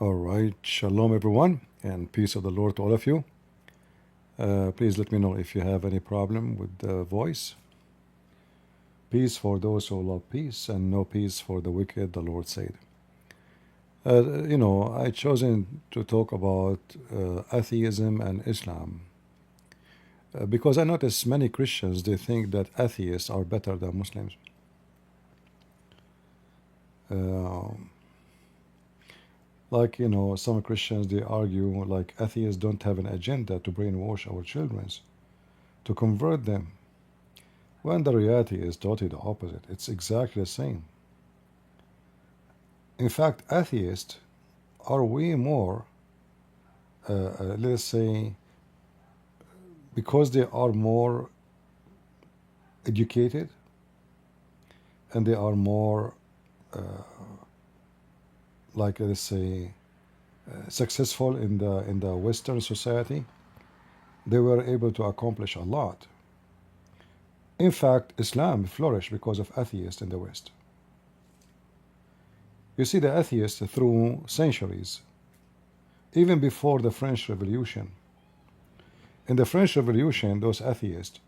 All right, shalom everyone, and peace of the Lord to all of you. Please let me know if you have any problem with the voice. Peace for those who love peace, and no peace for the wicked, the Lord said. I chosen to talk about atheism and Islam because I notice many Christians they think that atheists are better than Muslims. Uh, some Christians they argue like atheists don't have an agenda to brainwash our children, to convert them. When the reality is totally the opposite, it's exactly the same. In fact, atheists are way more, let's say, because they are more educated and they are more, let's say, successful in the Western society. They were able to accomplish a lot. In fact, Islam flourished because of atheists in the West. You see, the atheists through centuries, even before the French Revolution. In the French Revolution, those atheists,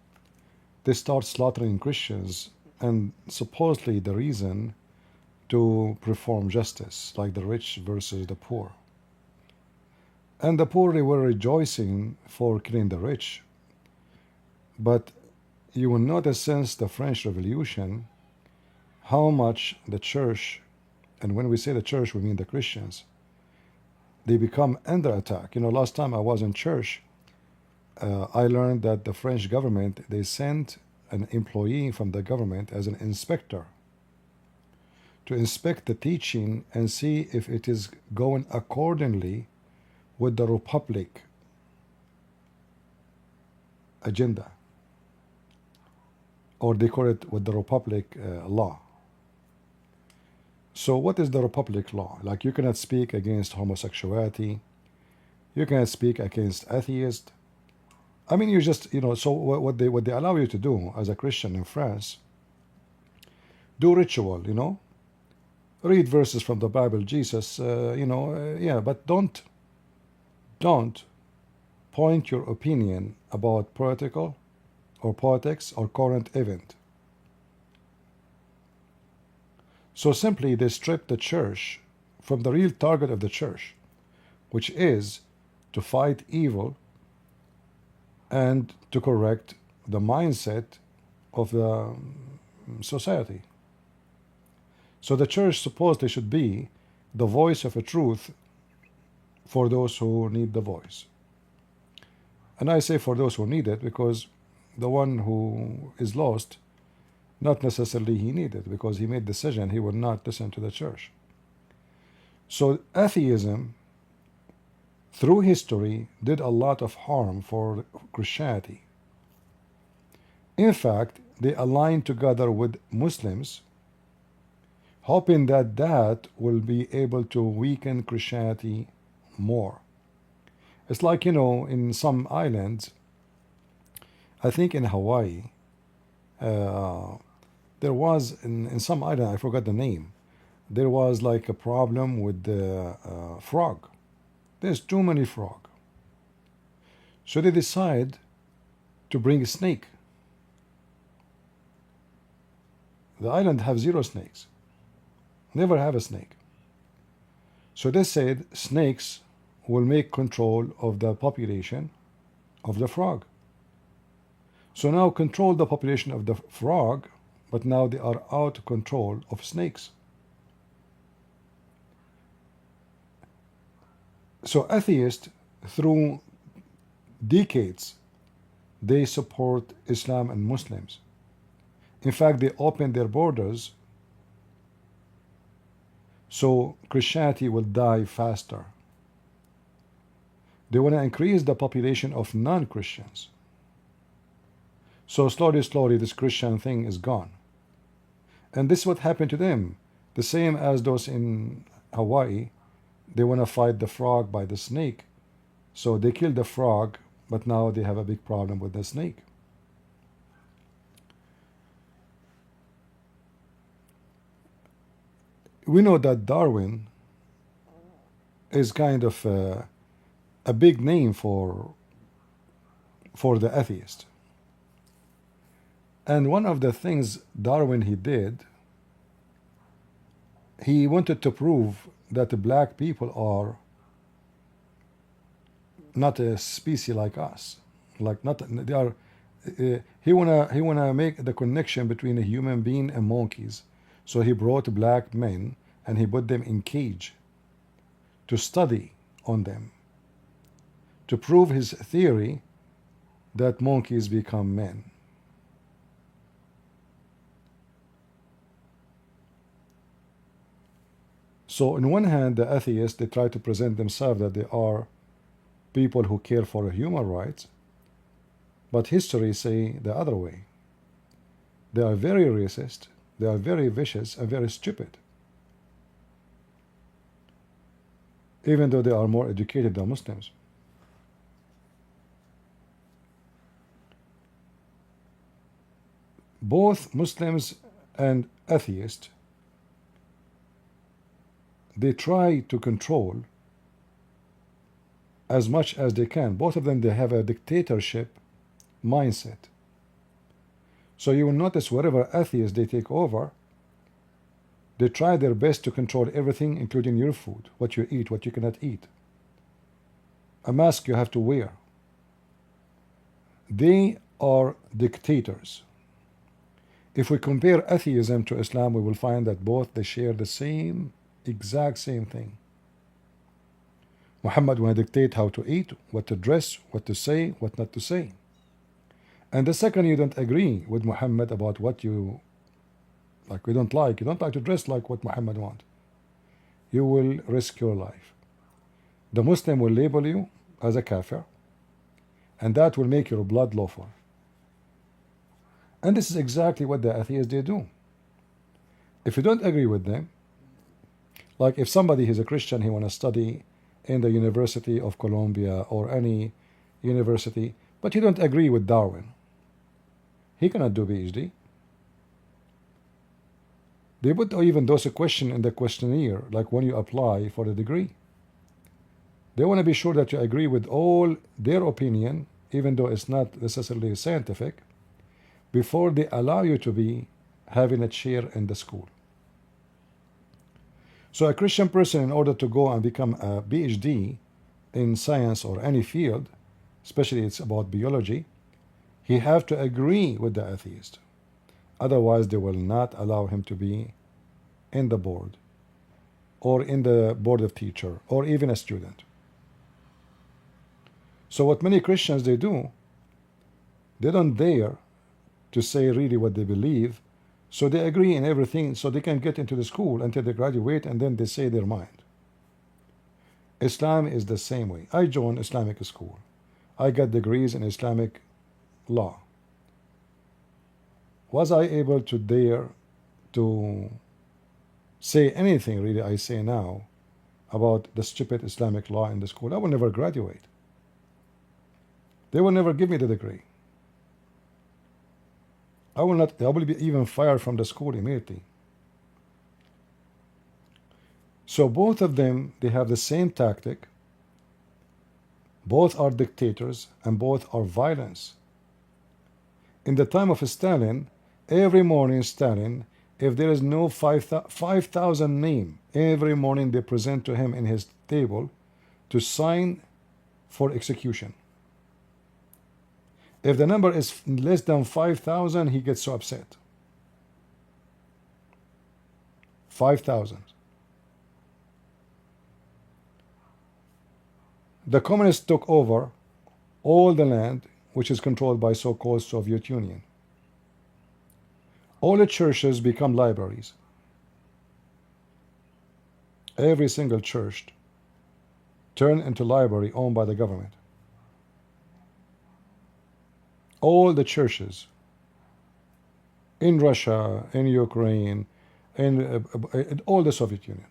they start slaughtering Christians, and supposedly the reason to perform justice, like the rich versus the poor. And the poor, they were rejoicing for killing the rich. But you will notice since the French Revolution how much the church, and when we say the church, we mean the Christians, they become under attack. Last time I was in church, I learned that the French government, they sent an employee from the government as an inspector to inspect the teaching and see if it is going accordingly with the Republic agenda, or they call it with the Republic law. So what is the Republic law? Like, you cannot speak against homosexuality, you cannot speak against atheists. I mean, you just, so what they allow you to do as a Christian in France, do ritual, read verses from the Bible, Jesus, yeah, but don't point your opinion about political or politics or current event. So simply they strip the church from the real target of the church, which is to fight evil and to correct the mindset of the society. So the church supposedly should be the voice of a truth for those who need the voice. And I say for those who need it because the one who is lost, not necessarily he needed, because he made decision he would not listen to the church. So atheism, through history, did a lot of harm for Christianity. In fact, they aligned together with Muslims, hoping that that will be able to weaken Christianity more. It's like, in some islands, I think in Hawaii, there was, in some island, I forgot the name, there was like a problem with the frog. There's too many frog. So they decide to bring a snake. The island have 0 snakes. Never have a snake. So they said snakes will make control of the population of the frog. So now control the population of the frog, but now they are out of control of snakes. So atheists, through decades, they support Islam and Muslims. In fact, they open their borders so Christianity will die faster. They want to increase the population of non-Christians. So slowly, this Christian thing is gone. And this is what happened to them. The same as those in Hawaii. They want to fight the frog by the snake. So they kill the frog, but now they have a big problem with the snake. We know that Darwin is kind of a big name for the atheist. And one of the things Darwin he did, he wanted to prove that the black people are not a species like us, like not they are. He wanna make the connection between a human being and monkeys. So he brought black men and he put them in cage to study on them, to prove his theory that monkeys become men. So on one hand, the atheists, they try to present themselves that they are people who care for human rights, but history say the other way. They are very racist, they are very vicious and very stupid, even though they are more educated than Muslims. Both Muslims and atheists, they try to control as much as they can. Both of them, they have a dictatorship mindset. So you will notice wherever atheists they take over, they try their best to control everything, including your food, what you eat, what you cannot eat, a mask you have to wear. They are dictators. If we compare atheism to Islam, we will find that both they share the same, exact same thing. Muhammad will dictate how to eat, what to dress, what to say, what not to say. And the second you don't agree with Muhammad about what you like, you don't like to dress like what Muhammad wants, you will risk your life. The Muslim will label you as a kafir, and that will make your blood lawful. And this is exactly what the atheists they do. If you don't agree with them, like if somebody is a Christian, he want to study in the University of Columbia or any university, but he don't agree with Darwin, he cannot do PhD. They put even those a question in the questionnaire, like when you apply for the degree. They want to be sure that you agree with all their opinion, even though it's not necessarily scientific, before they allow you to be having a chair in the school. So a Christian person, in order to go and become a PhD in science or any field, especially it's about biology, he have to agree with the atheist. Otherwise, they will not allow him to be in the board or in the board of teacher or even a student. So what many Christians they do, they don't dare to say really what they believe, so they agree in everything so they can get into the school until they graduate and then they say their mind. Islam is the same way. I joined Islamic school. I got degrees in Islamic law. Was I able to dare to say anything really I say now about the stupid Islamic law in the school? I will never graduate. They will never give me the degree. I will be even fired from the school immediately. So both of them, they have the same tactic. Both are dictators and both are violence. In the time of Stalin, every morning Stalin, if there is no 5,000 name, every morning they present to him in his table to sign for execution. If the number is less than 5,000, he gets so upset. 5,000. The communists took over all the land which is controlled by so-called Soviet Union. All the churches become libraries. Every single church turned into library owned by the government. All the churches in Russia, in Ukraine, in all the Soviet Union.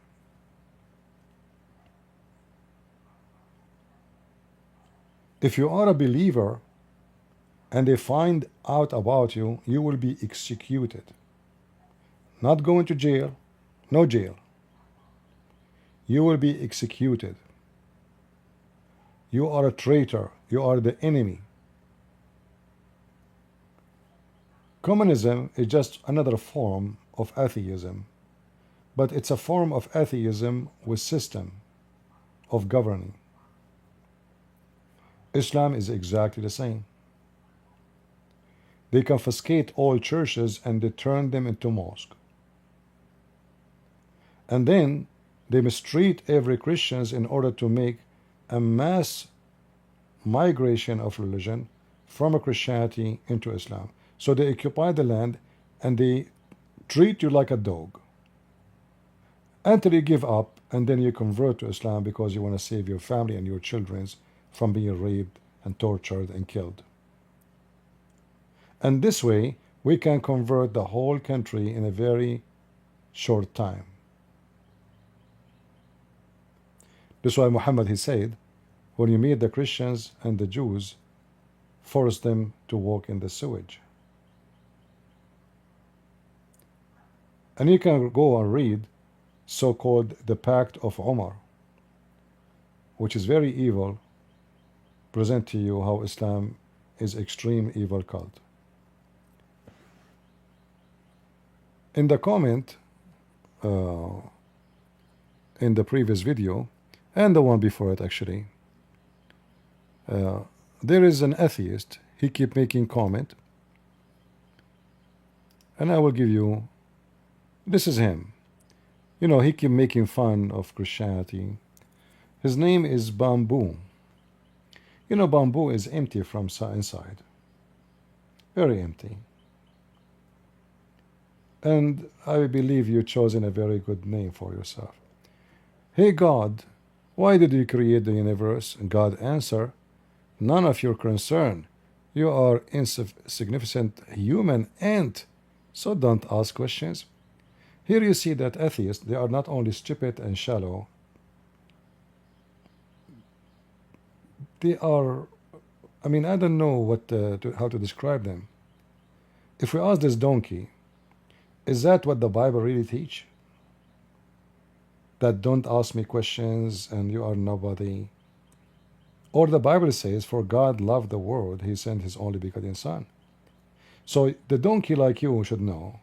If you are a believer and they find out about you, you will be executed. Not going to jail, no jail. You will be executed. You are a traitor. You are the enemy. Communism is just another form of atheism, but it's a form of atheism with system of governing. Islam is exactly the same. They confiscate all churches and they turn them into mosques. And then they mistreat every Christians in order to make a mass migration of religion from a Christianity into Islam. So they occupy the land and they treat you like a dog until you give up, and then you convert to Islam because you want to save your family and your children from being raped and tortured and killed. And this way we can convert the whole country in a very short time. That's why Muhammad, he said, when you meet the Christians and the Jews, force them to walk in the sewage. And you can go and read so-called the Pact of Umar, which is very evil, present to you how Islam is extreme evil cult. In the comment in the previous video, and the one before it actually, there is an atheist. He keep making comment, and I will give you, this is him. You know, he keep making fun of Christianity. His name is Bamboo. You know, bamboo is empty from inside. Very empty. And I believe you've chosen a very good name for yourself. Hey God, why did you create the universe? And God answer, none of your concern. You are insignificant human ant, so don't ask questions. Here you see that atheists, they are not only stupid and shallow, they are, I mean, I don't know how to describe them. If we ask this donkey, is that what the Bible really teach? That don't ask me questions and you are nobody? Or the Bible says, for God loved the world, he sent his only begotten son. So the donkey like you should know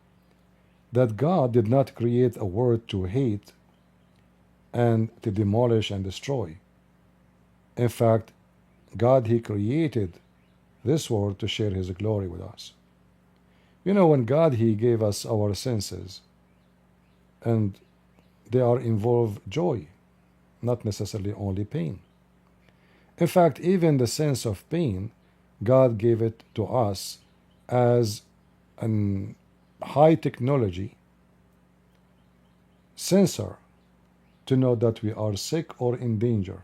that God did not create a world to hate and to demolish and destroy. In fact, God, he created this world to share his glory with us. You know, when God, he gave us our senses, and they are involve joy, not necessarily only pain. In fact, even the sense of pain, God gave it to us as an high technology sensor to know that we are sick or in danger.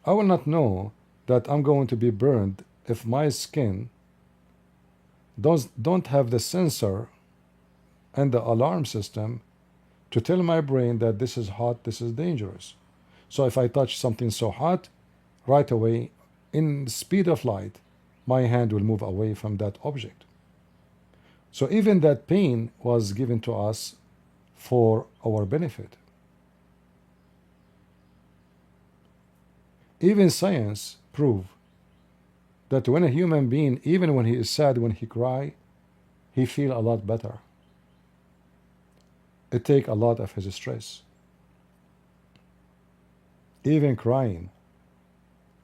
I will not know that I'm going to be burned if my skin don't have the sensor and the alarm system to tell my brain that this is hot, this is dangerous. So if I touch something so hot, right away, in the speed of light, my hand will move away from that object. So even that pain was given to us for our benefit. Even science prove that when a human being, even when he is sad, when he cry, he feel a lot better. It take a lot of his stress. Even crying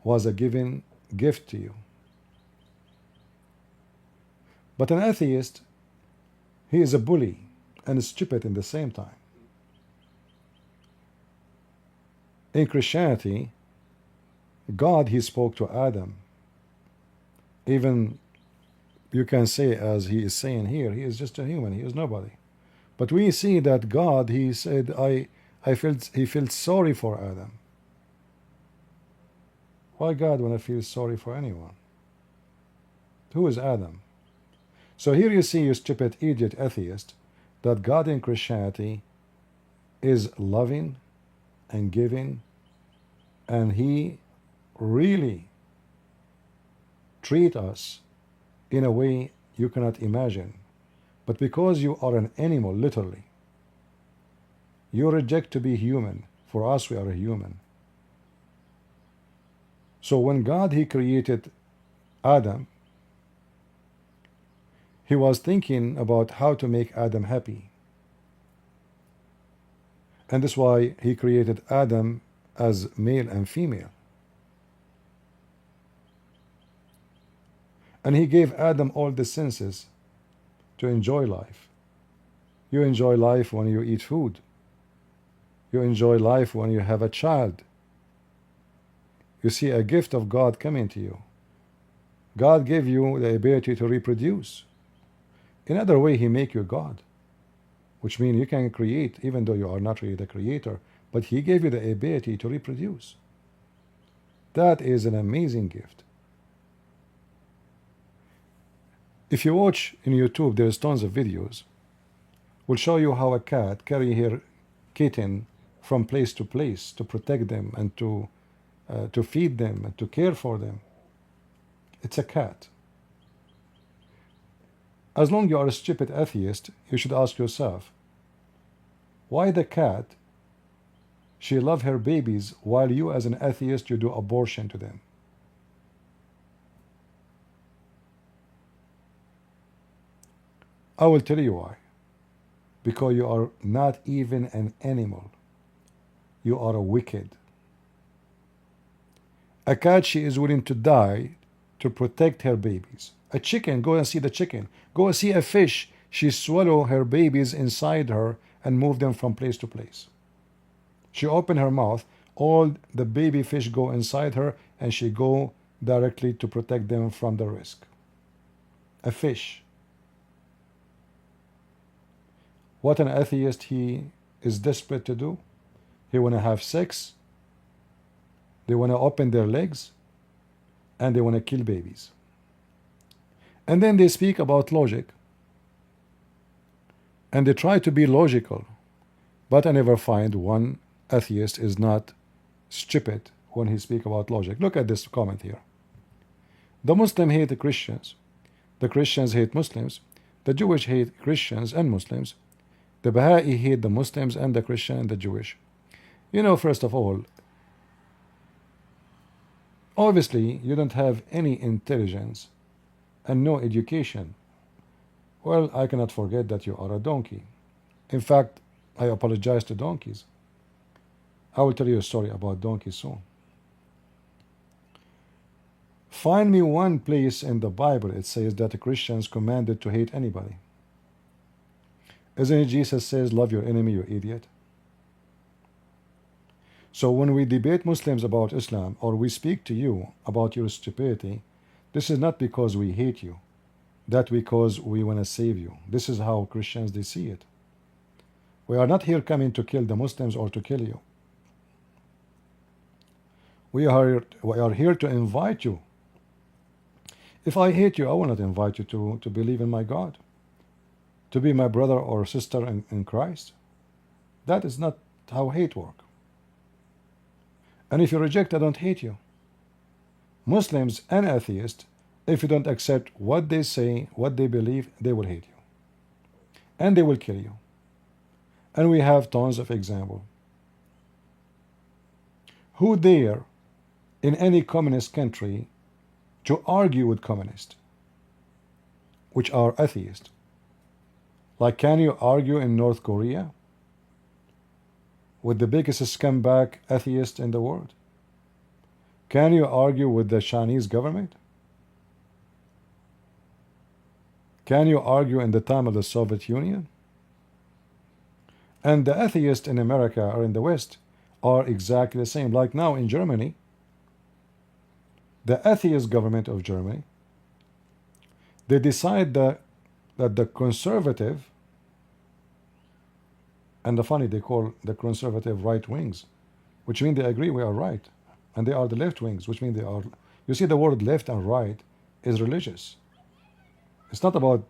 was a given gift to you. But an atheist, he is a bully and stupid in the same time. In Christianity, God, he spoke to Adam. Even you can say, as he is saying here, he is just a human, he is nobody. But we see that God, he said, he felt sorry for Adam. Why God want to feel sorry for anyone? Who is Adam? So here you see, you stupid idiot atheist, that God in Christianity is loving and giving, and he really treat us in a way you cannot imagine. But because you are an animal, literally, you reject to be human. For us, we are a human. So when God he created Adam, he was thinking about how to make Adam happy. And that's why he created Adam as male and female. And he gave Adam all the senses to enjoy life. You enjoy life when you eat food. You enjoy life when you have a child. You see a gift of God coming to you. God gave you the ability to reproduce. In other way, he make you God, which means you can create even though you are not really the creator, but he gave you the ability to reproduce. That is an amazing gift. If you watch in YouTube, there's tons of videos will show you how a cat carry her kitten from place to place to protect them and to feed them and to care for them. It's a cat. As long as you are a stupid atheist, you should ask yourself, why the cat, she love her babies while you as an atheist, you do abortion to them? I will tell you why. Because you are not even an animal. You are a wicked. A cat, she is willing to die to protect her babies. A chicken, go and see the chicken. Go and see a fish. She swallow her babies inside her and move them from place to place. She open her mouth, all the baby fish go inside her, and she go directly to protect them from the risk. A fish. What an atheist he is desperate to do. He want to have sex. They want to open their legs. And they want to kill babies. And then they speak about logic. And they try to be logical. But I never find one atheist is not stupid when he speak about logic. Look at this comment here. The Muslims hate the Christians. The Christians hate Muslims. The Jewish hate Christians and Muslims. The Baha'i hate the Muslims and the Christian and the Jewish. You know, first of all, obviously you don't have any intelligence and no education. Well, I cannot forget that you are a donkey. In fact, I apologize to donkeys. I will tell you a story about donkeys soon. Find me one place in the Bible it says that the Christians commanded to hate anybody. Isn't it Jesus says, love your enemy, you idiot? So when we debate Muslims about Islam, or we speak to you about your stupidity, this is not because we hate you. That's because we want to save you. This is how Christians, they see it. We are not here coming to kill the Muslims or to kill you. We are here to invite you. If I hate you, I will not invite you to believe in my God, to be my brother or sister in Christ. That is not how hate works. And if you reject, I don't hate you. Muslims and atheists, if you don't accept what they say, what they believe, they will hate you. And they will kill you. And we have tons of examples. Who dare in any communist country to argue with communists, which are atheists? Like, can you argue in North Korea with the biggest scumbag atheist in the world? Can you argue with the Chinese government? Can you argue in the time of the Soviet Union? And the atheists in America or in the West are exactly the same. Like now in Germany, the atheist government of Germany, they decide that the conservative, and the funny, they call the conservative right wings, which means they agree we are right, and they are the left wings, which means they are. You see, the word left and right is religious. It's not about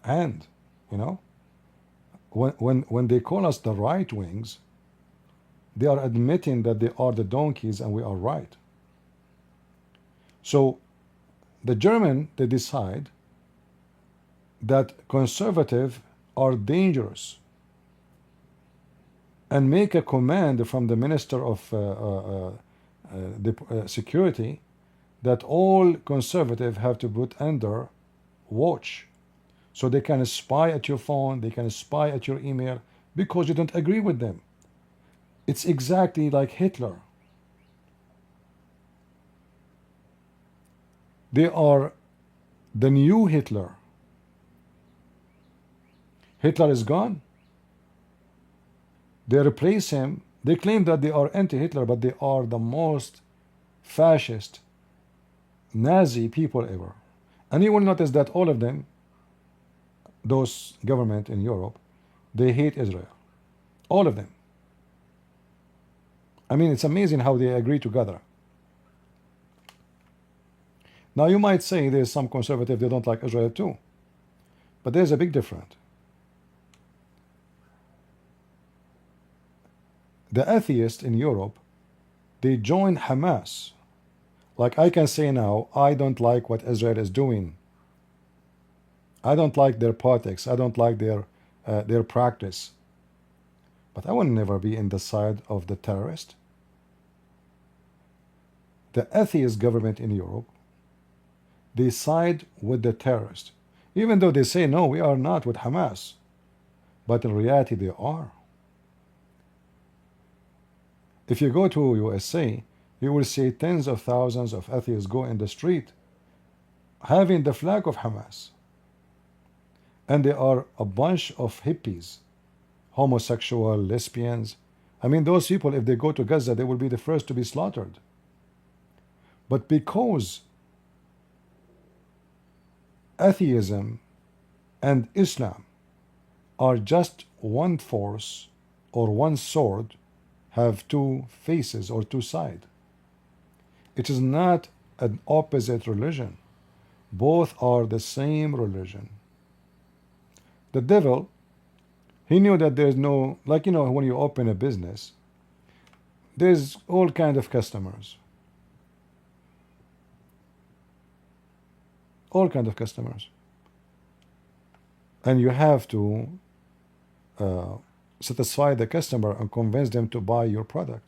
hand, you know. When they call us the right wings, they are admitting that they are the donkeys and we are right. So the German, they decide that conservative are dangerous and make a command from the Minister of security that all conservatives have to put under watch. So they can spy at your phone, they can spy at your email because you don't agree with them. It's exactly like Hitler. They are the new Hitler. Hitler is gone. They replace him. They claim that they are anti-Hitler, but they are the most fascist, Nazi people ever. And you will notice that all of them, those government in Europe, they hate Israel. All of them. I mean, it's amazing how they agree together. Now you might say there's some conservative, they don't like Israel too. But there's a big difference. The atheists in Europe, they join Hamas. Like I can say now, I don't like what Israel is doing. I don't like their politics. I don't like their practice. But I will never be in the side of the terrorist. The atheist government in Europe, they side with the terrorist. Even though they say, no, we are not with Hamas. But in reality, they are. If you go to USA, you will see tens of thousands of atheists go in the street having the flag of Hamas. And there are a bunch of hippies, homosexual, lesbians. I mean, those people, if they go to Gaza, they will be the first to be slaughtered. But because atheism and Islam are just one force or one sword, have two faces or two sides. It is not an opposite religion. Both are the same religion. The devil, he knew that there's no, like, when you open a business, there's all kind of customers. All kind of customers. And you have to satisfy the customer and convince them to buy your product.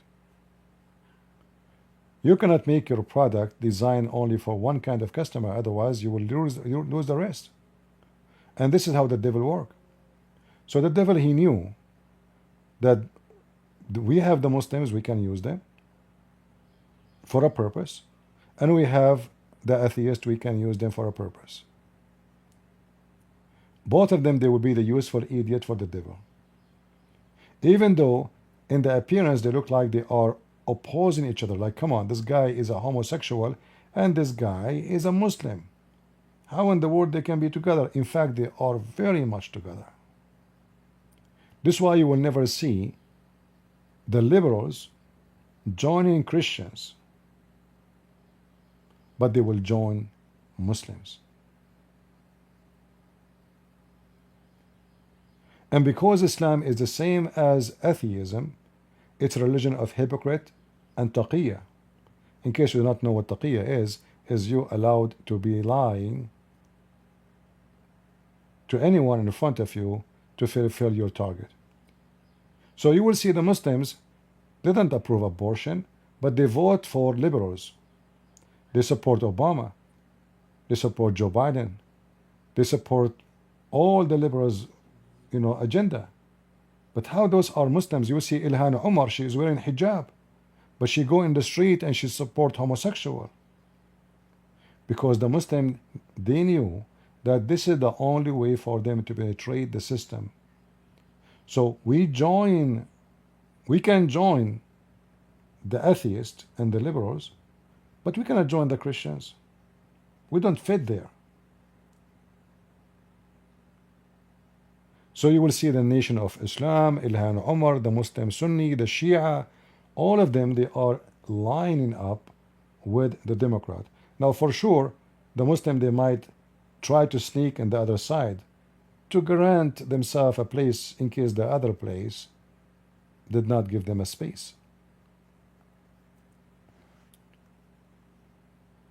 You cannot make your product designed only for one kind of customer, otherwise you will lose the rest. And this is how the devil works. So the devil, he knew that we have the Muslims, we can use them for a purpose, and we have the atheists, we can use them for a purpose. Both of them, they will be the useful idiot for the devil. Even though in the appearance they look like they are opposing each other. Like, come on, this guy is a homosexual and this guy is a Muslim. How in the world they can be together? In fact, they are very much together. This is why you will never see the liberals joining Christians, but they will join Muslims. And because Islam is the same as atheism, it's a religion of hypocrite and taqiyya. In case you do not know what taqiyya is you allowed to be lying to anyone in front of you to fulfill your target. So you will see the Muslims, they don't approve abortion, but they vote for liberals. They support Obama. They support Joe Biden. They support all the liberals, agenda. But how those are Muslims? You see Ilhan Omar, she is wearing hijab, but she go in the street and she support homosexual. Because the Muslim, they knew that this is the only way for them to penetrate the system. So we can join the atheists and the liberals, but we cannot join the Christians. We don't fit there. So you will see the Nation of Islam, Ilhan Omar, the Muslim Sunni, the Shia, all of them, they are lining up with the Democrat. Now for sure, the Muslim, they might try to sneak in the other side to grant themselves a place in case the other place did not give them a space.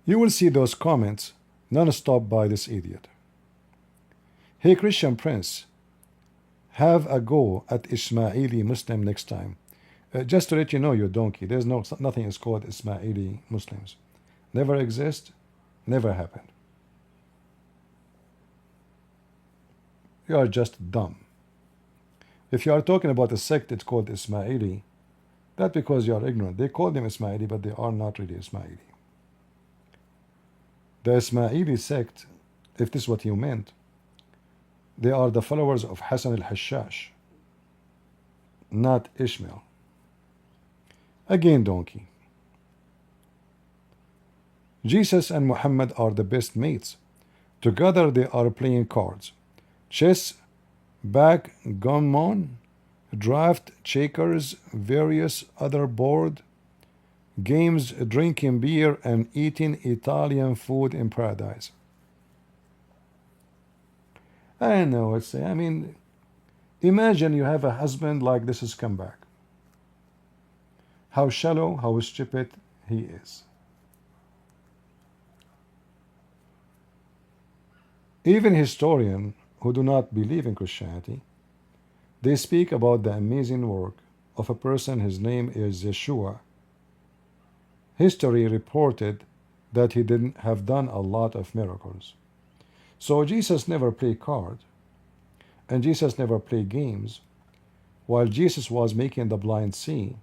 You will see those comments non-stop by this idiot. Hey Christian Prince, have a go at Ismaili Muslim next time. Just to let you know, you donkey, there's nothing is called Ismaili Muslims. Never exist, never happened. You are just dumb. If you are talking about a sect, it's called Ismaili. That's because you are ignorant. They call them Ismaili, but they are not really Ismaili. The Ismaili sect, if this is what you meant, they are the followers of Hassan al-Hashash, not Ishmael. Again, donkey. Jesus and Muhammad are the best mates. Together they are playing cards, chess, backgammon, draft, checkers, various other board games, drinking beer, and eating Italian food in paradise. I know what to say. I mean, imagine you have a husband like this has come back. How shallow, how stupid he is. Even historians who do not believe in Christianity, they speak about the amazing work of a person. His name is Yeshua. History reported that he didn't have done a lot of miracles. So Jesus never played cards, and Jesus never played games. While Jesus was making the blind see,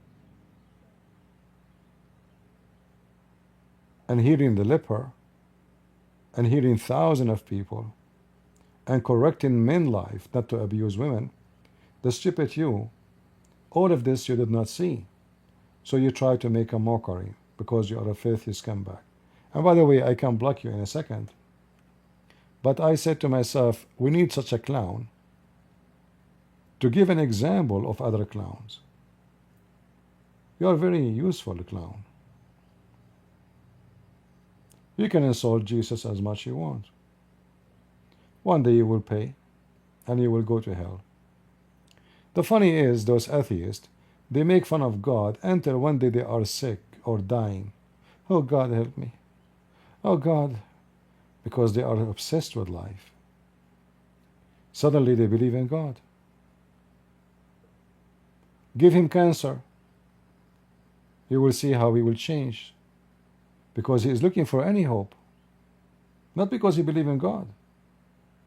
and healing the leper, and healing thousands of people, and correcting men life not to abuse women, the stupid you, all of this you did not see. So you try to make a mockery because you are a filthy scumbag. And by the way, I can block you in a second. But I said to myself, we need such a clown to give an example of other clowns. You are a very useful clown. You can insult Jesus as much as you want. One day you will pay, and you will go to hell. The funny is, those atheists, they make fun of God until one day they are sick or dying. Oh God, help me. Oh God. Because they are obsessed with life. Suddenly they believe in God. Give him cancer. You will see how he will change. Because he is looking for any hope. Not because he believes in God.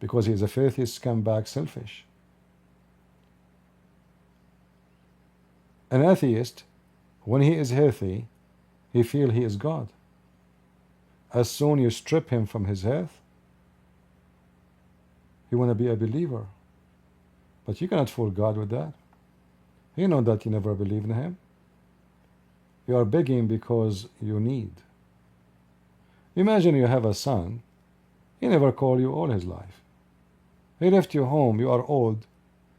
Because he is a filthy scumbag, selfish. An atheist, when he is healthy, he feels he is God. As soon you strip him from his health, he want to be a believer. But you cannot fool God with that. You know that you never believe in him. You are begging because you need. Imagine you have a son. He never called you all his life. He left you home. You are old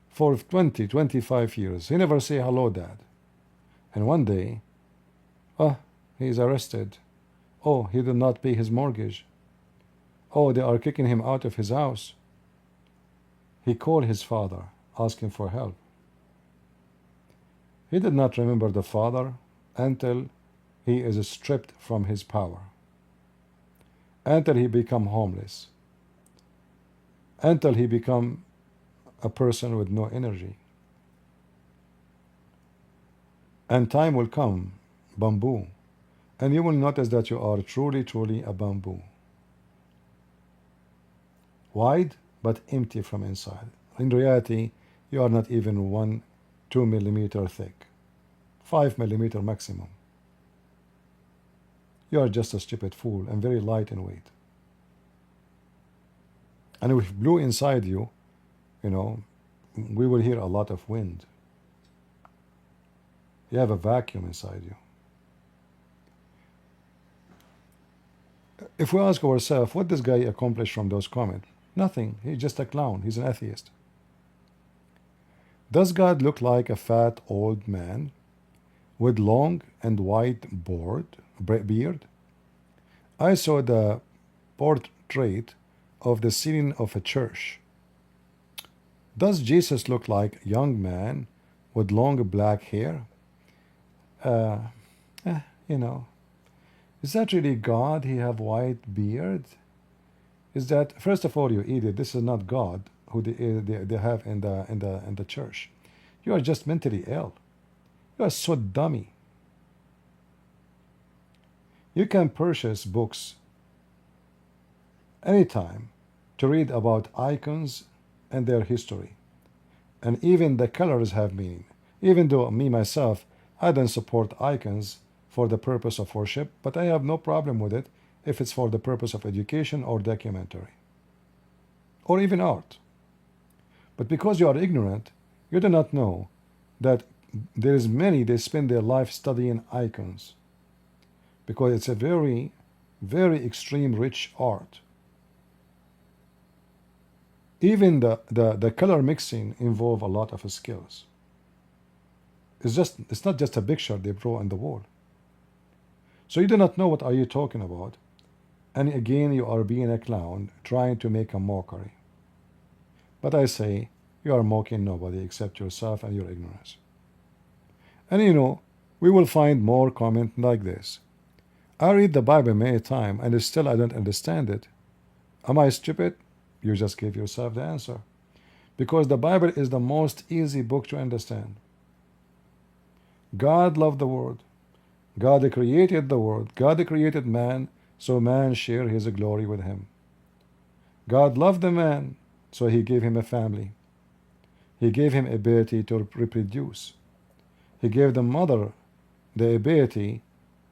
for 20, 25 years. He never say hello, Dad. And one day, he is arrested. Oh, he did not pay his mortgage. Oh, they are kicking him out of his house. He called his father, asking for help. He did not remember the father until he is stripped from his power, until he become homeless, until he become a person with no energy. And time will come, bamboo, and you will notice that you are truly, truly a bamboo. Wide, but empty from inside. In reality, you are not even 2 millimeter thick. 5 millimeter maximum. You are just a stupid fool and very light in weight. And if it blew inside you, we will hear a lot of wind. You have a vacuum inside you. If we ask ourselves, what does this guy accomplish from those comments? Nothing. He's just a clown. He's an atheist. Does God look like a fat old man with long and white beard? I saw the portrait of the ceiling of a church. Does Jesus look like a young man with long black hair? Is that really God? He have white beard? Is that, first of all, you idiot? This is not God who they have in the church. You are just mentally ill. You are so dummy. You can purchase books anytime to read about icons and their history. And even the colors have meaning. Even though me myself, I don't support icons for the purpose of worship, but I have no problem with it if it's for the purpose of education or documentary or even art. But because you are ignorant, you do not know that there is many they spend their life studying icons because it's a very, very extreme rich art. Even the color mixing involve a lot of skills. It's not just a picture they draw on the wall. So you do not know what are you talking about, and again you are being a clown trying to make a mockery. But I say you are mocking nobody except yourself and your ignorance. And you know, we will find more comment like this. I read the Bible many times and still I don't understand it. Am I stupid? You just give yourself the answer. Because the Bible is the most easy book to understand. God loved the world. God created the world. God created man, so man share his glory with him. God loved the man, so he gave him a family. He gave him ability to reproduce. He gave the mother the ability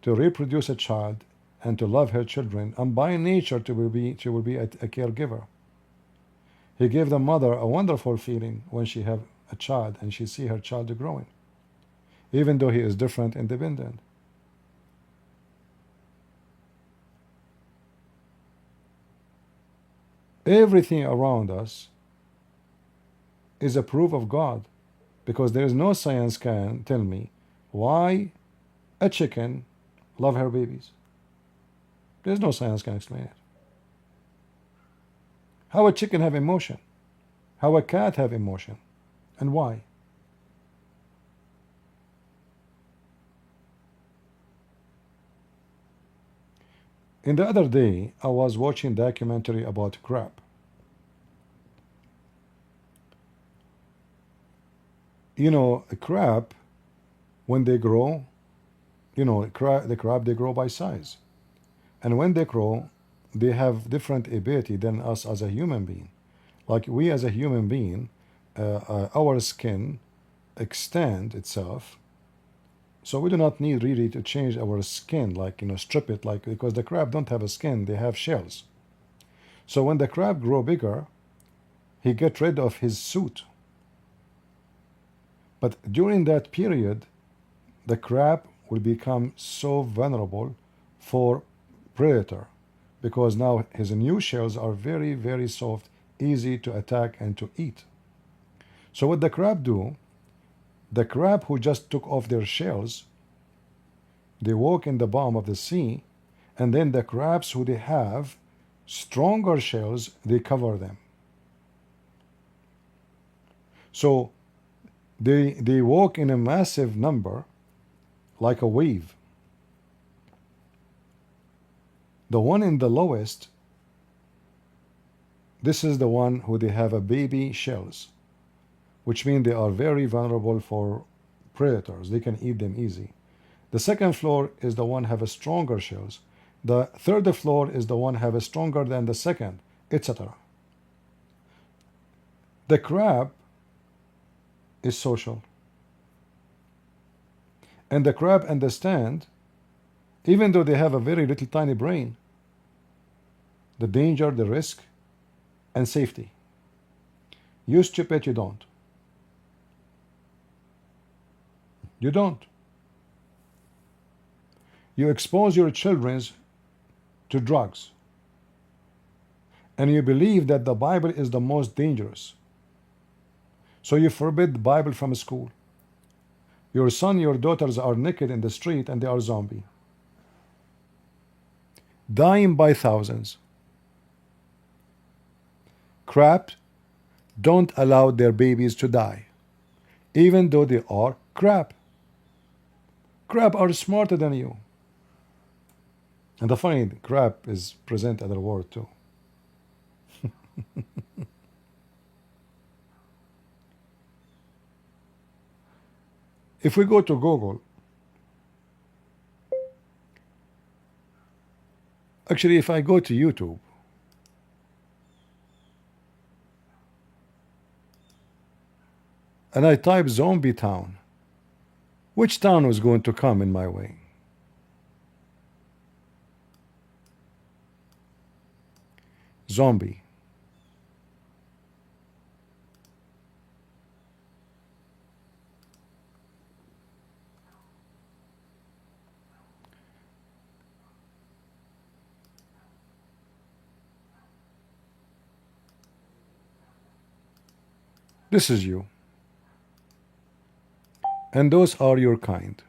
to reproduce a child and to love her children, and by nature she will be a caregiver. He gave the mother a wonderful feeling when she have a child and she see her child growing, even though he is different, independent. Everything around us is a proof of God, because there is no science can tell me why a chicken love her babies. There's no science can explain it. How a chicken have emotion, how a cat have emotion, and why? In the other day, I was watching a documentary about crab. You know, a crab, when they grow, you know, the crab, they grow by size. And when they grow, they have different ability than us as a human being. Like we as a human being, our skin extend itself, so we do not need really to change our skin, like, you know, strip it, like, because the crab don't have a skin, they have shells. So when the crab grow bigger, he get rid of his suit. But during that period, the crab will become so vulnerable for predator, because now his new shells are very, very soft, easy to attack and to eat. So what the crab do, the crab who just took off their shells, they walk in the bottom of the sea, and then the crabs who they have stronger shells, they cover them. So they walk in a massive number, like a wave. The one in the lowest, this is the one who they have a baby shells, which means they are very vulnerable for predators. They can eat them easy. The second floor is the one have a stronger shells. The third floor is the one have a stronger than the second, etc. The crab is social. And the crab understand, even though they have a very little tiny brain, the danger, the risk, and safety. You stupid, you don't. You don't. You expose your children to drugs. And you believe that the Bible is the most dangerous. So you forbid the Bible from school. Your son, your daughters are naked in the street and they are zombie, dying by thousands. Crabs don't allow their babies to die, even though they are crab. Crab are smarter than you. And the funny, crab is present at the word too. If we go to Google, actually, if I go to YouTube, and I type zombie town, which town was going to come in my way? Zombie. This is you. And those are your kind.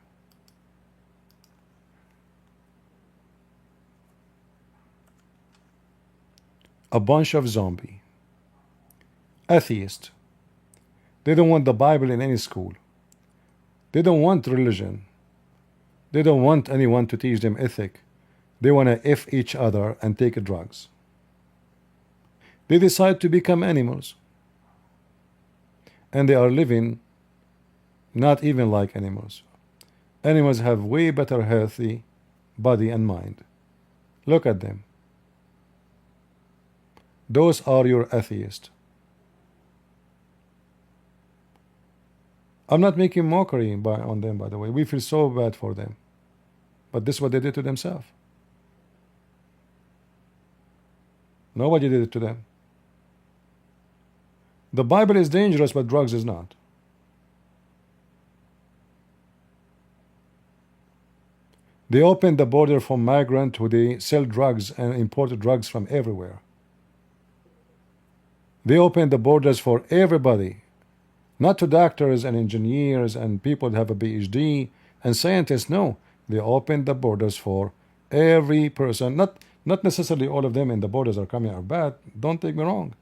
A bunch of zombie. Atheist. They don't want the Bible in any school. They don't want religion. They don't want anyone to teach them ethic. They want to F each other and take drugs. They decide to become animals. And they are living not even like animals. Animals have way better healthy body and mind. Look at them. Those are your atheists. I'm not making mockery on them, by the way. We feel so bad for them. But this is what they did to themselves. Nobody did it to them. The Bible is dangerous, but drugs is not. They opened the border for migrants who they sell drugs and import drugs from everywhere. They opened the borders for everybody, not to doctors and engineers and people that have a PhD and scientists. No, they opened the borders for every person. Not necessarily all of them in the borders are coming are bad. Don't take me wrong,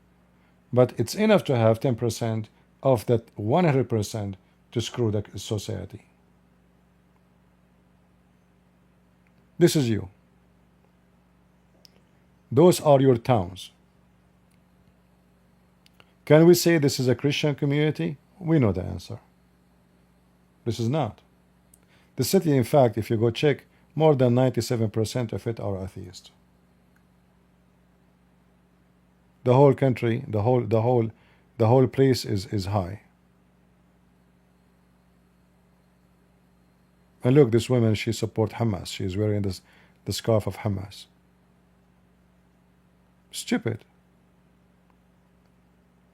but it's enough to have 10% of that 100% to screw the society. This is you. Those are your towns. Can we say this is a Christian community? We know the answer. This is not. The city, in fact, if you go check, more than 97% of it are atheists. The whole country, the whole place is high. And look, this woman, she supports Hamas. She is wearing the scarf of Hamas. Stupid.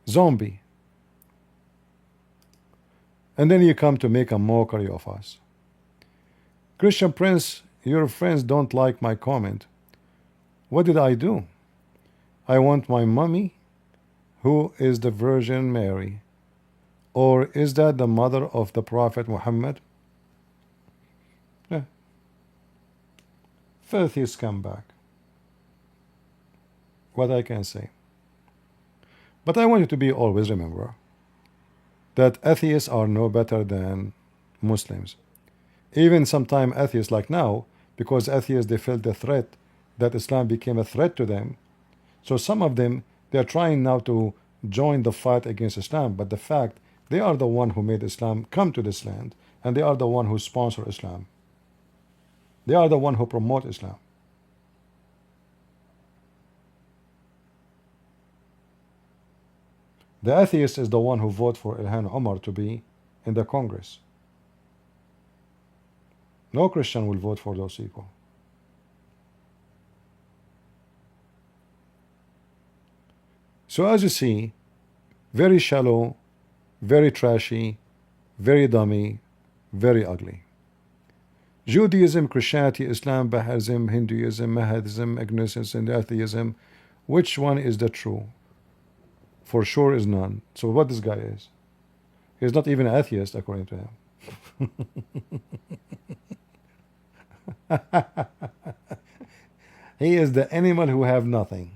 Zombie. And then you come to make a mockery of us. Christian Prince, your friends don't like my comment. What did I do? I want my mommy, who is the Virgin Mary. Or is that the mother of the Prophet Muhammad? Yeah. Filthy scumbag. What I can say. But I want you to be always remember that atheists are no better than Muslims. Even sometimes atheists like now, because atheists they felt the threat that Islam became a threat to them. So some of them they are trying now to join the fight against Islam, but the fact they are the one who made Islam come to this land, and they are the one who sponsor Islam. They are the one who promote Islam. The atheist is the one who voted for Ilhan Omar to be in the Congress. No Christian will vote for those people. So as you see, very shallow, very trashy, very dummy, very ugly. Judaism, Christianity, Islam, Baha'ism, Hinduism, Mahadism, agnosticism, and atheism, which one is the true? For sure is none. So what this guy is? He's not even an atheist according to him. He is the animal who have nothing.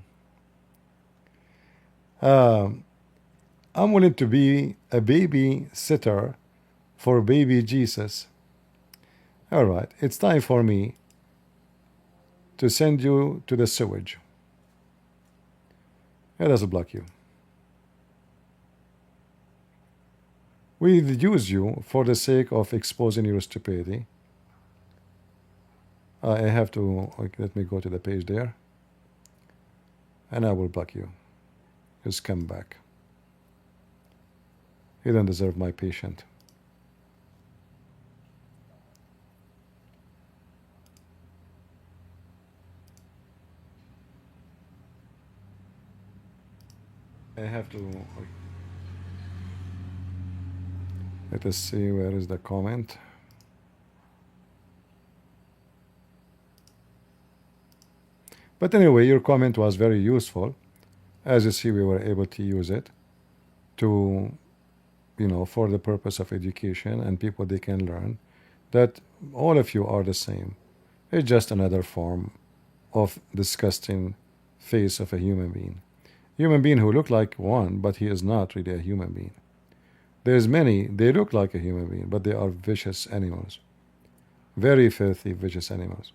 I'm willing to be a baby sitter for baby Jesus. All right, it's time for me to send you to the sewage. Let us block you. We use you for the sake of exposing your stupidity. I have to, let me go to the page there, and I will block you. Just come back. You don't deserve my patience. I have to, let us see, where is the comment? But anyway, your comment was very useful. As you see, we were able to use it to, for the purpose of education, and people, they can learn that all of you are the same. It's just another form of disgusting face of a human being. Human being who look like one, but he is not really a human being. There's many, they look like a human being, but they are vicious animals. Very filthy, vicious animals.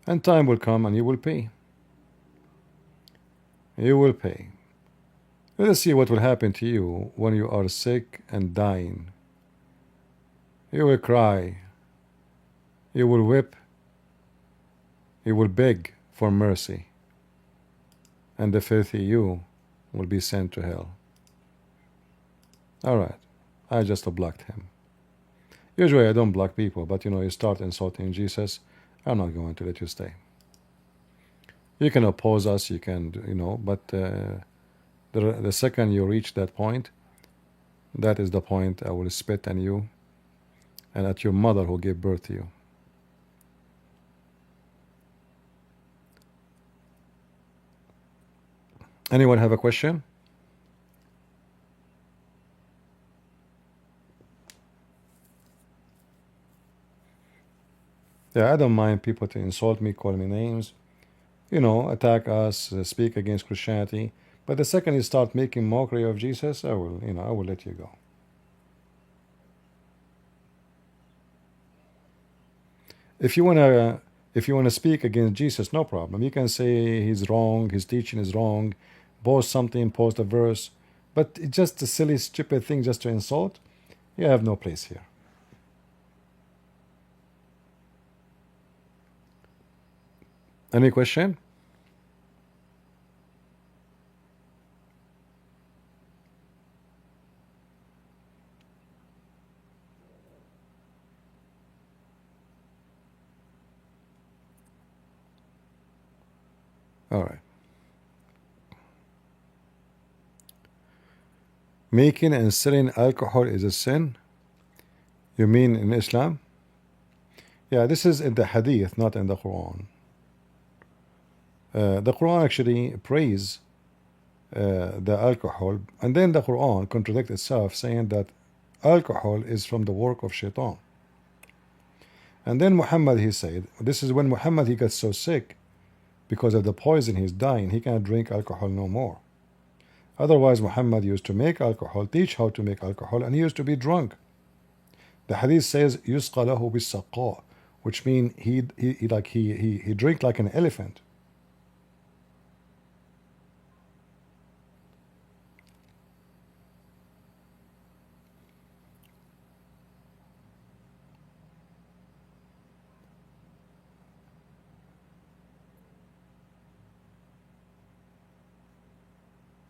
And time will come and you will pay. You will pay. Let us see what will happen to you when you are sick and dying. You will cry. You will weep. You will beg for mercy. And the filthy you will be sent to hell. Alright, I just blocked him. Usually I don't block people, but you start insulting Jesus, I'm not going to let you stay. You can oppose us, you can, but the second you reach that point, that is the point I will spit on you and at your mother who gave birth to you. Anyone have a question? Yeah, I don't mind people to insult me, call me names, attack us, speak against Christianity. But the second you start making mockery of Jesus, I will let you go. If you wanna speak against Jesus, no problem. You can say he's wrong, his teaching is wrong, post something, post a verse, but it's just a silly, stupid thing just to insult. You have no place here. Any question? All right. Making and selling alcohol is a sin? You mean in Islam? Yeah, this is in the Hadith, not in the Quran. The Quran actually praise the alcohol, and then the Quran contradicts itself, saying that alcohol is from the work of shaitan. And then Muhammad, he said, this is when Muhammad, he got so sick because of the poison, he's dying, he cannot drink alcohol no more. Otherwise, Muhammad used to make alcohol, teach how to make alcohol, and he used to be drunk. The hadith says yusqa lahu bis-saqqa, which means he drink like an elephant.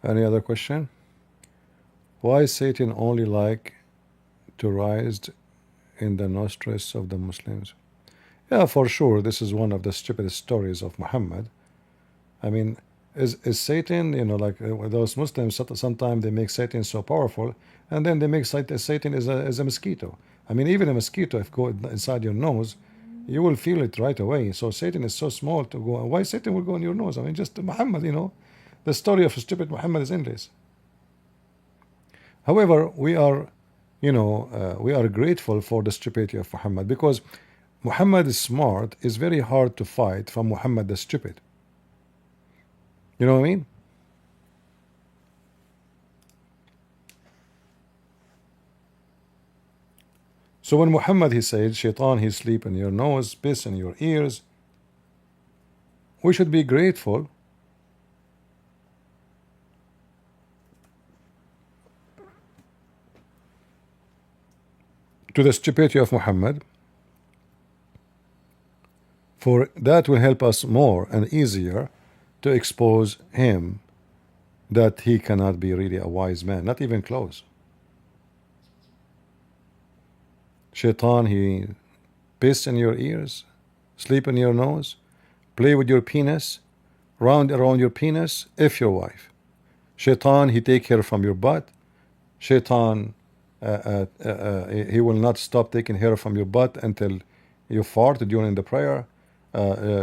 Any other question? Why Satan only like to rise in the nostrils of the Muslims? Yeah, for sure, this is one of the stupidest stories of Muhammad. I mean, is Satan, like those Muslims, sometimes they make Satan so powerful, and then they make Satan as a mosquito. I mean, even a mosquito, if go inside your nose, you will feel it right away. So Satan is so small to go. Why Satan will go in your nose? I mean, just Muhammad, the story of stupid Muhammad is endless. However, we are grateful for the stupidity of Muhammad, because Muhammad is smart is very hard to fight from Muhammad the stupid. You know what I mean? So when Muhammad, he said, Shaitan, he sleep in your nose, piss in your ears, we should be grateful to the stupidity of Muhammad, for that will help us more and easier to expose him that he cannot be really a wise man, not even close. Shaitan, he piss in your ears, sleep in your nose, play with your penis, round around your penis if your wife. Shaitan, he take hair from your butt. Shaitan, he will not stop taking hair from your butt until you fart during the prayer.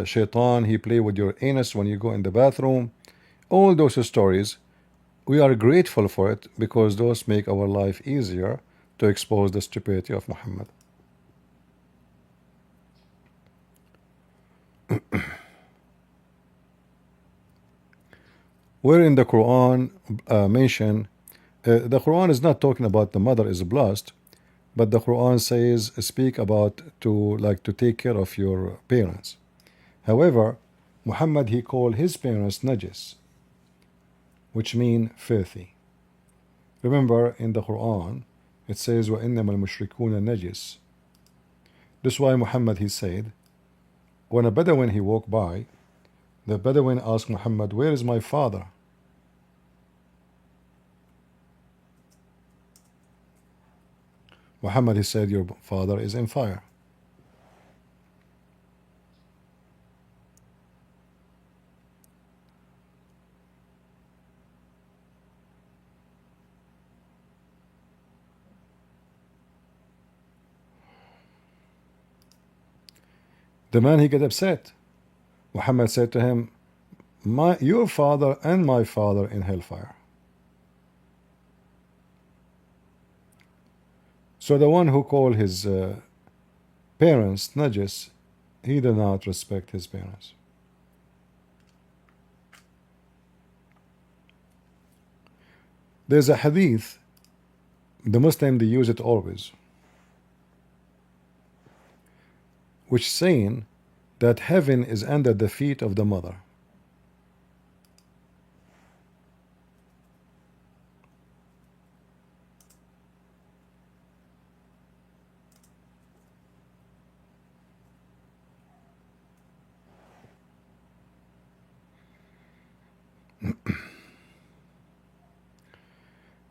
Shaitan, he play with your anus when you go in the bathroom. All those stories, we are grateful for it because those make our life easier to expose the stupidity of Muhammad. Where in the Quran mention, the Quran is not talking about the mother is blessed, but the Quran says speak about to take care of your parents. However, Muhammad, he called his parents najis, which mean filthy. Remember in the Quran it says وَإِنَّمَا الْمُشْرِكُونَ najis. This is why Muhammad, he said, when a Bedouin he walked by, the Bedouin asked Muhammad, where is my father? Muhammad, he said, your father is in fire. The man, he get upset. Muhammad said to him, your father and my father in hellfire. So the one who called his parents najis, he did not respect his parents. There's a hadith, the Muslim, they use it always, which saying that heaven is under the feet of the mother.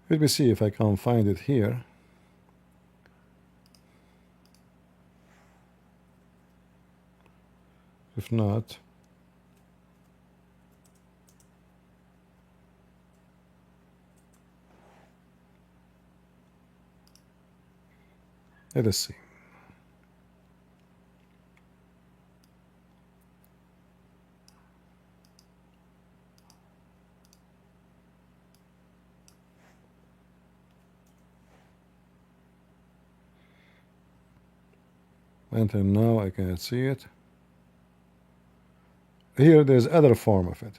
Let me see if I can find it here. If not, let us see. Until now I cannot see it. Here there's other form of it.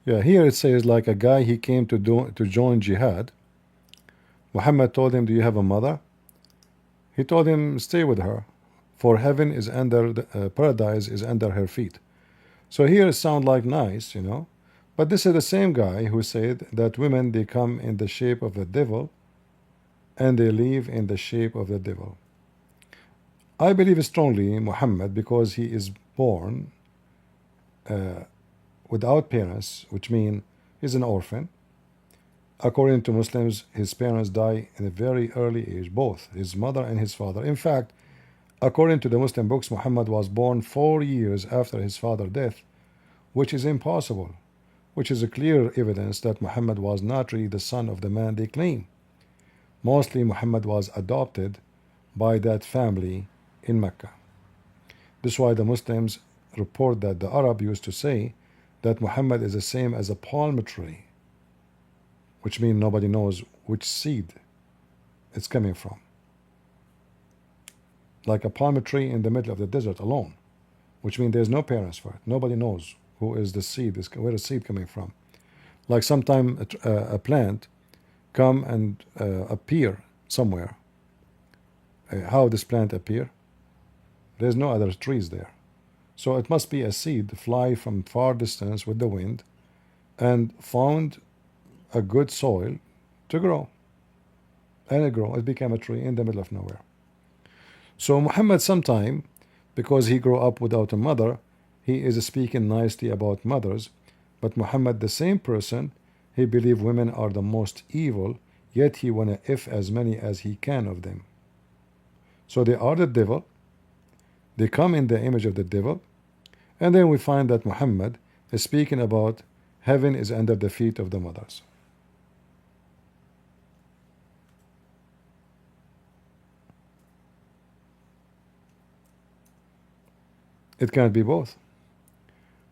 Yeah, here it says like a guy, he came to join jihad. Muhammad told him, do you have a mother? He told him, stay with her, for heaven is under paradise is under her feet. So here it sounds like nice, you know, but this is the same guy who said that women, they come in the shape of the devil and they live in the shape of the devil. I believe strongly in Muhammad because he is born without parents, which means he's an orphan. According to Muslims, his parents die in a very early age, both his mother and his father. In fact, according to the Muslim books, Muhammad was born 4 years after his father's death, which is impossible, which is a clear evidence that Muhammad was not really the son of the man they claim. Mostly Muhammad was adopted by that family in Mecca. This is why the Muslims report that the Arab used to say that Muhammad is the same as a palm tree, which means nobody knows which seed it's coming from. Like a palm tree in the middle of the desert alone, which means there's no parents for it. Nobody knows who is the seed, where the seed coming from. Like sometime a plant, come and appear somewhere. How this plant appear? There's no other trees there. So it must be a seed fly from far distance with the wind and found a good soil to grow. And it grew. It became a tree in the middle of nowhere. So Muhammad sometime, because he grew up without a mother, he is speaking nicely about mothers. But Muhammad, the same person, he believed women are the most evil, yet he wanna if as many as he can of them. So they are the devil. They come in the image of the devil. And then we find that Muhammad is speaking about heaven is under the feet of the mothers. It can't be both.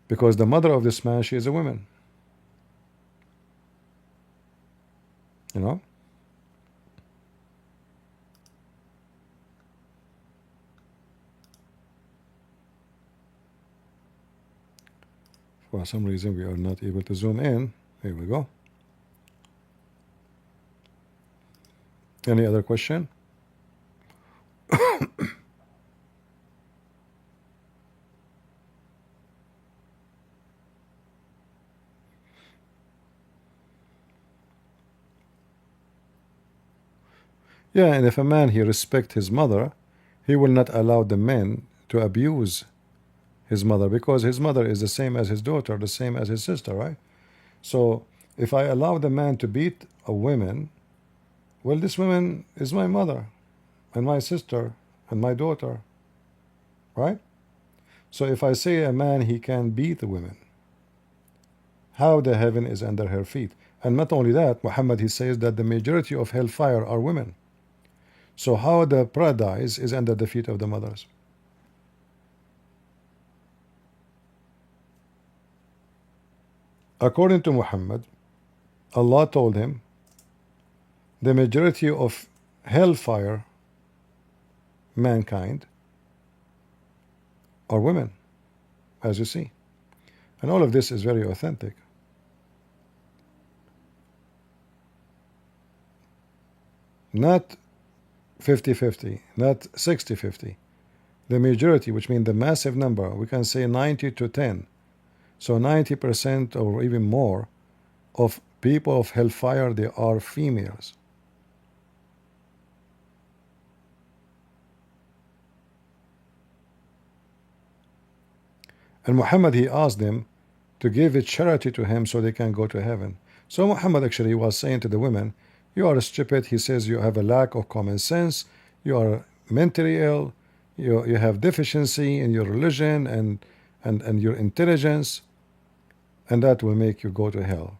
Because the mother of this man, she is a woman. You know? For some reason we are not able to zoom in. Here we go. Any other question? Yeah, and if a man he respect his mother, he will not allow the men to abuse his mother, because his mother is the same as his daughter, the same as his sister, right? So if I allow the man to beat a woman, well, this woman is my mother and my sister and my daughter, right? So if I say a man he can beat the women, how the heaven is under her feet? And not only that, Muhammad he says that the majority of hellfire are women. So how the paradise is under the feet of the mothers? According to Muhammad, Allah told him the majority of hellfire mankind are women, as you see. And all of this is very authentic. Not 50-50, not 60-50. The majority, which means the massive number, we can say 90 to 10. So 90% or even more of people of hellfire, they are females. And Muhammad he asked them to give a charity to him so they can go to heaven. So Muhammad actually was saying to the women, you are stupid. He says you have a lack of common sense, you are mentally ill, you have deficiency in your religion and your intelligence, and that will make you go to hell.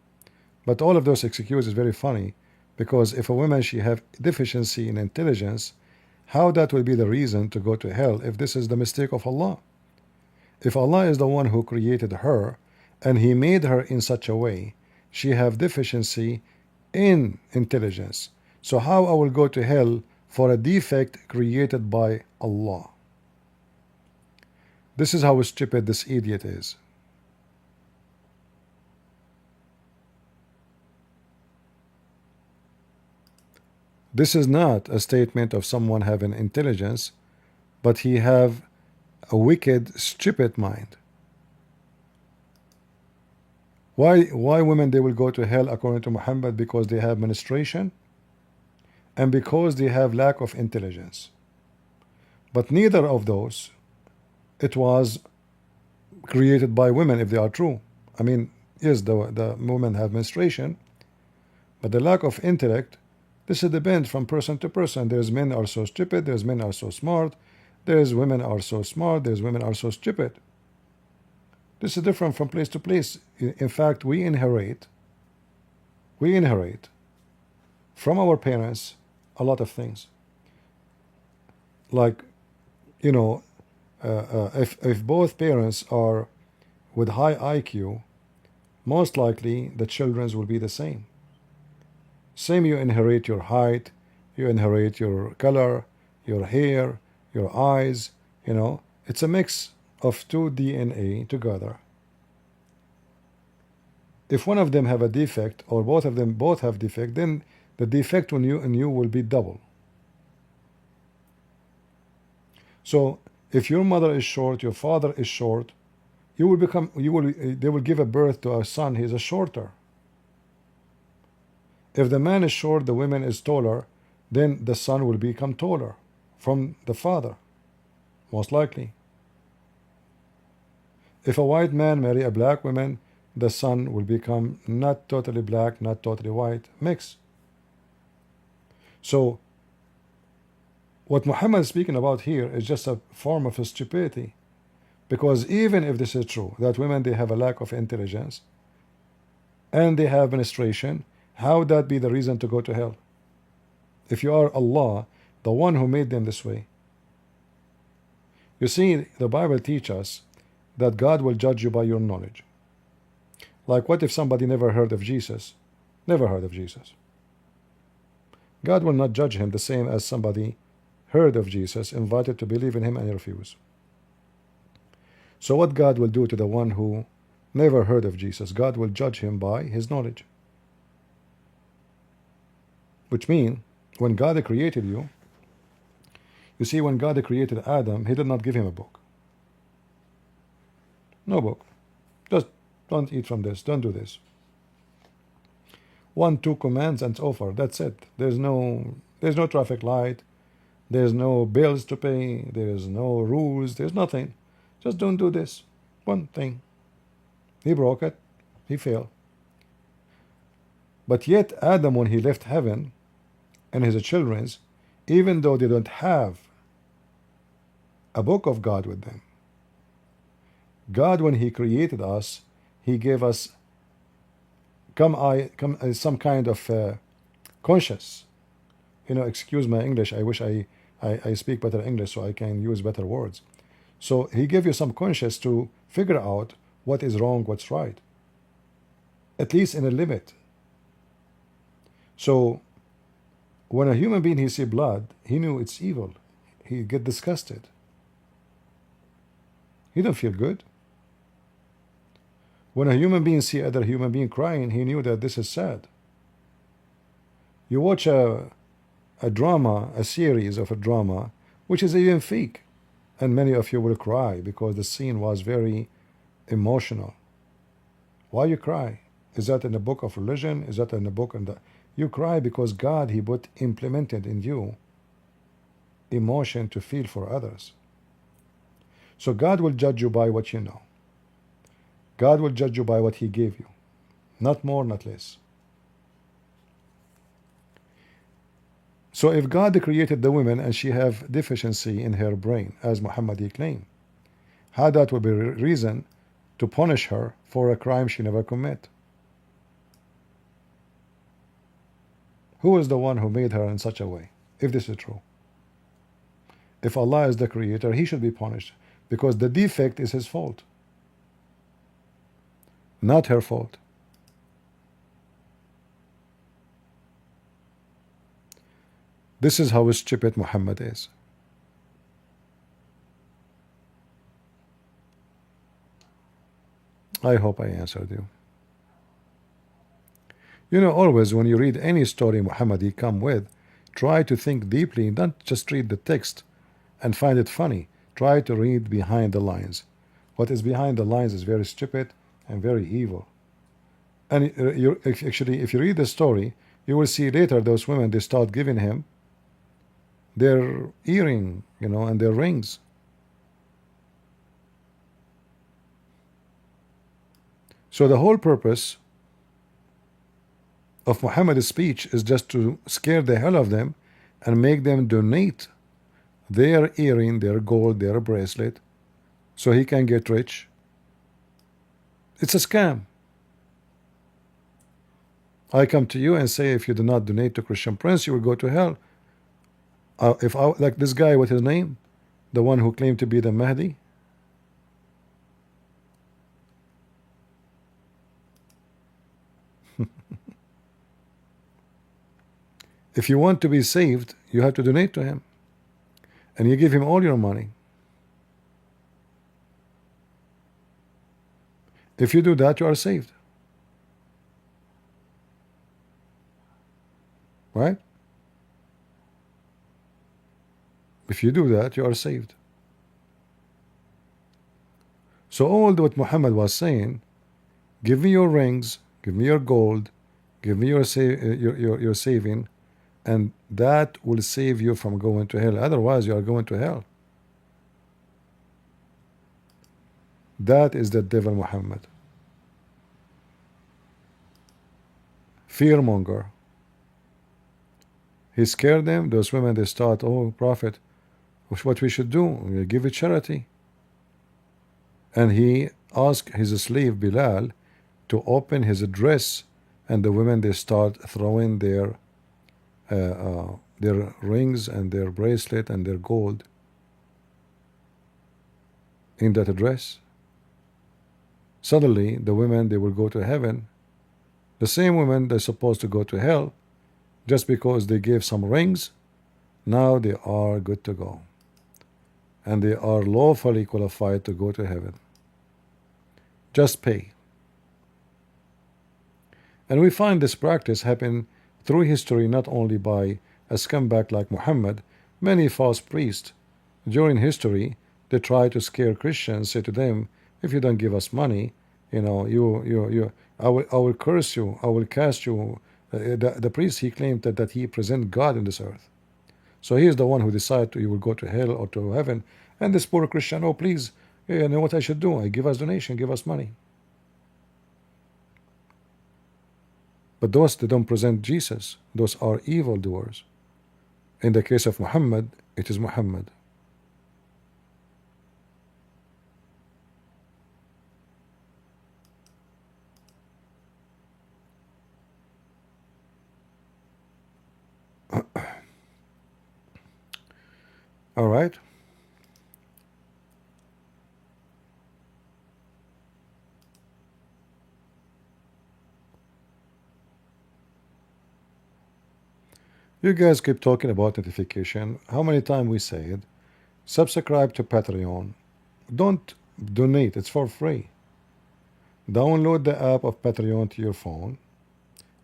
But all of those excuses is very funny, because if a woman she have deficiency in intelligence, how that will be the reason to go to hell if this is the mistake of Allah? If Allah is the one who created her and he made her in such a way, she have deficiency in intelligence. So how I will go to hell for a defect created by Allah? This is how stupid this idiot is. This is not a statement of someone having intelligence, but he have a wicked, stupid mind. Why women they will go to hell according to Muhammad? Because they have menstruation and because they have lack of intelligence. But neither of those it was created by women, if they are true. I mean, yes, the women have menstruation, but the lack of intellect, this is depends from person to person. There's men are so stupid, there's men are so smart, there's women are so smart, there's women are so stupid. This is different from place to place. In fact, we inherit from our parents a lot of things. Like, you know, if both parents are with high IQ, most likely the children's will be the same. Same, you inherit your height, you inherit your color, your hair, your eyes, you know. It's a mix of two DNA together. If one of them have a defect, or both of them both have defect, then the defect in you will be double. So if your mother is short, your father is short, they will give a birth to a son, he's a shorter. If the man is short, the woman is taller, then the son will become taller from the father, most likely. If a white man marry a black woman, the son will become not totally black, not totally white, mix. So what Muhammad is speaking about here is just a form of stupidity, because even if this is true, that women, they have a lack of intelligence and they have menstruation, how would that be the reason to go to hell? If you are Allah, the one who made them this way. You see, the Bible teaches us that God will judge you by your knowledge. Like, what if somebody never heard of Jesus? Never heard of Jesus. God will not judge him the same as somebody heard of Jesus, invited to believe in him, and refuse. So what God will do to the one who never heard of Jesus? God will judge him by his knowledge. Which means, when God created you, you see, when God created Adam, he did not give him a book. No book. Just don't eat from this, don't do this. 1, 2 commands and it's over. That's it. There's no traffic light, there's no bills to pay, there's no rules, there's nothing. Just don't do this. One thing. He broke it, he failed. But yet Adam, when he left heaven, and his children's, even though they don't have a book of God with them, God, when he created us, he gave us some kind of conscious, excuse my English, I wish I speak better English so I can use better words. So he gave you some conscious to figure out what is wrong, what's right, at least in a limit. So when a human being, he see blood, he knew it's evil. He get disgusted. He don't feel good. When a human being see other human being crying, he knew that this is sad. You watch a drama, a series of a drama, which is even fake, and many of you will cry because the scene was very emotional. Why you cry? Is that in the book of religion? Is that in the book? You cry because God, he implemented in you emotion to feel for others. So God will judge you by what you know. God will judge you by what he gave you, not more, not less. So if God created the woman and she have deficiency in her brain, as Muhammad claimed, how that would be reason to punish her for a crime she never commit? Who is the one who made her in such a way, if this is true? If Allah is the creator, he should be punished, because the defect is his fault, not her fault. This is how stupid Muhammad is. I hope I answered you. Always when you read any story Muhammad come with, try to think deeply, don't just read the text and find it funny. Try to read behind the lines. What is behind the lines is very stupid and very evil. And if you read the story, you will see later those women, they start giving him their earring, and their rings. So the whole purpose of Muhammad's speech is just to scare the hell of them and make them donate their earring, their gold, their bracelet, so he can get rich. It's a scam. I come to you and say, if you do not donate to Christian Prince, you will go to hell. Like this guy, what's his name? The one who claimed to be the Mahdi. If you want to be saved, you have to donate to him, and you give him all your money. If you do that, you are saved. right? If you do that, you are saved. So all what Muhammad was saying, give me your rings, give me your gold, give me your saving, and that will save you from going to hell. Otherwise, you are going to hell. That is the devil Muhammad. Fearmonger. He scared them. Those women, they start, oh, Prophet, what we should do? We give it charity. And he asked his slave Bilal to open his dress, and the women, they start throwing their rings and their bracelet and their gold in that dress. Suddenly, the women, they will go to heaven. The same women they're supposed to go to hell, just because they gave some rings, now they are good to go. And they are lawfully qualified to go to heaven. Just pay. And we find this practice happen through history, not only by a scumbag like Muhammad. Many false priests during history, they try to scare Christians, say to them, if you don't give us money, I will curse you, I will cast you. The priest, he claimed that he present God in this earth. So he is the one who decides you will go to hell or to heaven. And this poor Christian, oh please, you know what I should do? I give us donation, give us money. But those that don't present Jesus, those are evildoers. In the case of Muhammad, it is Muhammad. All right. You guys keep talking about notification. How many times we say it? Subscribe to Patreon. Don't donate. It's for free. Download the app of Patreon to your phone.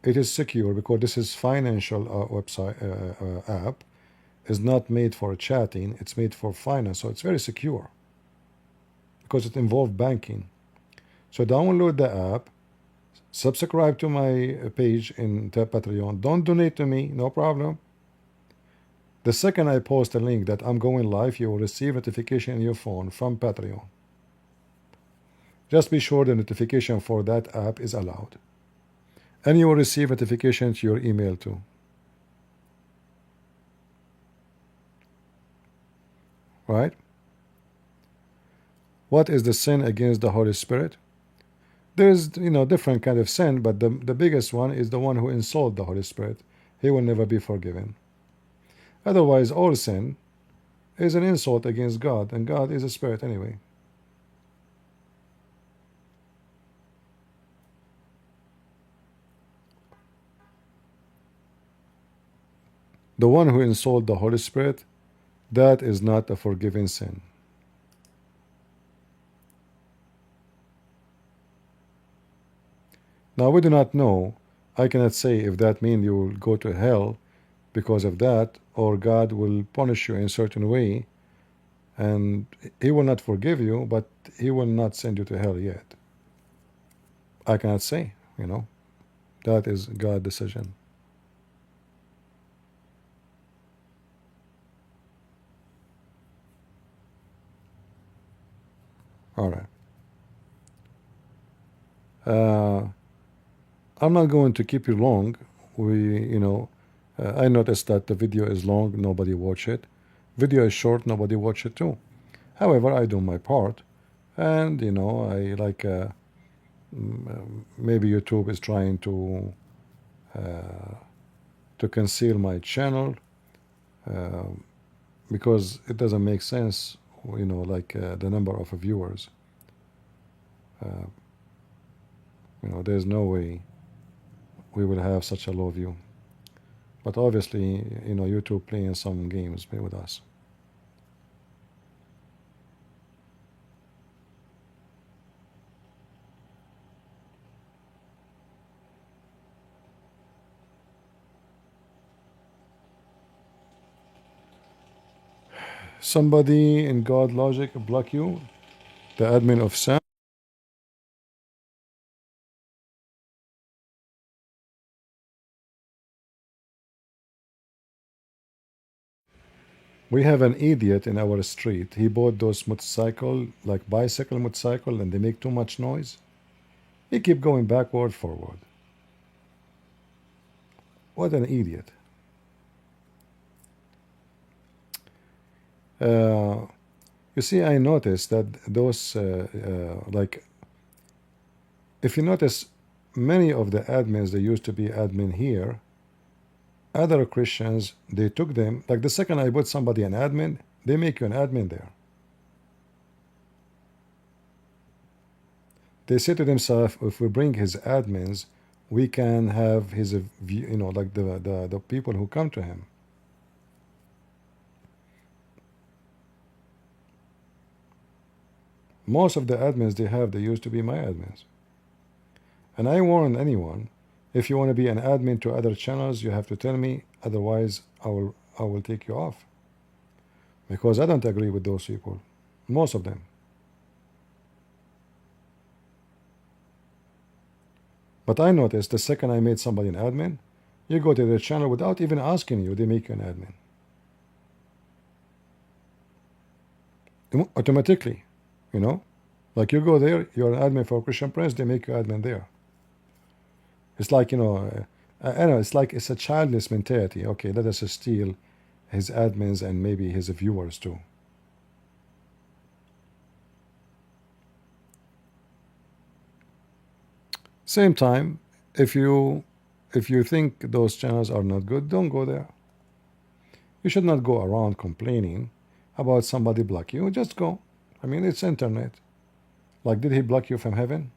It is secure because this is financial website app. Is not made for chatting. It's made for finance. So it's very secure because it involves banking. So download the app. Subscribe to my page in Patreon. Don't donate to me. No problem. The second I post a link that I'm going live, you will receive notification in your phone from Patreon. Just be sure the notification for that app is allowed. And you will receive notification to your email too. Right? What is the sin against the Holy Spirit? There's different kind of sin, but the biggest one is the one who insults the Holy Spirit. He will never be forgiven. Otherwise, all sin is an insult against God, and God is a spirit anyway. The one who insults the Holy Spirit, that is not a forgiven sin. Now, we do not know. I cannot say if that means you will go to hell because of that, or God will punish you in a certain way, and He will not forgive you, but He will not send you to hell yet. I cannot say, that is God's decision. All right. I'm not going to keep you long. I noticed that the video is long, nobody watch it. Video is short, nobody watch it too. However, I do my part, and I like maybe YouTube is trying to conceal my channel because it doesn't make sense, like the number of viewers. There's no way we will have such a low view. But obviously, YouTube playing some games with us. Somebody in God logic block you, the admin of Sam. We have an idiot in our street. He bought those motorcycle, like bicycle motorcycle, and they make too much noise. He keep going backward, forward. What an idiot. Uh, you see, I noticed that those, like, if you notice, many of the admins that used to be admin here, other Christians, they took them, like the second I put somebody an admin, they make you an admin there. They say to themselves, if we bring his admins, we can have his, like the people who come to him. Most of the admins they have, they used to be my admins. And I warn anyone, if you want to be an admin to other channels, you have to tell me, otherwise I will take you off. Because I don't agree with those people. Most of them. But I noticed the second I made somebody an admin, you go to their channel without even asking you, they make you an admin. Automatically, you know? Like you go there, you're an admin for Christian Prince, they make you admin there. It's like, I know, it's like it's a childless mentality. Okay, let us steal his admins and maybe his viewers too. Same time, if you think those channels are not good, don't go there. You should not go around complaining about somebody block you. Just go. I mean, it's internet. Like, did he block you from heaven?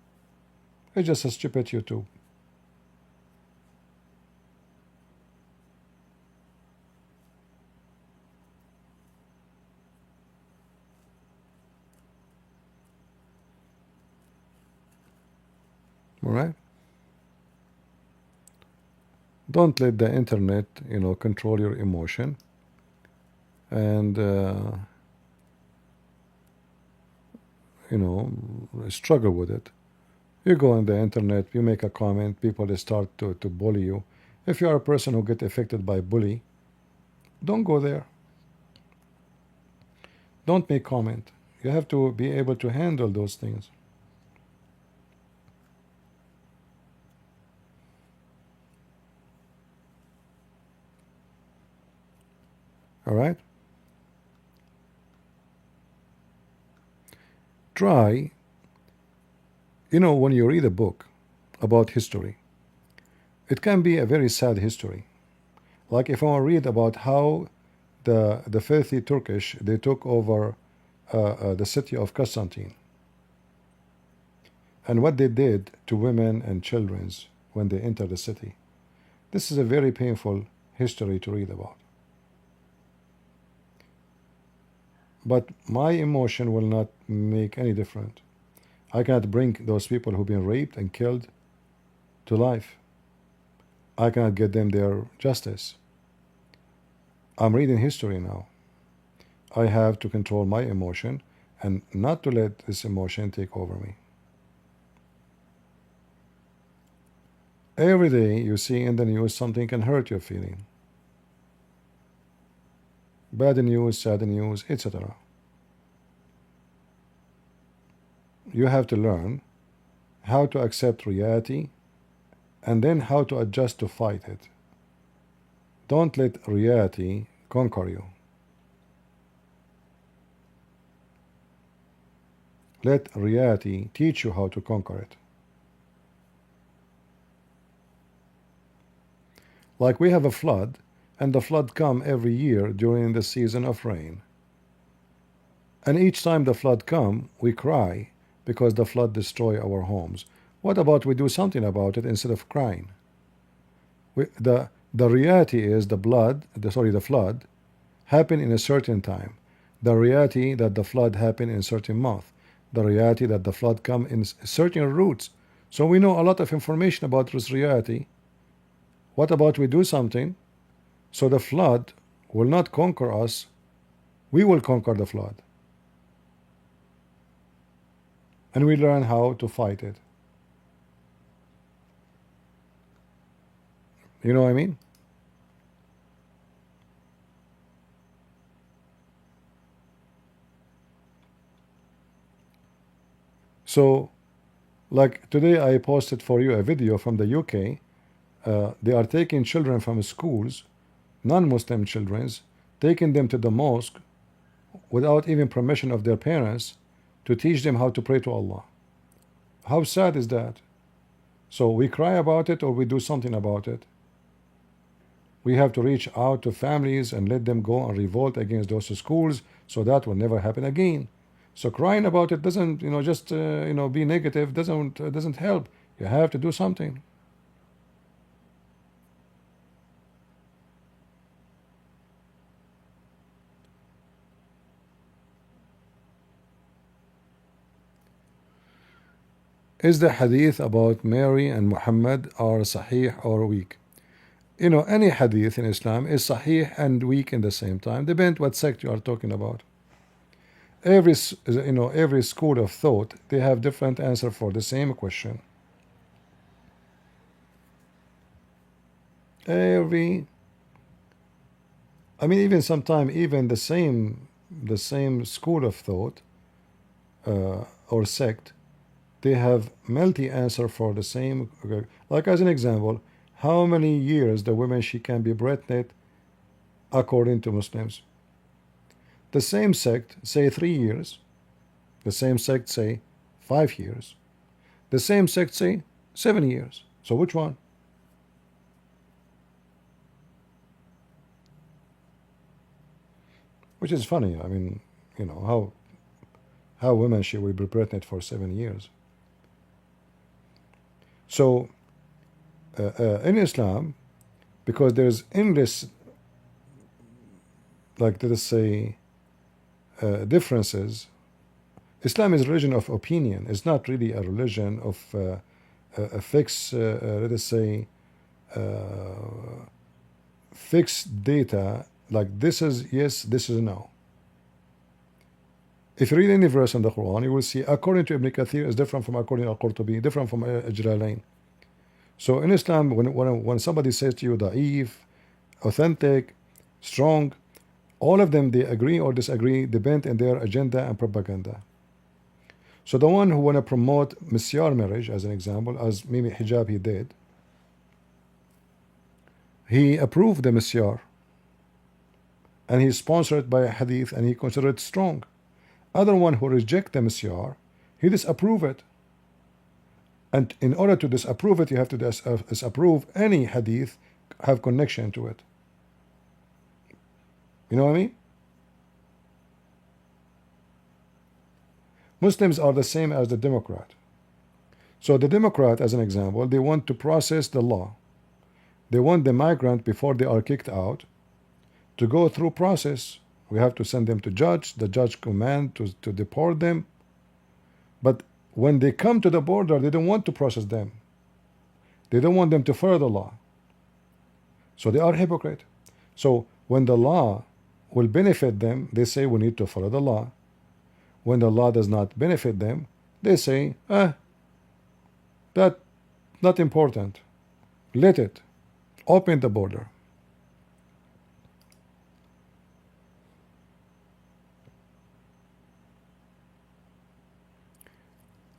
It's just a stupid YouTube. All right? Don't let the internet, control your emotion. And, struggle with it. You go on the internet, you make a comment, people start to bully you. If you are a person who get affected by bully, don't go there. Don't make comment. You have to be able to handle those things. All right? Try, when you read a book about history, it can be a very sad history. Like if I want to read about how the filthy Turkish, they took over the city of Constantine, and what they did to women and children when they entered the city. This is a very painful history to read about. But my emotion will not make any difference. I cannot bring those people who've been raped and killed to life. I cannot get them their justice. I'm reading history now. I have to control my emotion and not to let this emotion take over me. Every day you see in the news something can hurt your feeling. Bad news, sad news, etc. You have to learn how to accept reality and then how to adjust to fight it. Don't let reality conquer you. Let reality teach you how to conquer it. Like we have a flood, and the flood come every year during the season of rain. And each time the flood come, we cry because the flood destroy our homes. What about we do something about it instead of crying? The reality is the flood happened in a certain time. The reality that the flood happened in a certain month. The reality that the flood come in certain routes. So we know a lot of information about this reality. What about we do something so the flood will not conquer us We will conquer the flood. And we learn how to fight it. You know what I mean? So, like today I posted for you a video from the UK. They are taking children from schools, non-Muslim children's, taking them to the mosque without even permission of their parents to teach them how to pray to Allah. How sad is that? So we cry about it or we do something about it. We have to reach out to families and let them go and revolt against those schools so that will never happen again. So crying about it doesn't, just be negative doesn't help. You have to do something. Is the hadith about Mary and Muhammad are sahih or weak? Any hadith in Islam is sahih and weak in the same time. Depends what sect you are talking about. Every school of thought, they have different answer for the same question. Even sometimes even the same school of thought or sect, they have multi answer for the same. Like as an example, how many years the woman she can be pregnant according to Muslims? The same sect say 3 years. The same sect say 5 years. The same sect say 7 years. So which one? Which is funny. How women she will be pregnant for 7 years. So in Islam, because there's endless, like let us say, differences. Islam is a religion of opinion. It's not really a religion of a fixed, let us say, fixed data. Like this is yes, this is no. If you read any verse in the Quran, you will see according to Ibn Kathir is different from according to Al-Qurtubi, different from Jalalain. So in Islam, when somebody says to you da'if, authentic, strong, all of them, they agree or disagree, depend on their agenda and propaganda. So the one who want to promote misyar marriage, as an example, as Mimi Hijab he did, he approved the misyar, and he sponsored by a hadith, and he considered it strong. Other one who reject the misyar, he disapprove it. And in order to disapprove it, you have to disapprove any hadith have connection to it. You know what I mean? Muslims are the same as the Democrat. So the Democrat, as an example, they want to process the law. They want the migrant, before they are kicked out, to go through process. We have to send them to judge. The judge command to deport them. But when they come to the border, they don't want to process them. They don't want them to follow the law. So they are hypocrite. So when the law will benefit them, they say we need to follow the law. When the law does not benefit them, they say, that not important. Let it. Open the border.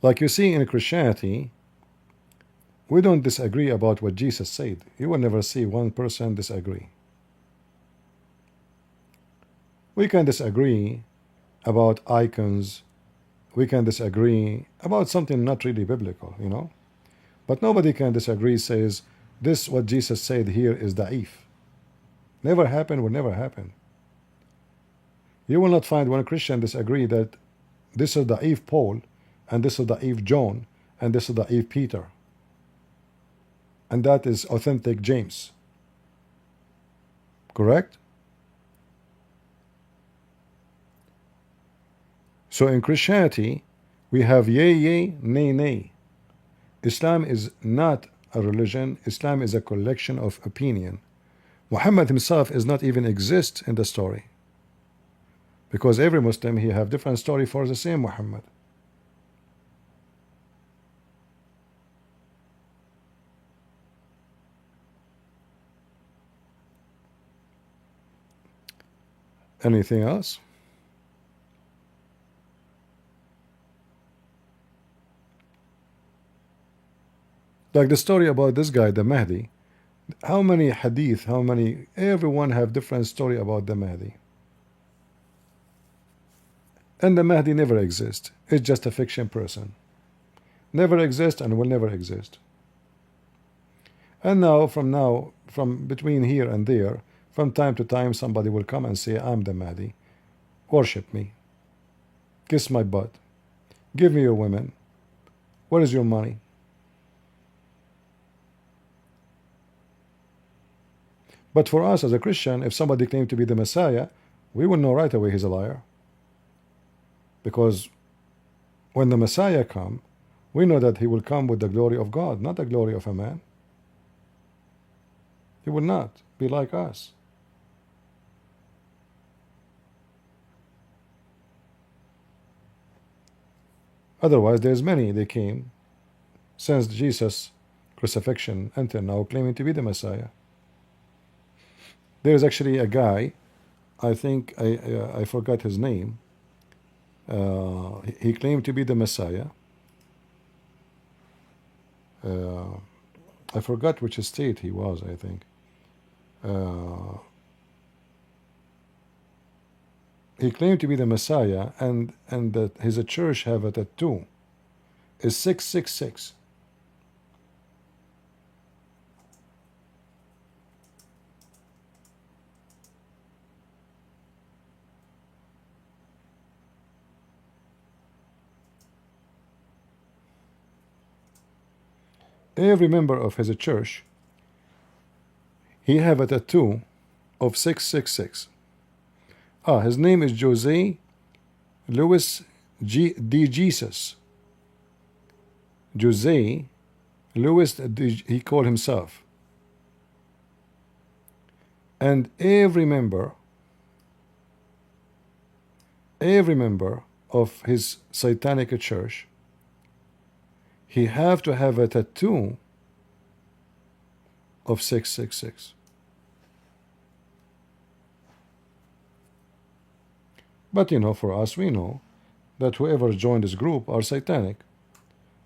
Like you see in Christianity, we don't disagree about what Jesus said. You will never see one person disagree. We can disagree about icons. We can disagree about something not really biblical, But nobody can disagree, says, this what Jesus said here is da'if. Never happened, will never happen. You will not find one Christian disagree that this is da'if Paul, and this is da'if John, and this is da'if Peter. And that is authentic James. Correct? So in Christianity, we have yea, yea, nay, nay. Islam is not a religion. Islam is a collection of opinion. Muhammad himself is not even exist in the story. because every Muslim he have different story for the same Muhammad. Anything else? Like the story about this guy, the Mahdi. How many hadith, how many, everyone have different story about the Mahdi. And the Mahdi never exist. It's just a fiction person. Never exist and will never exist. And now, from between here and there, from time to time, somebody will come and say, I'm the Mahdi. Worship me. Kiss my butt. Give me your women. Where is your money? But for us as a Christian, if somebody claimed to be the Messiah, we will know right away he's a liar. Because when the Messiah come, we know that he will come with the glory of God, not the glory of a man. He will not be like us. Otherwise, there's many they came since Jesus' crucifixion until now claiming to be the Messiah. There's actually a guy, I think I forgot his name. He claimed to be the Messiah. I forgot which state he was, I think. He claimed to be the Messiah, and that his church have a tattoo. Is 666. Every member of his church, he have a tattoo of 666. His name is Jose Louis de Jesus. Jose Louis, he called himself. And every member of his satanic church, he have to have a tattoo of 666. But you know, for us, we know that whoever joined this group are satanic.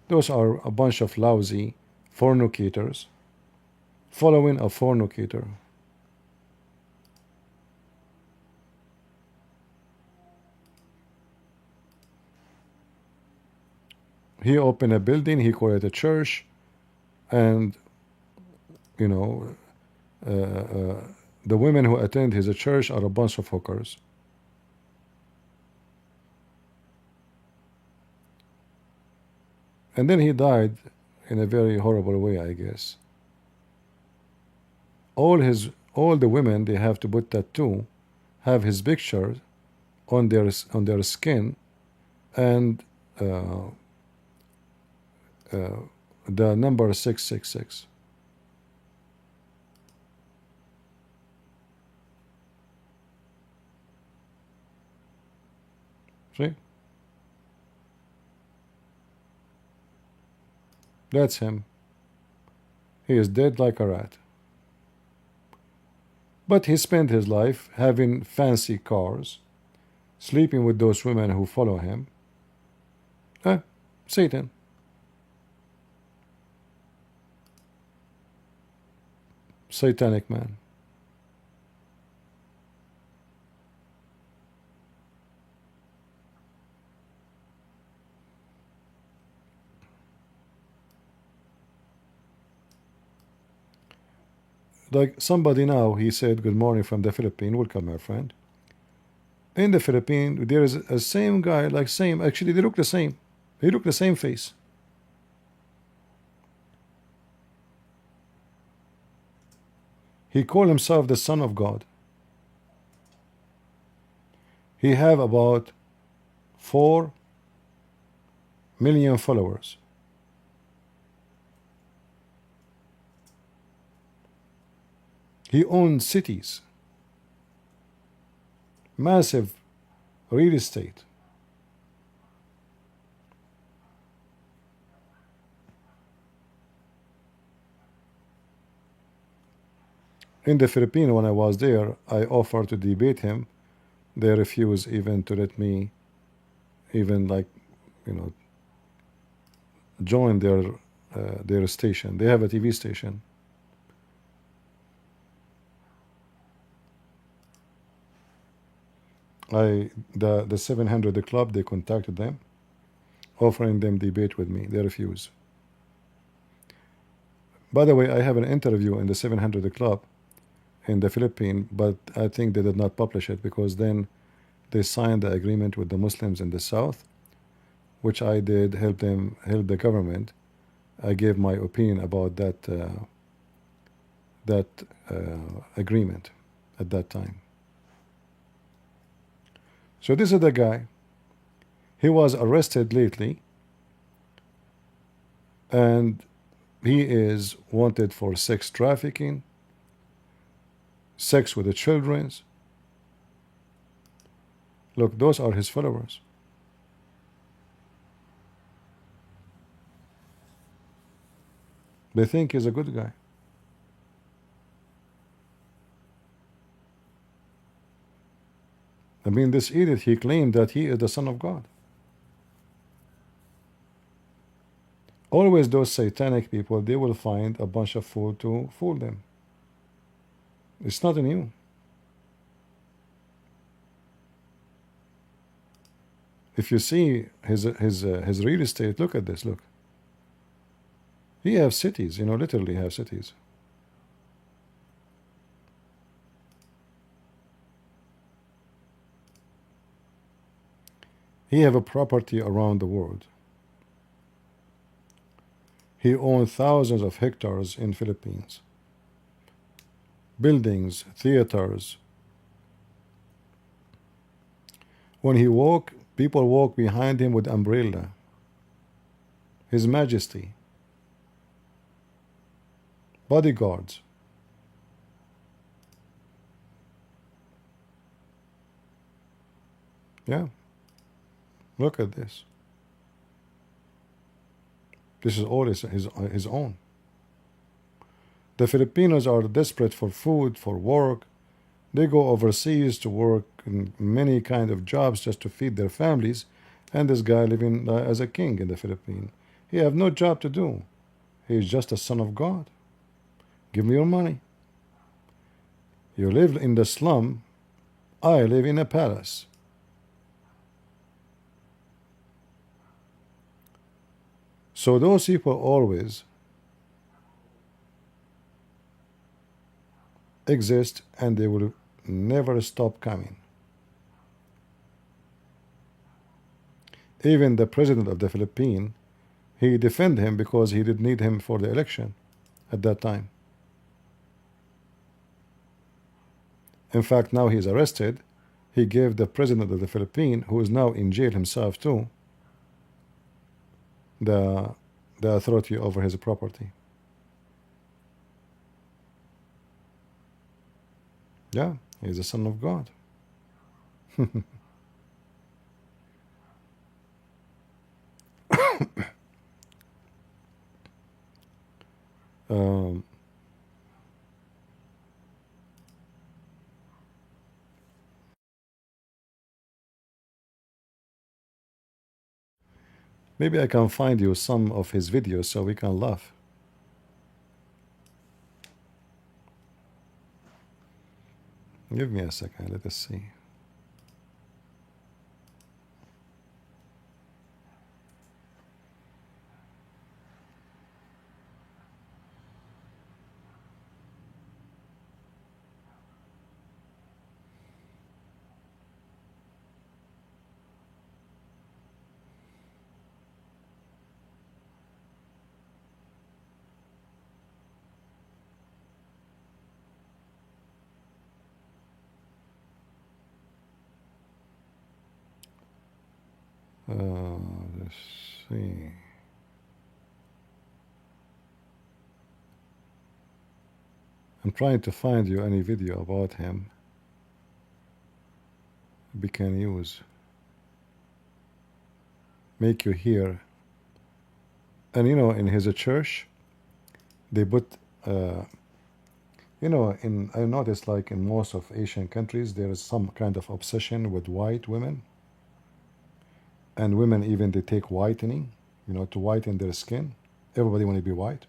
Those are a bunch of lousy fornicators following a fornicator. He opened a building, he called it a church, and you know, the women who attend his church are a bunch of hookers. And then he died in a very horrible way, I guess. All the women, they have to put tattoo, have his picture on their skin, and the number 666. See? That's him. He is dead like a rat. But he spent his life having fancy cars, sleeping with those women who follow him. Satan. Satanic man. Like somebody now, he said, good morning from the Philippines. Welcome, my friend. In the Philippines, there is a same guy, like same, actually they look the same. They look the same face. He called himself the Son of God. He have about 4 million followers. He owns cities, massive real estate. In the Philippines, when I was there, I offered to debate him. They refused even to let me even like, you know, join their station. They have a TV station. The 700 club, they contacted them, offering them debate with me. They refuse. By the way, I have an interview in the 700 club in the Philippines, but I think they did not publish it because then they signed the agreement with the Muslims in the south, which I did help the government. I gave my opinion about that agreement at that time. So this is the guy. He was arrested lately, and he is wanted for sex trafficking, sex with the children. Look, those are his followers. They think he's a good guy. I mean, this idiot, he claimed that he is the Son of God. Always those satanic people, they will find a bunch of fool to fool them. It's not new. If you see his real estate, look at this. Look, he has cities. You know, literally have cities. He have a property around the world. He owns thousands of hectares in Philippines. Buildings, theaters. When he walk, people walk behind him with umbrella. His Majesty. Bodyguards. Yeah. Look at this. This is all his own. The Filipinos are desperate for food, for work. They go overseas to work in many kind of jobs just to feed their families. And this guy living as a king in the Philippines. He have no job to do. He is just a son of God. Give me your money. You live in the slum. I live in a palace. So those people always exist and they will never stop coming. Even the president of the Philippines, he defended him because he didn't need him for the election at that time. In fact, now he's arrested. He gave the president of the Philippines, who is now in jail himself too, the authority over his property. Yeah, he's a son of God. um, Maybe I can find you some of his videos so we can laugh. Give me a second, let us see. Let's see. I'm trying to find you any video about him we can use. make you hear. And you know, in his church, they put, you know, I noticed like in most of Asian countries, there is some kind of obsession with white women. And women even, they take whitening, you know, to whiten their skin. Everybody want to be white,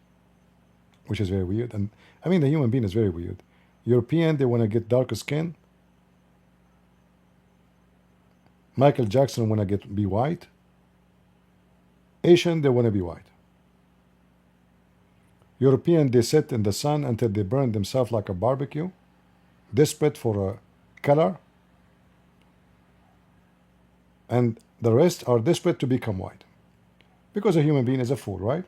which is very weird. And I mean, the human being is very weird. European, they want to get darker skin. Michael Jackson want to be white. Asian, they want to be white. European, they sit in the sun until they burn themselves like a barbecue, desperate for a color. And the rest are desperate to become white. Because a human being is a fool, right?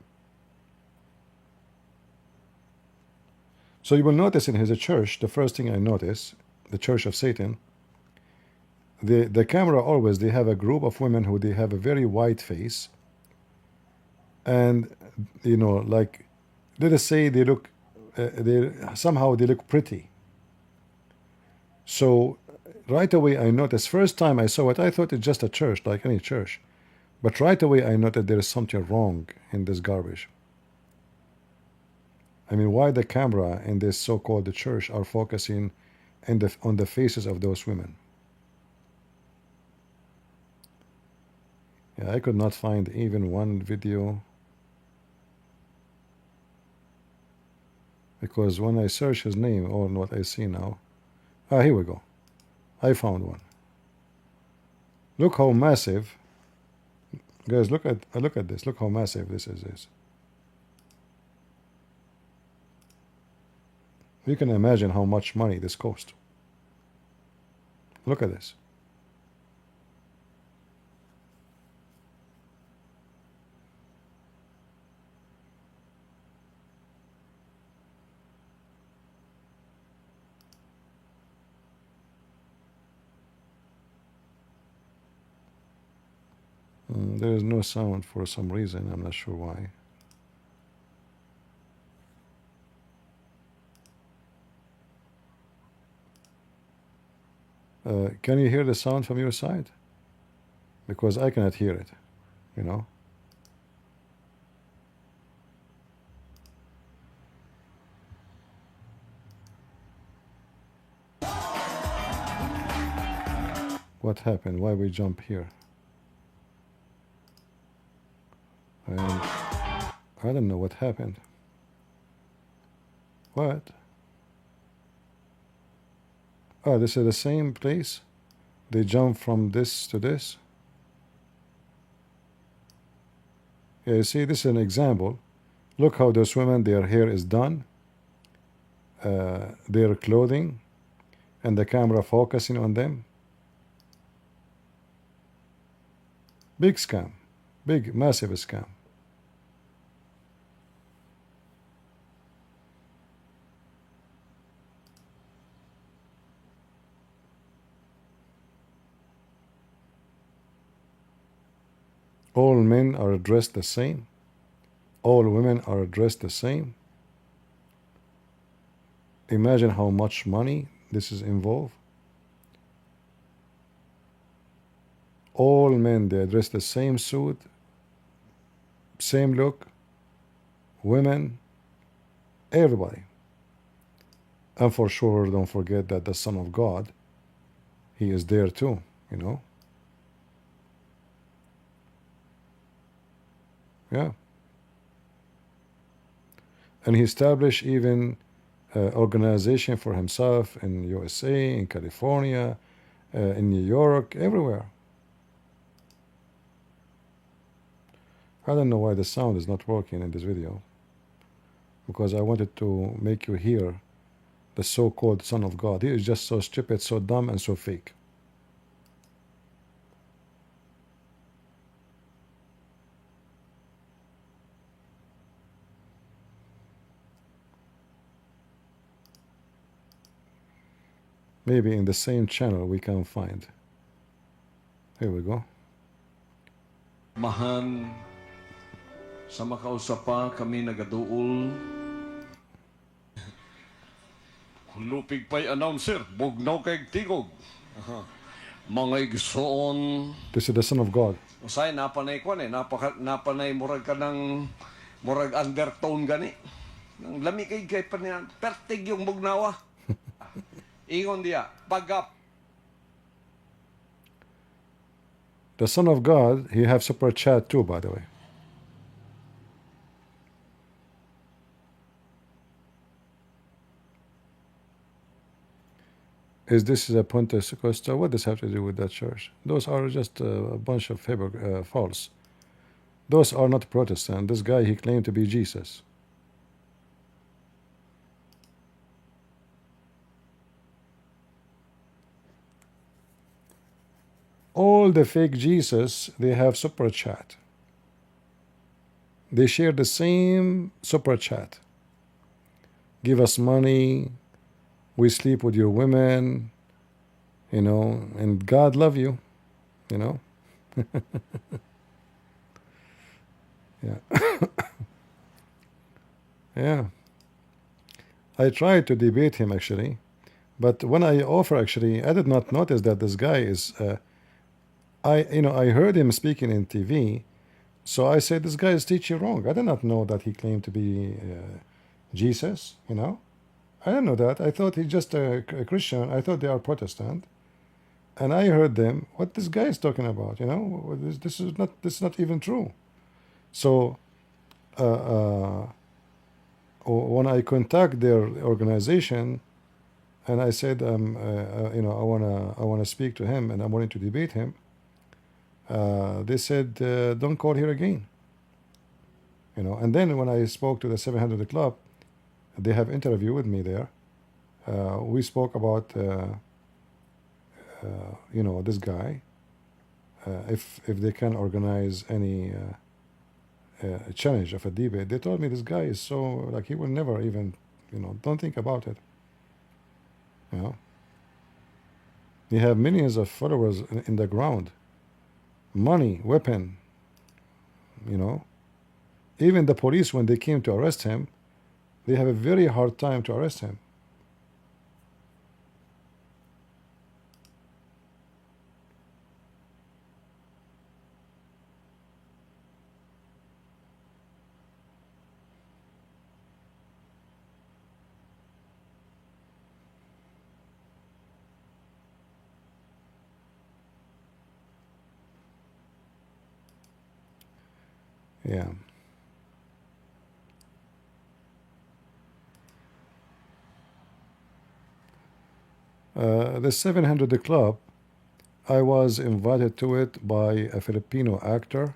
So you will notice in his church, the first thing I notice, the Church of Satan, the camera always, they have a group of women who they have a very white face. And, you know, like, let us say they look, somehow they look pretty. So right away I noticed, first time I saw it, I thought it's just a church, like any church. But right away I noticed there is something wrong in this garbage. I mean, why the camera in this so-called church are focusing on the faces of those women? Yeah, I could not find even one video. Because when I search his name, or what I see now, here we go. I found one. Look how massive, guys. Look at this. Look how massive this is. You can imagine how much money this cost. Look at this. There is no sound for some reason. I'm not sure why. Can you hear the sound from your side? Because I cannot hear it, you know. What happened? Why we jump here? And I don't know what happened. What? Oh, this is the same place? They jump from this to this? Yeah, you see, this is an example. Look how those women, their hair is done, their clothing, and the camera focusing on them. Big scam. Big, massive scam. All men are dressed the same. All women are dressed the same. Imagine how much money this is involved. All men, they dress the same suit, same look. Women, everybody. And for sure, don't forget that the Son of God, he is there too, you know. Yeah. And he established even organization for himself in USA, in California, in New York, everywhere. I don't know why the sound is not working in this video, because I wanted to make you hear the so-called Son of God. He is just so stupid, so dumb, and so fake. Maybe in the same channel we can find. Here we go. Mahan, sa makausapa kami nagaduol. Lupig pa'y announcer, bugnaw kay tigog. Mga igsoon. This is the Son of God. Usay napanay ko napanay murag ka ng murag undertone gani. Nang lami kay pa niya, pertig yung bugnawa. Ingon diya, pagap. The Son of God, he have super chat too, by the way. Is this a Pentecostal? What does have to do with that church? Those are just a bunch of false. Those are not Protestant. This guy, he claimed to be Jesus. All the fake Jesus, they have super chat. They share the same super chat. Give us money. We sleep with your women. You know, and God love you. You know. Yeah. Yeah. I tried to debate him actually, but when I offer actually, I did not notice that this guy is. I heard him speaking in TV, so I said this guy is teaching wrong. I did not know that he claimed to be Jesus. You know, I didn't know that. I thought he's just a Christian. I thought they are Protestant, and I heard them. What this guy is talking about? You know, this is not even true. So. When I contact their organization and I said, I wanna speak to him and I'm willing to debate him, they said, don't call here again. You know. And then when I spoke to the 700 Club, they have interview with me there. We spoke about, this guy, if they can organize any challenge of a debate. They told me this guy is so, like, he will never even, don't think about it. You know. You have millions of followers in the ground. Money, weapon, you know. Even the police, when they came to arrest him, they have a very hard time to arrest him. Yeah. The 700 Club, I was invited to it by a Filipino actor.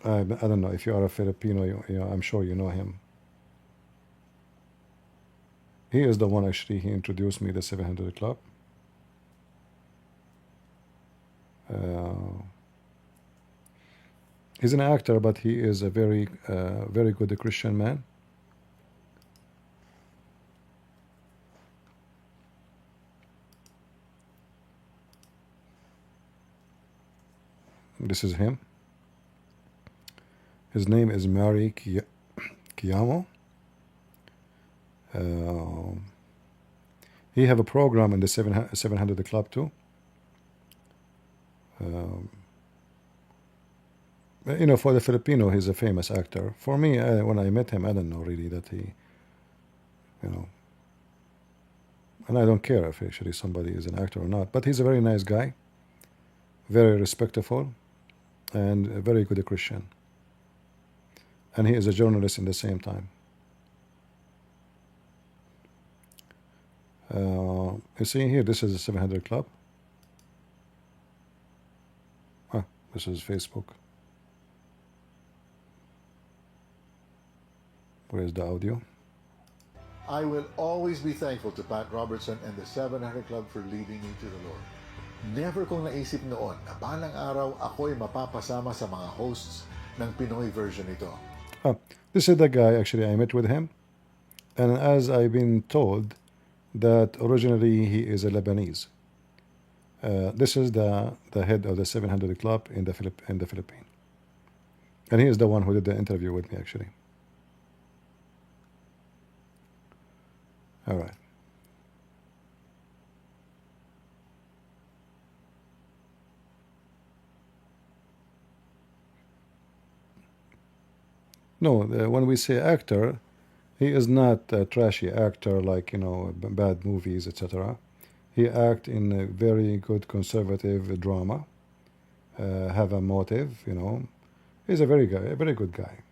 I don't know if you are a Filipino, I'm sure you know him. He is the one actually, he introduced me to the 700 Club. He's an actor, but he is a very, very good Christian man. This is him. His name is Mary Kiyamo. He have a program in the 700 Club too. For the Filipino, he's a famous actor. For me, when I met him, I didn't know really that he, and I don't care if actually somebody is an actor or not. But he's a very nice guy, very respectful, and a very good Christian. And he is a journalist in the same time. You see here, this is the 700 Club. This is Facebook. Where's the audio? I will always be thankful to Pat Robertson and the 700 Club for leading me to the Lord. Never kong naisip noon na balang araw ako'y mapapasama sa mga hosts ng Pinoy version nito. This is the guy, actually, I met with him. And as I've been told, that originally he is a Lebanese. This is the head of the 700 Club in the Philippines. And he is the one who did the interview with me, actually. All right. No, when we say actor, he is not a trashy actor like, bad movies, etc. He act in a very good conservative drama, have a motive, He's a very good guy.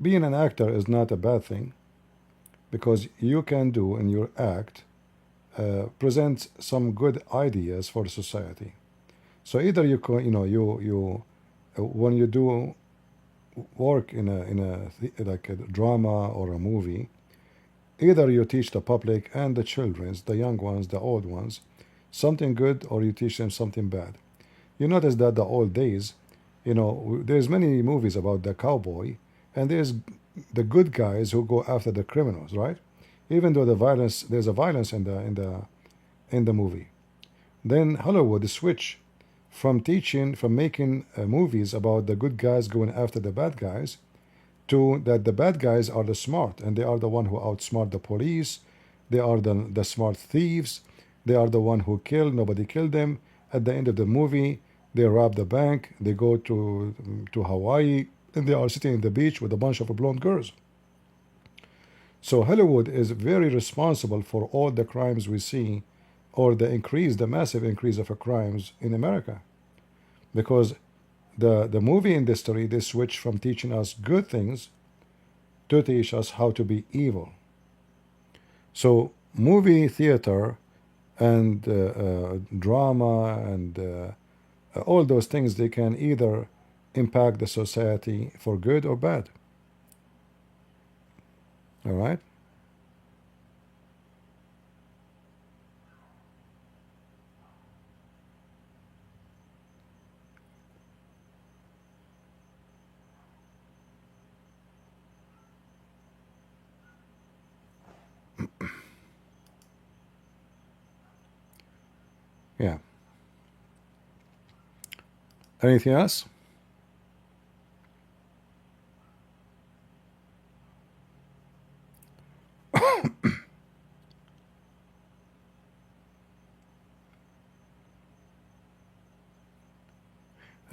Being an actor is not a bad thing because you can do in your act present some good ideas for society. So either you when you do work like a drama or a movie, either you teach the public and the children, the young ones, the old ones, something good, or you teach them something bad. You notice that the old days, there's many movies about the cowboy, and there's the good guys who go after the criminals, right? Even though there's a violence in the movie. Then Hollywood switch from making movies about the good guys going after the bad guys, to that the bad guys are the smart, and they are the one who outsmart the police. They are the smart thieves. They are the one who kill. Nobody killed them. At the end of the movie, they rob the bank. They go to Hawaii, and they are sitting in the beach with a bunch of blonde girls. So Hollywood is very responsible for all the crimes we see, or the massive increase of crimes in America, because the movie industry, they switch from teaching us good things to teach us how to be evil. So movie theater and drama and all those things, they can either impact the society for good or bad. All right? Yeah. Anything else?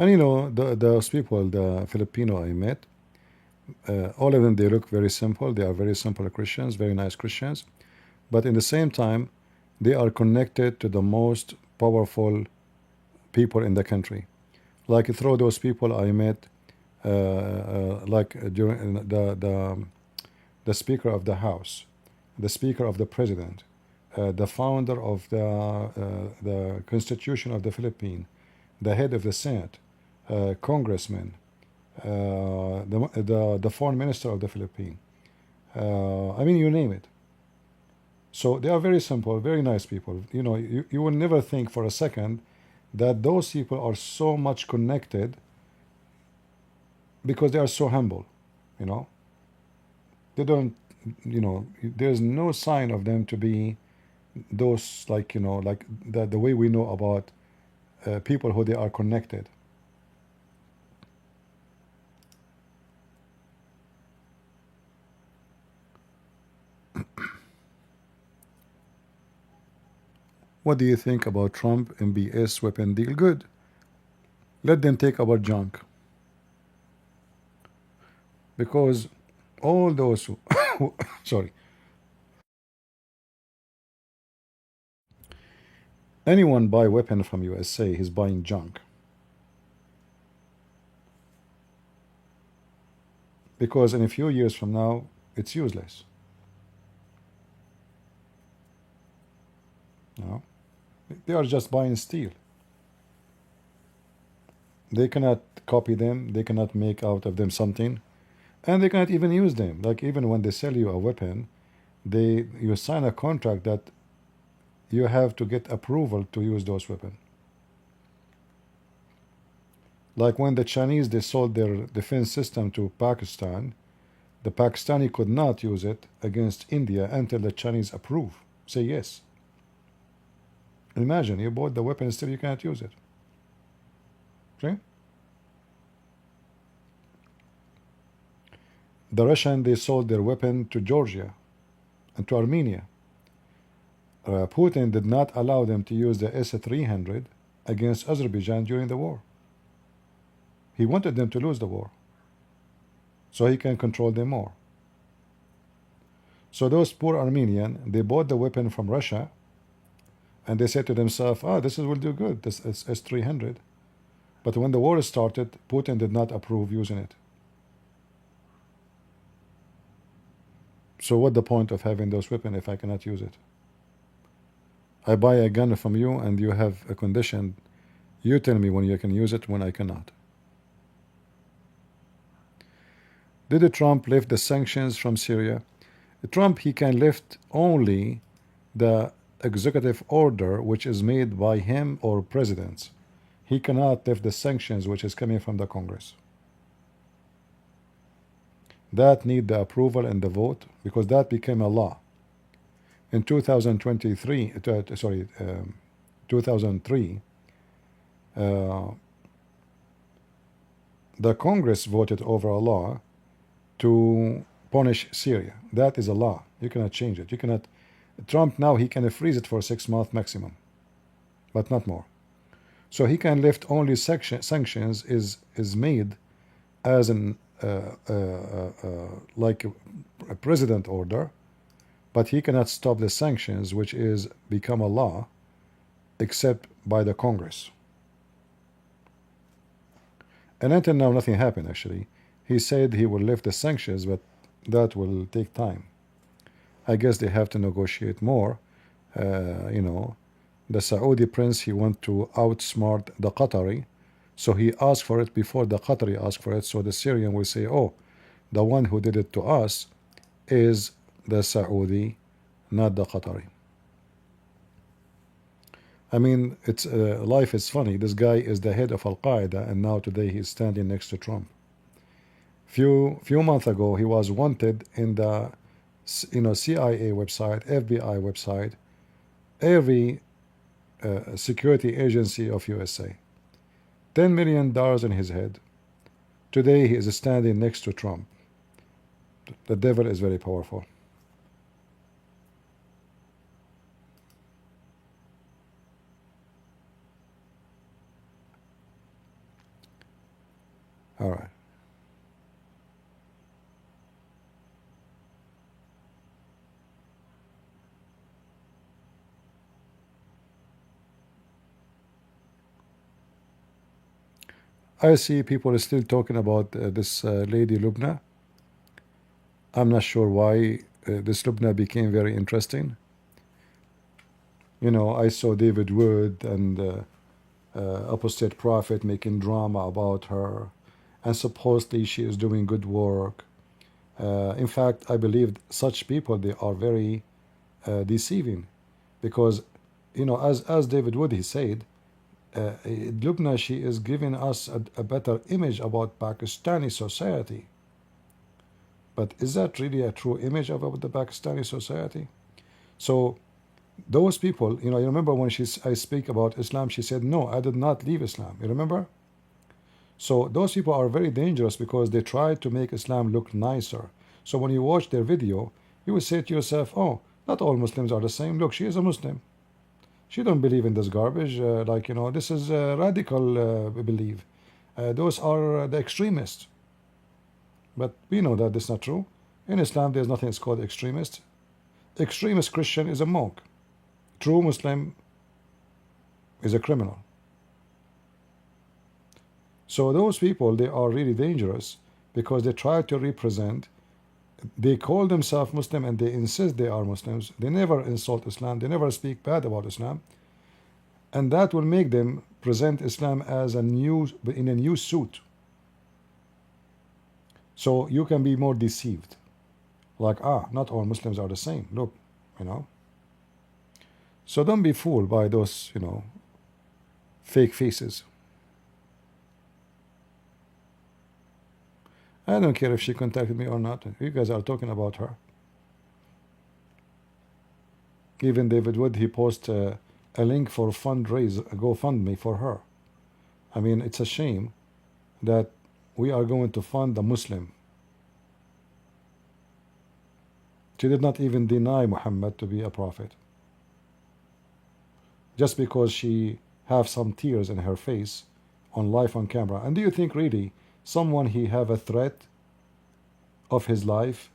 And those people, the Filipino I met, all of them, they look very simple. They are very simple Christians, very nice Christians. But in the same time, they are connected to the most powerful people in the country. Like through those people I met, during the Speaker of the House, the Speaker of the President, the founder of the Constitution of the Philippines, the head of the Senate, congressman, the foreign minister of the Philippines. I mean, you name it. So they are very simple, very nice people. You will never think for a second that those people are so much connected, because they are so humble. They don't, there's no sign of them to be those, like the way we know about people who they are connected. What do you think about Trump and BS weapon deal? Good. Let them take our junk. Because all those who sorry, anyone buy weapon from USA, he's buying junk. Because in a few years from now, it's useless. No? They are just buying steel. They cannot copy them, they cannot make out of them something, and they cannot even use them. Like, even when they sell you a weapon, you sign a contract that you have to get approval to use those weapons. Like when the Chinese, they sold their defense system to Pakistan, the Pakistani could not use it against India until the Chinese approve, say yes. Imagine, you bought the weapon, still you cannot use it. Okay? The Russian, they sold their weapon to Georgia and to Armenia. Putin did not allow them to use the S-300 against Azerbaijan during the war. He wanted them to lose the war. so he can control them more. So those poor Armenian, they bought the weapon from Russia, and they said to themselves, "Ah, this will do good. This is S-300." But when the war started, Putin did not approve using it. So what the point of having those weapons if I cannot use it? I buy a gun from you and you have a condition. You tell me when you can use it, when I cannot. Did Trump lift the sanctions from Syria? Trump, he can lift only the executive order which is made by him or presidents. He cannot lift the sanctions which is coming from the Congress. That need the approval and the vote, because that became a law. In 2003, 2003, the Congress voted over a law to punish Syria. That is a law. You cannot change it. You cannot. Trump now, he can freeze it for 6 months maximum, but not more. So he can lift only sanctions is made as an like a president order, but he cannot stop the sanctions which is become a law except by the Congress. And until now nothing happened actually. He said he will lift the sanctions, but that will take time. I guess they have to negotiate more. You know, the Saudi prince, he want to outsmart the Qatari, so he asked for it before the Qatari asked for it. So the Syrian will say, "Oh, the one who did it to us is the Saudi, not the Qatari." I mean, it's life is funny. This guy is the head of Al Qaeda, and now today he's standing next to Trump. Few months ago, he was wanted in the CIA website, FBI website, every security agency of USA. $10 million in his head. Today he is standing next to Trump. The devil is very powerful. All right. I see people are still talking about this lady Lubna. I'm not sure why this Lubna became very interesting. You know, I saw David Wood and Apostate Prophet making drama about her, and supposedly she is doing good work. In fact, I believe such people, they are very deceiving, because as David Wood, he said, Lubna, she is giving us a better image about Pakistani society. But is that really a true image about the Pakistani society? So those people, you remember when I speak about Islam, she said, "No, I did not leave Islam." You remember? So those people are very dangerous because they try to make Islam look nicer. So when you watch their video, you will say to yourself, "Oh, not all Muslims are the same. Look, she is a Muslim. She don't believe in this garbage. This is radical belief. Those are the extremists." But we know that this is not true. In Islam, there's nothing that's called extremist. Extremist Christian is a monk. True Muslim is a criminal. So those people, they are really dangerous because they try to represent, they call themselves Muslim and they insist they are Muslims. They never insult Islam. They never speak bad about Islam. And that will make them present Islam as in a new suit. So you can be more deceived. Like, not all Muslims are the same. Look, So don't be fooled by those, fake faces. I don't care if she contacted me or not. You guys are talking about her. Even David Wood, he posted a link for fundraise, a GoFundMe for her. I mean, it's a shame that we are going to fund a Muslim. She did not even deny Muhammad to be a prophet. Just because she have some tears in her face on live on camera. And do you think really someone he have a threat of his life,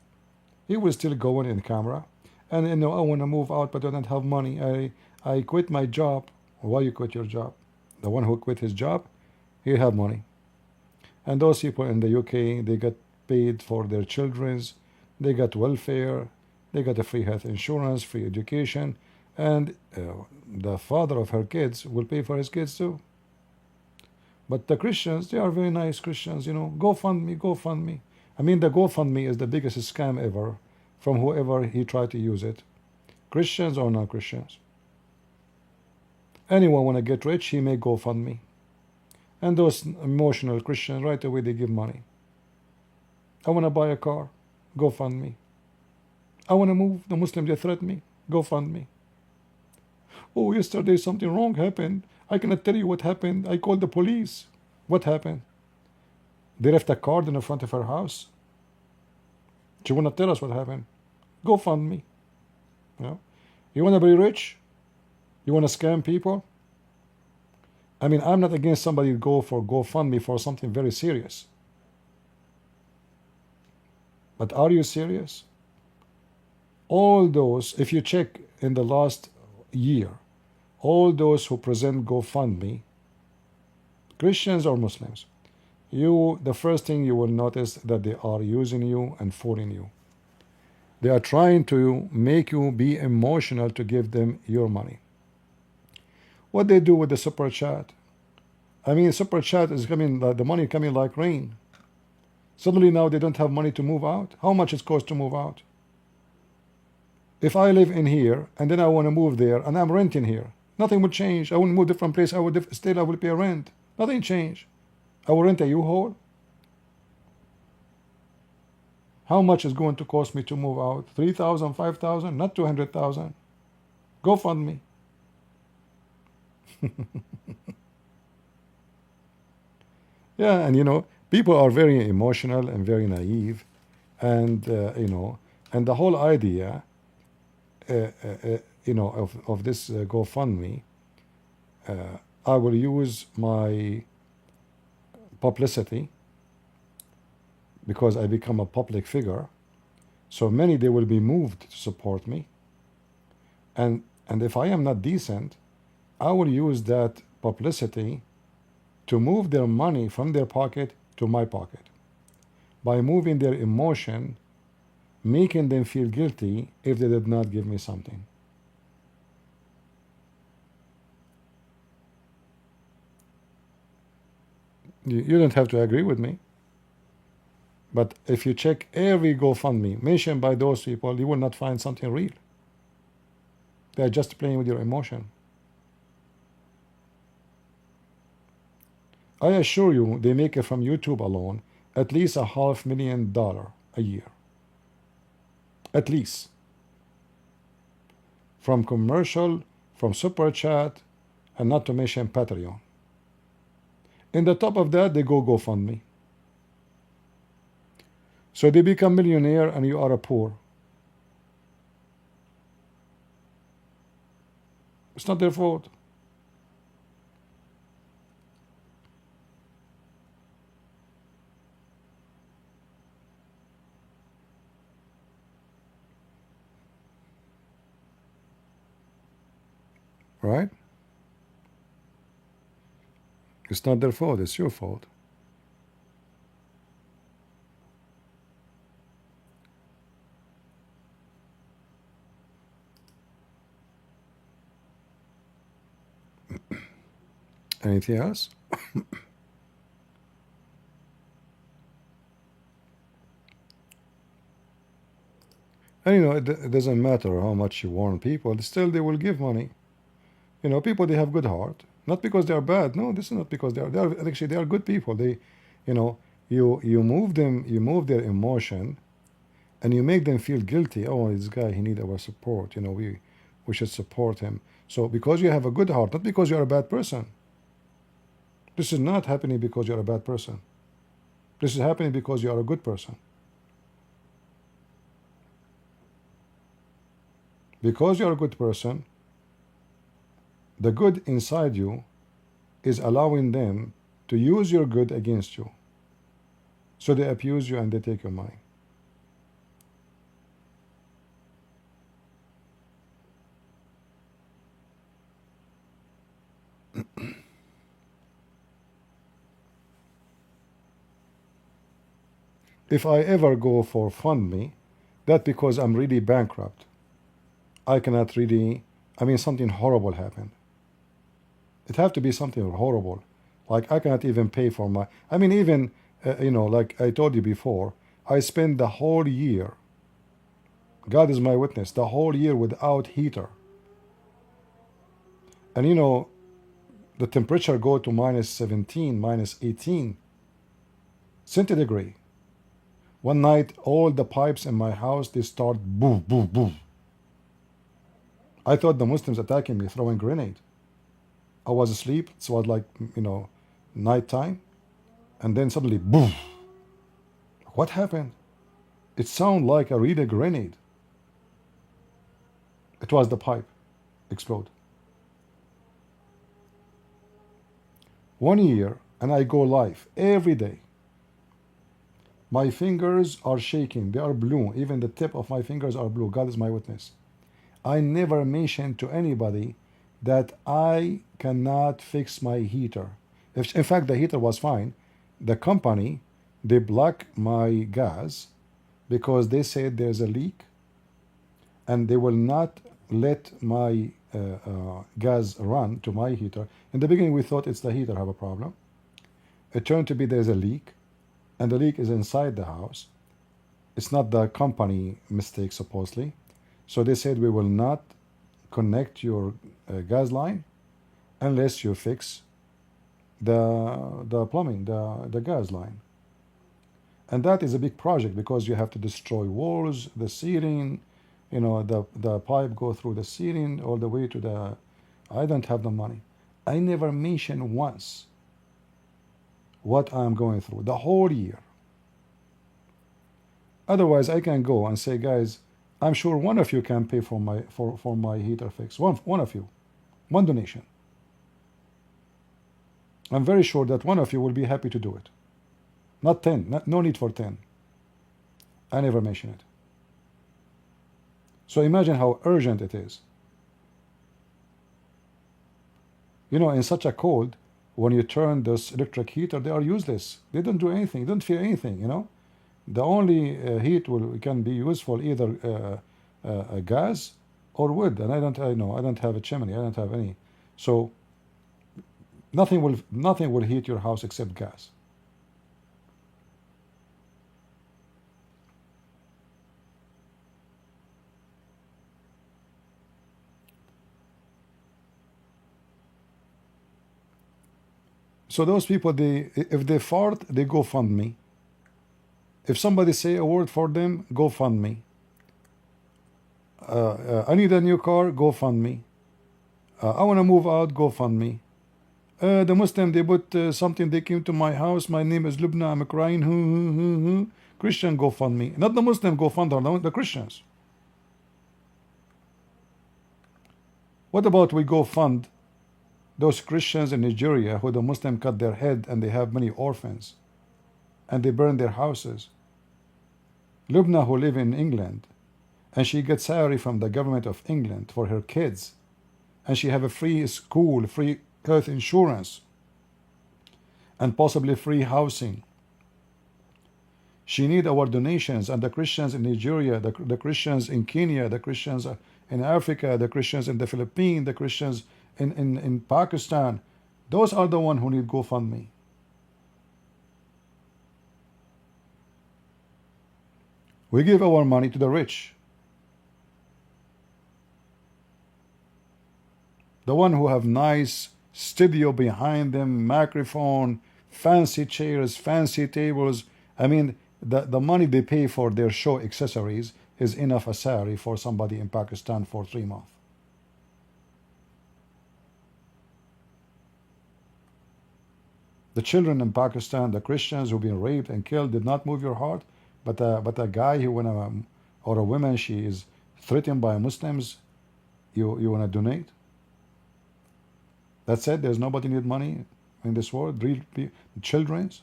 he will still go on in camera. And you know, I want to move out, but I don't have money. I quit my job. Why you quit your job? The one who quit his job, he have money. And those people in the UK, they get paid for their children's, they got welfare, they got a free health insurance, free education, and the father of her kids will pay for his kids too. But the Christians, they are very nice Christians, you know, GoFundMe, GoFundMe. I mean, the GoFundMe is the biggest scam ever from whoever he tried to use it, Christians or non-Christians. Anyone want to get rich, he may GoFundMe. And those emotional Christians, right away, they give money. I want to buy a car, GoFundMe. I want to move, the Muslims, they threaten me, GoFundMe. Oh, yesterday something wrong happened. I cannot tell you what happened. I called the police. What happened? They left a card in the front of her house. She want to tell us what happened. GoFundMe. You know? You want to be rich? You want to scam people? I mean, I'm not against somebody go for GoFundMe for something very serious. But are you serious? All those, if you check in the last year, all those who present GoFundMe, Christians or Muslims, the first thing you will notice that they are using you and fooling you. They are trying to make you be emotional to give them your money. What they do with the super chat? I mean, super chat is coming, the money coming like rain. Suddenly now they don't have money to move out. How much it costs to move out? If I live in here and then I want to move there and I'm renting here, nothing will change. I wouldn't move different place. I would still I will pay rent. Nothing changed. I will rent a U-Haul. How much is going to cost me to move out? 3,000, 5,000, not 200,000. GoFundMe. Yeah, and you know, people are very emotional and very naive, and you know, and the whole idea, you know, of this GoFundMe, I will use my publicity because I become a public figure. So many, they will be moved to support me, and if I am not decent, I will use that publicity to move their money from their pocket to my pocket by moving their emotion, making them feel guilty if they did not give me something. You don't have to agree with me, but if you check every GoFundMe mentioned by those people, you will not find something real. They are just playing with your emotion. I assure you, they make it from YouTube alone at least $500,000 a year. At least. From commercial, from super chat, and not to mention Patreon. In the top of that, they go GoFundMe. So they become millionaire and you are a poor. It's not their fault. Right? It's not their fault, it's your fault. Anything else? And you know, it doesn't matter how much you warn people, still they will give money. You know, people, they have good heart. Not because they are bad. No, this is not because they are actually, they are good people. They, you know, you move them, you move their emotion, and you make them feel guilty. Oh, this guy, he needs our support. You know, we should support him. So because you have a good heart, not because you are a bad person. This is not happening because you are a bad person. This is happening because you are a good person. Because you are a good person, the good inside you is allowing them to use your good against you. So they abuse you and they take your money. If I ever go for fund me, that's because I'm really bankrupt. I cannot really, I mean, something horrible happened. It have to be something horrible. Like I cannot even pay for my, I mean, even, like I told you before, I spent the whole year, God is my witness, the whole year without heater. And the temperature go to minus 17, minus 18 centigrade. One night, all the pipes in my house, they start boom, boom, boom. I thought the Muslims attacking me, throwing grenade. I was asleep. It was like, night time. And then suddenly, boom. What happened? It sounded like a real grenade. It was the pipe explode. 1 year, and I go live every day. My fingers are shaking. They are blue. Even the tip of my fingers are blue. God is my witness. I never mentioned to anybody that I cannot fix my heater. In fact, the heater was fine. The company, they block my gas because they said there's a leak and they will not let my gas run to my heater. In the beginning, we thought it's the heater have a problem. It turned to be there's a leak, and the leak is inside the house. It's not the company mistake, supposedly. So they said we will not connect your gas line unless you fix the plumbing, the gas line. And that is a big project because you have to destroy walls, the ceiling, the pipe go through the ceiling all the way to the. I don't have the money. I never mentioned once what I'm going through the whole year. Otherwise, I can go and say, guys, I'm sure one of you can pay for my heater fix. One of you, one donation. I'm very sure that one of you will be happy to do it. Not 10. No need for 10. I never mention it. So imagine how urgent it is. In such a cold, when you turn this electric heater, they are useless. They don't do anything. They don't feel anything. The only heat can be useful either gas or wood. And I don't have a chimney. I don't have any. So nothing will heat your house except gas. So those people, if they fart, they go fund me. If somebody say a word for them, go fund me. I need a new car, go fund me. I want to move out, go fund me. The Muslim, they put something, they came to my house, my name is Lubna, I'm crying, Christian, go fund me. Not the Muslim, go fund her, the Christians. What about we go fund those Christians in Nigeria who the Muslim cut their head and they have many orphans and they burn their houses? Lubna, who live in England, and she gets salary from the government of England for her kids, and she have a free school, free health insurance, and possibly free housing. She need our donations, and the Christians in Nigeria, the Christians in Kenya, the Christians in Africa, the Christians in the Philippines, the Christians in Pakistan, those are the ones who need GoFundMe. We give our money to the rich. The one who have nice studio behind them, microphone, fancy chairs, fancy tables. I mean, the money they pay for their show accessories is enough a salary for somebody in Pakistan for 3 months. The children in Pakistan, the Christians who've been raped and killed, did not move your heart, but a guy who or a woman, she is threatened by Muslims, you want to donate? That's it. There's nobody need money in this world. Real children's.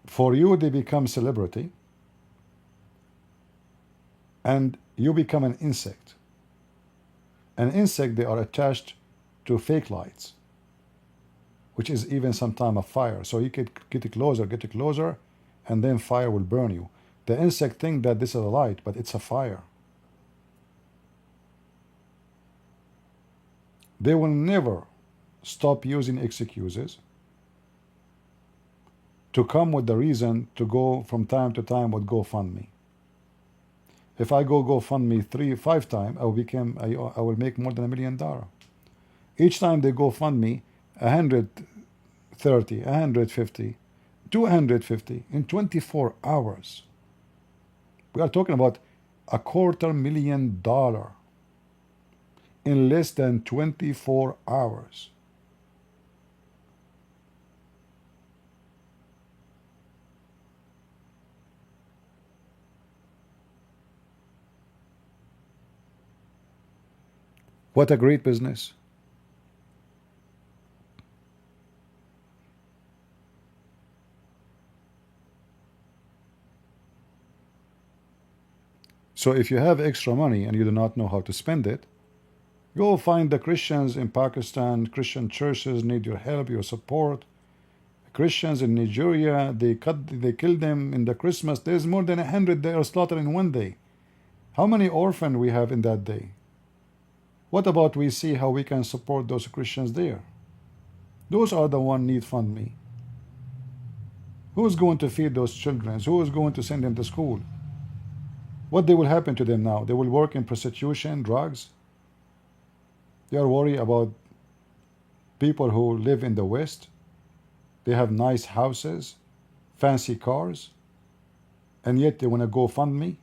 For you, they become celebrity. and you become an insect. An insect, they are attached to fake lights, which is even sometimes a fire. So you could get it closer, and then fire will burn you. The insect think that this is a light, but it's a fire. They will never stop using excuses to come with the reason to go from time to time with GoFundMe. If I go GoFundMe 3-5 times, I will make more than $1 million. Each time they GoFundMe 130, 150, 250 in 24 hours. We are talking about $250,000 in less than 24 hours. What a great business. So if you have extra money and you do not know how to spend it, go find the Christians in Pakistan. Christian churches need your help, your support. Christians in Nigeria, they kill them in the Christmas. There's more than 100 they are slaughtered in one day. How many orphans we have in that day? What about we see how we can support those Christians there? Those are the one need fund me. Who's going to feed those children? Who is going to send them to school? What will happen to them now? They will work in prostitution, drugs. They are worried about people who live in the West. They have nice houses, fancy cars, and yet they want to go fund me.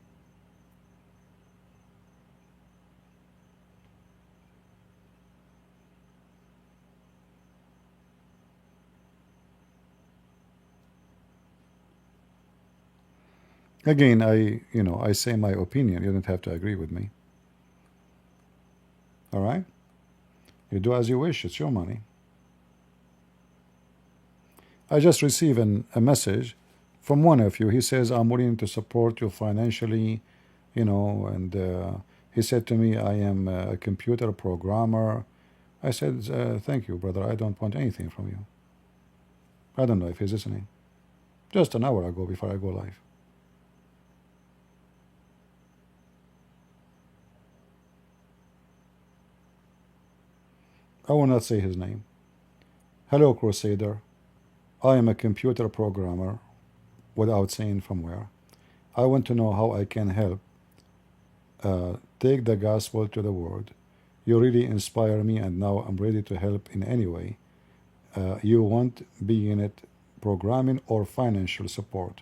Again, I say my opinion. You don't have to agree with me. All right? You do as you wish. It's your money. I just received a message from one of you. He says, I'm willing to support you financially, and he said to me, I am a computer programmer. I said, thank you, brother. I don't want anything from you. I don't know if he's listening. Just an hour ago before I go live. I will not say his name. Hello, Crusader. I am a computer programmer, without saying from where. I want to know how I can help take the gospel to the world. You really inspire me, and now I'm ready to help in any way. You want, be in it, programming or financial support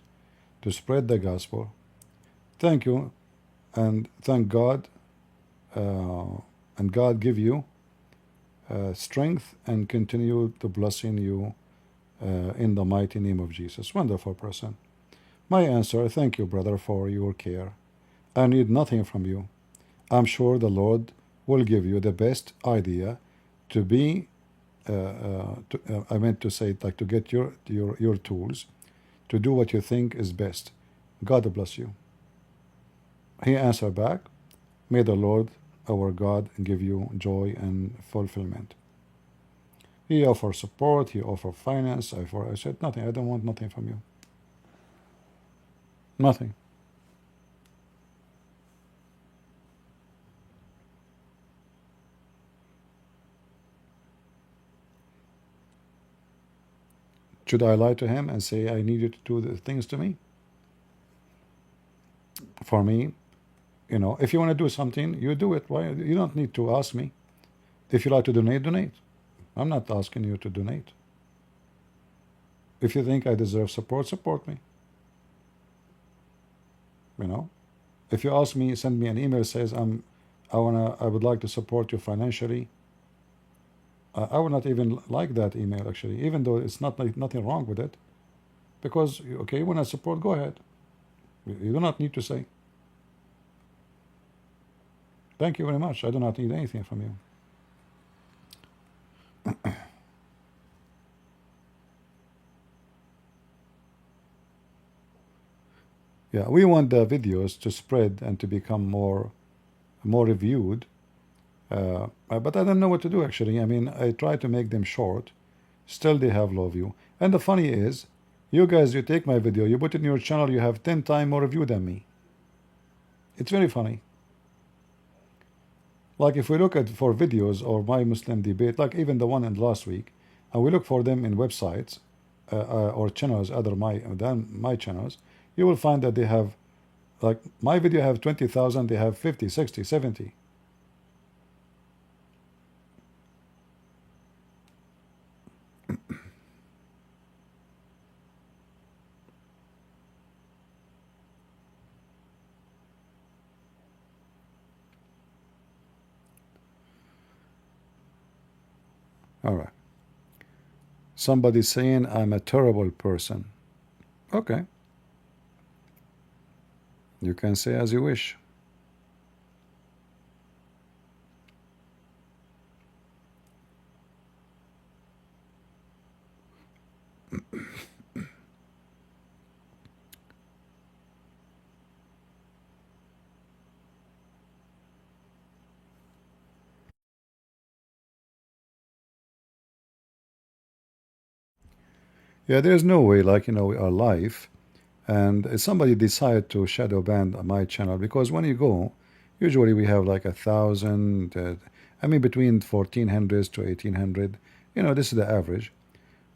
to spread the gospel. Thank you, and thank God, and God give you strength and continue to blessing you in the mighty name of Jesus. Wonderful person. My answer, thank you, brother, for your care. I need nothing from you. I'm sure the Lord will give you the best idea to be, I meant to say, like to get your tools to do what you think is best. God bless you. He answered back, may the Lord our God give you joy and fulfillment. He offered support, he offered finance. I said, nothing, I don't want nothing from you. Nothing. Should I lie to him and say I need you to do the things to me? For me, if you want to do something, you do it. Why? You don't need to ask me. If you like to donate, donate. I'm not asking you to donate. If you think I deserve support, support me. If you ask me, send me an email says I would like to support you financially. I would not even like that email actually, even though it's nothing wrong with it, because okay, when I support, go ahead. You do not need to say. Thank you very much. I do not need anything from you. Yeah, we want the videos to spread and to become more reviewed. But I don't know what to do actually. I mean, I try to make them short. Still, they have low view. And the funny is, you guys, you take my video, you put it in your channel, you have 10 times more view than me. It's very funny. Like if we look at for videos or my Muslim debate, like even the one in last week, and we look for them in websites or channels other than my channels, you will find that they have, like my video have 20,000, they have 50, 60, 70. All right. Somebody's saying I'm a terrible person. Okay. You can say as you wish. Yeah, there's no way, like, we are live, and somebody decide to shadow ban my channel, because when you go, usually we have like 1,000, I mean between 1,400 to 1,800. This is the average.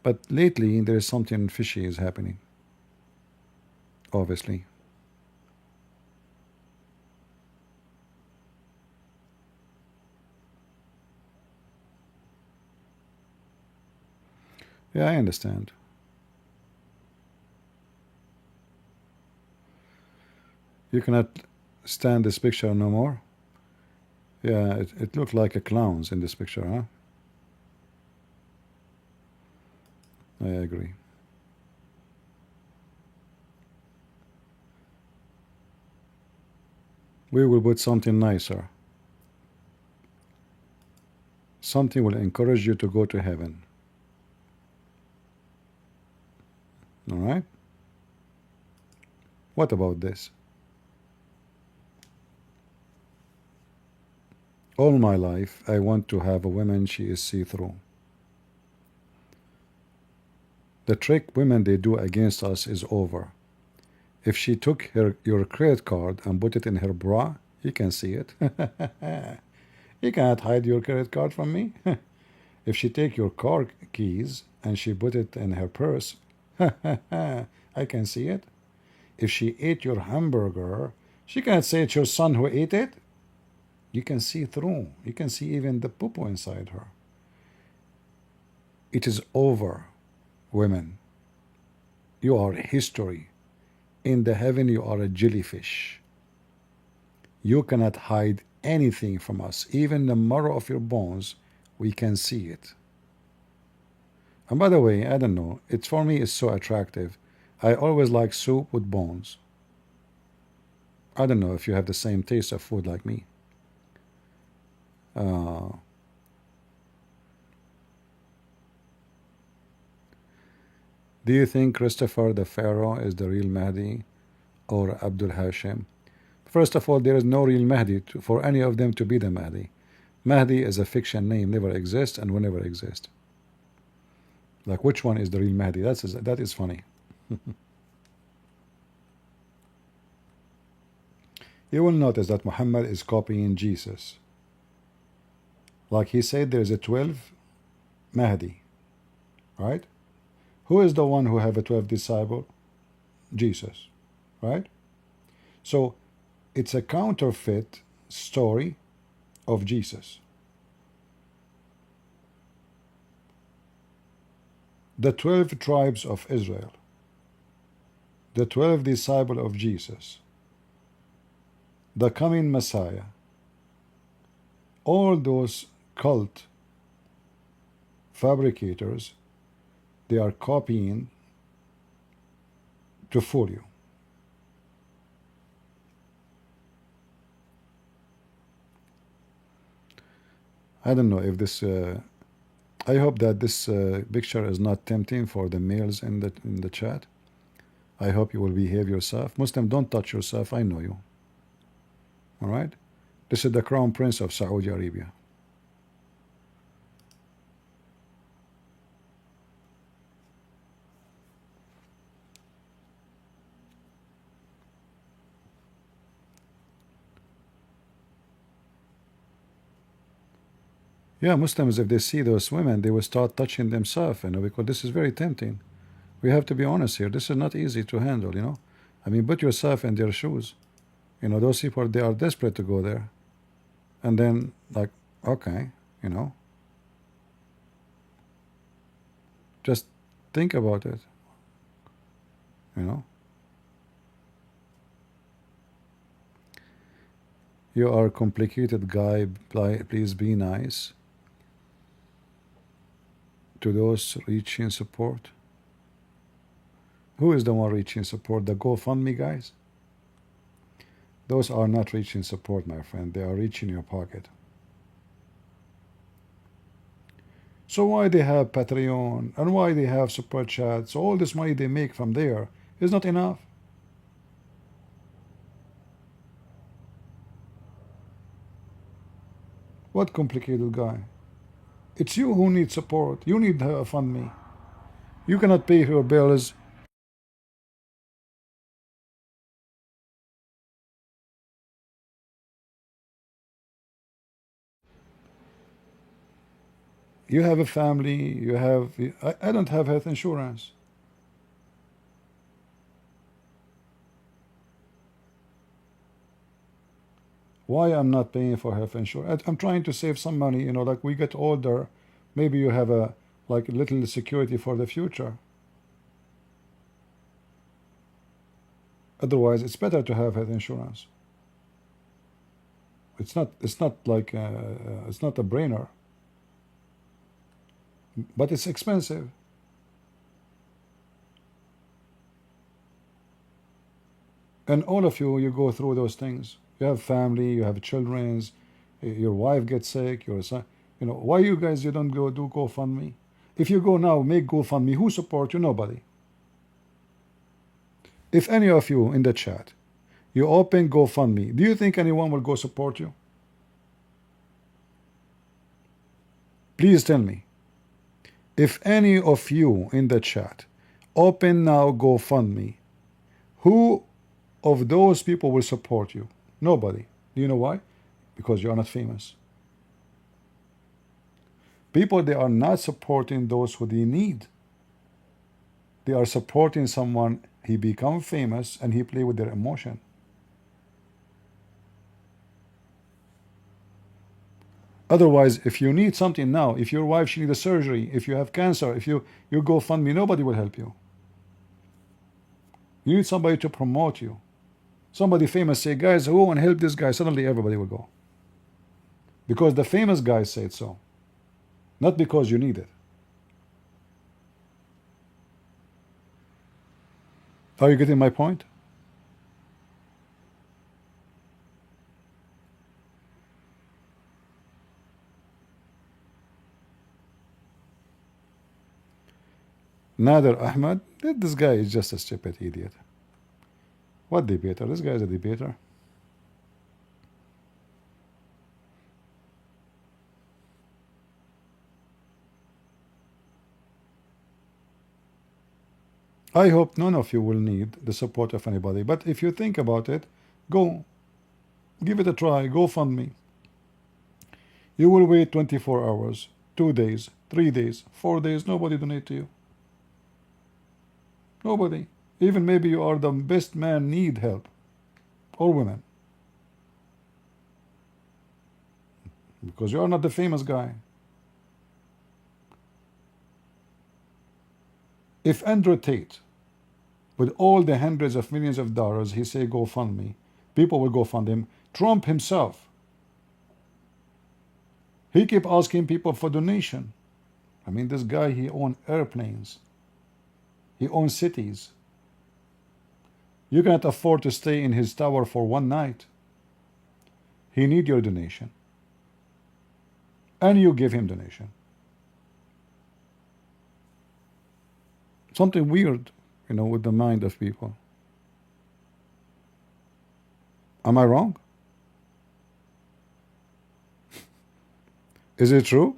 But lately, there is something fishy is happening, obviously. Yeah, I understand. You cannot stand this picture no more. Yeah, it looked like a clowns in this picture, huh? I agree. We will put something nicer. Something will encourage you to go to heaven. All right? What about this? All my life, I want to have a woman, she is see-through. The trick women they do against us is over. If she took your credit card and put it in her bra, you can see it. You cannot hide your credit card from me. If she take your car keys and she put it in her purse, I can see it. If she ate your hamburger, she cannot say it's your son who ate it. You can see through. You can see even the poo-poo inside her. It is over, women. You are history. In the heaven, you are a jellyfish. You cannot hide anything from us. Even the marrow of your bones, we can see it. And by the way, I don't know, it's for me it's so attractive. I always like soup with bones. I don't know if you have the same taste of food like me. Do you think Christopher the Pharaoh is the real Mahdi or Abdul Hashim? First of all, there is no real Mahdi for any of them to be the Mahdi. Mahdi is a fiction name, never exists and will never exist. Like, which one is the real Mahdi? That is funny. You will notice that Muhammad is copying Jesus. Like he said, there is a 12 Mahdi, right? Who is the one who have a 12 disciple? Jesus, right? So it's a counterfeit story of Jesus. The 12 tribes of Israel, the 12 disciples of Jesus, the coming Messiah, all those cult fabricators, they are copying to fool you. I don't know if this I hope that this picture is not tempting for the males in the chat. I hope you will behave yourself. Muslim, don't touch yourself. I know you. All right? This is the Crown Prince of Saudi Arabia. Yeah, Muslims, if they see those women, they will start touching themselves, because this is very tempting. We have to be honest here. This is not easy to handle. I mean, put yourself in their shoes. Those people, they are desperate to go there. And then, like, okay, just think about it. You are a complicated guy. Please be nice to those reaching support. Who is the one reaching support? The GoFundMe guys? Those are not reaching support, my friend. They are reaching your pocket. So why they have Patreon and why they have super chats? All this money they make from there is not enough. What complicated guy? It's you who need support. You need fund me. You cannot pay your bills. You have a family. You have. I don't have health insurance. Why I'm not paying for health insurance? I'm trying to save some money. Like we get older, maybe you have a little security for the future. Otherwise, it's better to have health insurance. It's not like it's not a brainer, but it's expensive. And all of you go through those things. You have family, you have children, your wife gets sick, your son. Why you guys you don't go do GoFundMe? If you go now, make GoFundMe, who support you? Nobody. If any of you in the chat, you open GoFundMe, do you think anyone will go support you? Please tell me. If any of you in the chat open now GoFundMe, who of those people will support you? Nobody. Do you know why? Because you are not famous. People, they are not supporting those who they need. They are supporting someone, he become famous and he play with their emotion. Otherwise, if you need something now, if your wife she needs a surgery, if you have cancer, if you go fund me, nobody will help you. You need somebody to promote you. Somebody famous say, guys, go and help this guy. Suddenly everybody will go. Because the famous guy said so. Not because you need it. Are you getting my point? Nader Ahmed, this guy is just a stupid idiot. What debater? This guy is a debater. I hope none of you will need the support of anybody. But if you think about it, go. Give it a try. Go fund me. You will wait 24 hours, 2 days, 3 days, 4 days. Nobody donate to you. Nobody. Even maybe you are the best man, need help. Or women. Because you are not the famous guy. If Andrew Tate, with all the hundreds of millions of dollars, he say go fund me, people will go fund him. Trump himself, he keep asking people for donation. I mean, this guy, he owns airplanes. He owns cities. You cannot afford to stay in his tower for one night. He need your donation. And you give him donation. Something weird, with the mind of people. Am I wrong? Is it true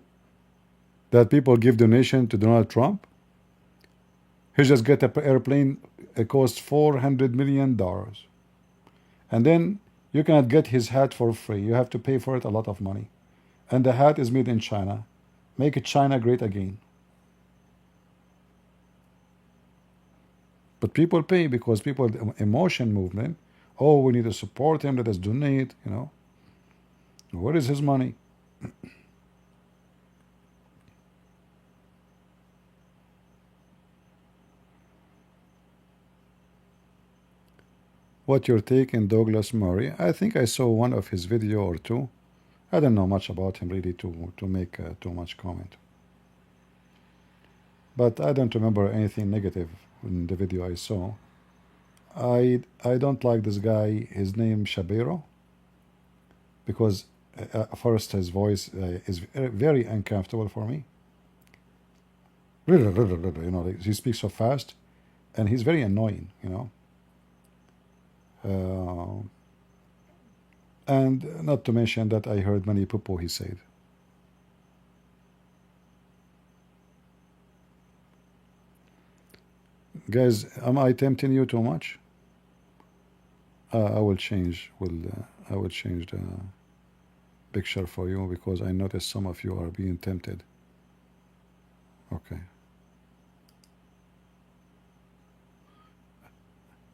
that people give donation to Donald Trump? He just get an airplane, it costs $400 million. And then you cannot get his hat for free. You have to pay for it a lot of money. And the hat is made in China. Make it China great again. But people pay because people, emotion movement, oh, we need to support him, let us donate, Where is his money? What your take in Douglas Murray? I think I saw one of his video or two. I don't know much about him really to make too much comment. But I don't remember anything negative in the video I saw. I don't like this guy, his name Shapiro, because first his voice is very uncomfortable for me. He speaks so fast, and he's very annoying, and not to mention that I heard many poo he said. Guys, am I tempting you too much? I will change. I will change the picture for you because I noticed some of you are being tempted. Okay.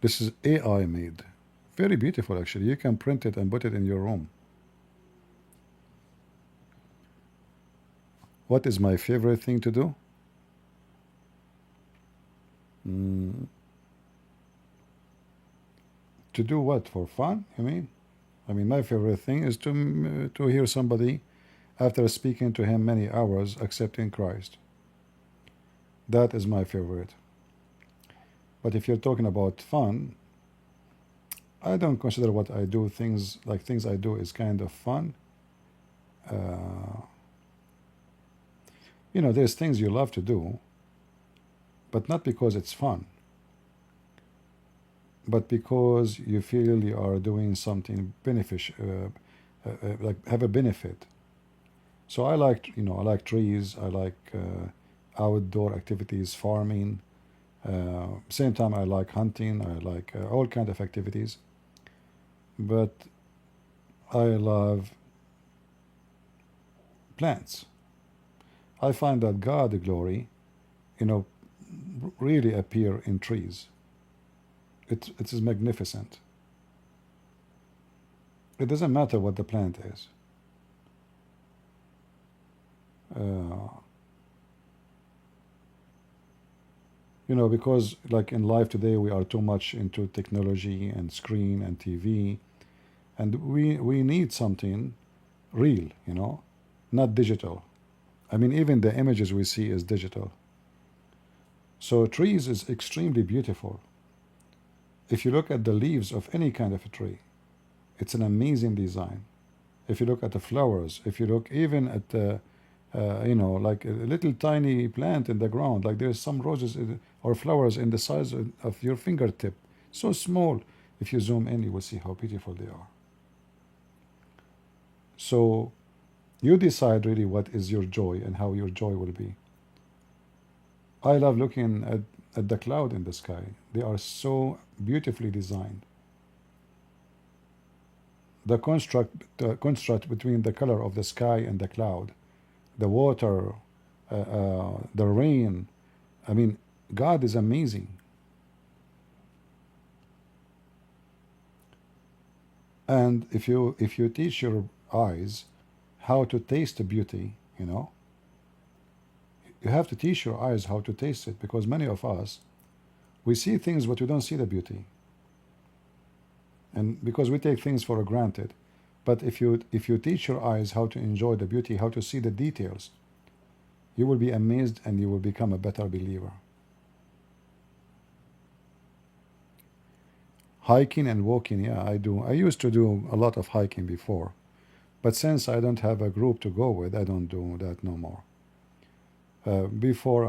This is AI made. Very beautiful, actually. You can print it and put it in your room. What is my favorite thing to do? To do what? For fun, you mean? I mean, my favorite thing is to hear somebody, after speaking to him many hours, accepting Christ. That is my favorite. But if you're talking about fun, I don't consider what I do things I do is kind of fun. There's things you love to do, but not because it's fun, but because you feel you are doing something beneficial, like have a benefit. So I like trees, I like outdoor activities, farming. Same time I like hunting, I like all kind of activities. But I love plants. I find that God glory, really appear in trees. It is magnificent. It doesn't matter what the plant is. Because like in life today we are too much into technology and screen and TV, and we need something real, not digital. I mean, even the images we see is digital. So trees is extremely beautiful. If you look at the leaves of any kind of a tree, it's an amazing design. If you look at the flowers, if you look even at the like a little tiny plant in the ground, like there's some roses or flowers in the size of your fingertip, so small. If you zoom in, you will see how beautiful they are. So you decide really what is your joy and how your joy will be. I love looking at the cloud in the sky. They are so beautifully designed. The construct between the color of the sky and the cloud, the water, the rain. I mean, God is amazing. And if you teach your eyes how to taste the beauty, you have to teach your eyes how to taste it, because many of us, we see things but we don't see the beauty, and because we take things for granted. But if you teach your eyes how to enjoy the beauty, how to see the details, you will be amazed and you will become a better believer. Hiking and walking, yeah, I do. I used to do a lot of hiking before, but since I don't have a group to go with, I don't do that no more. Before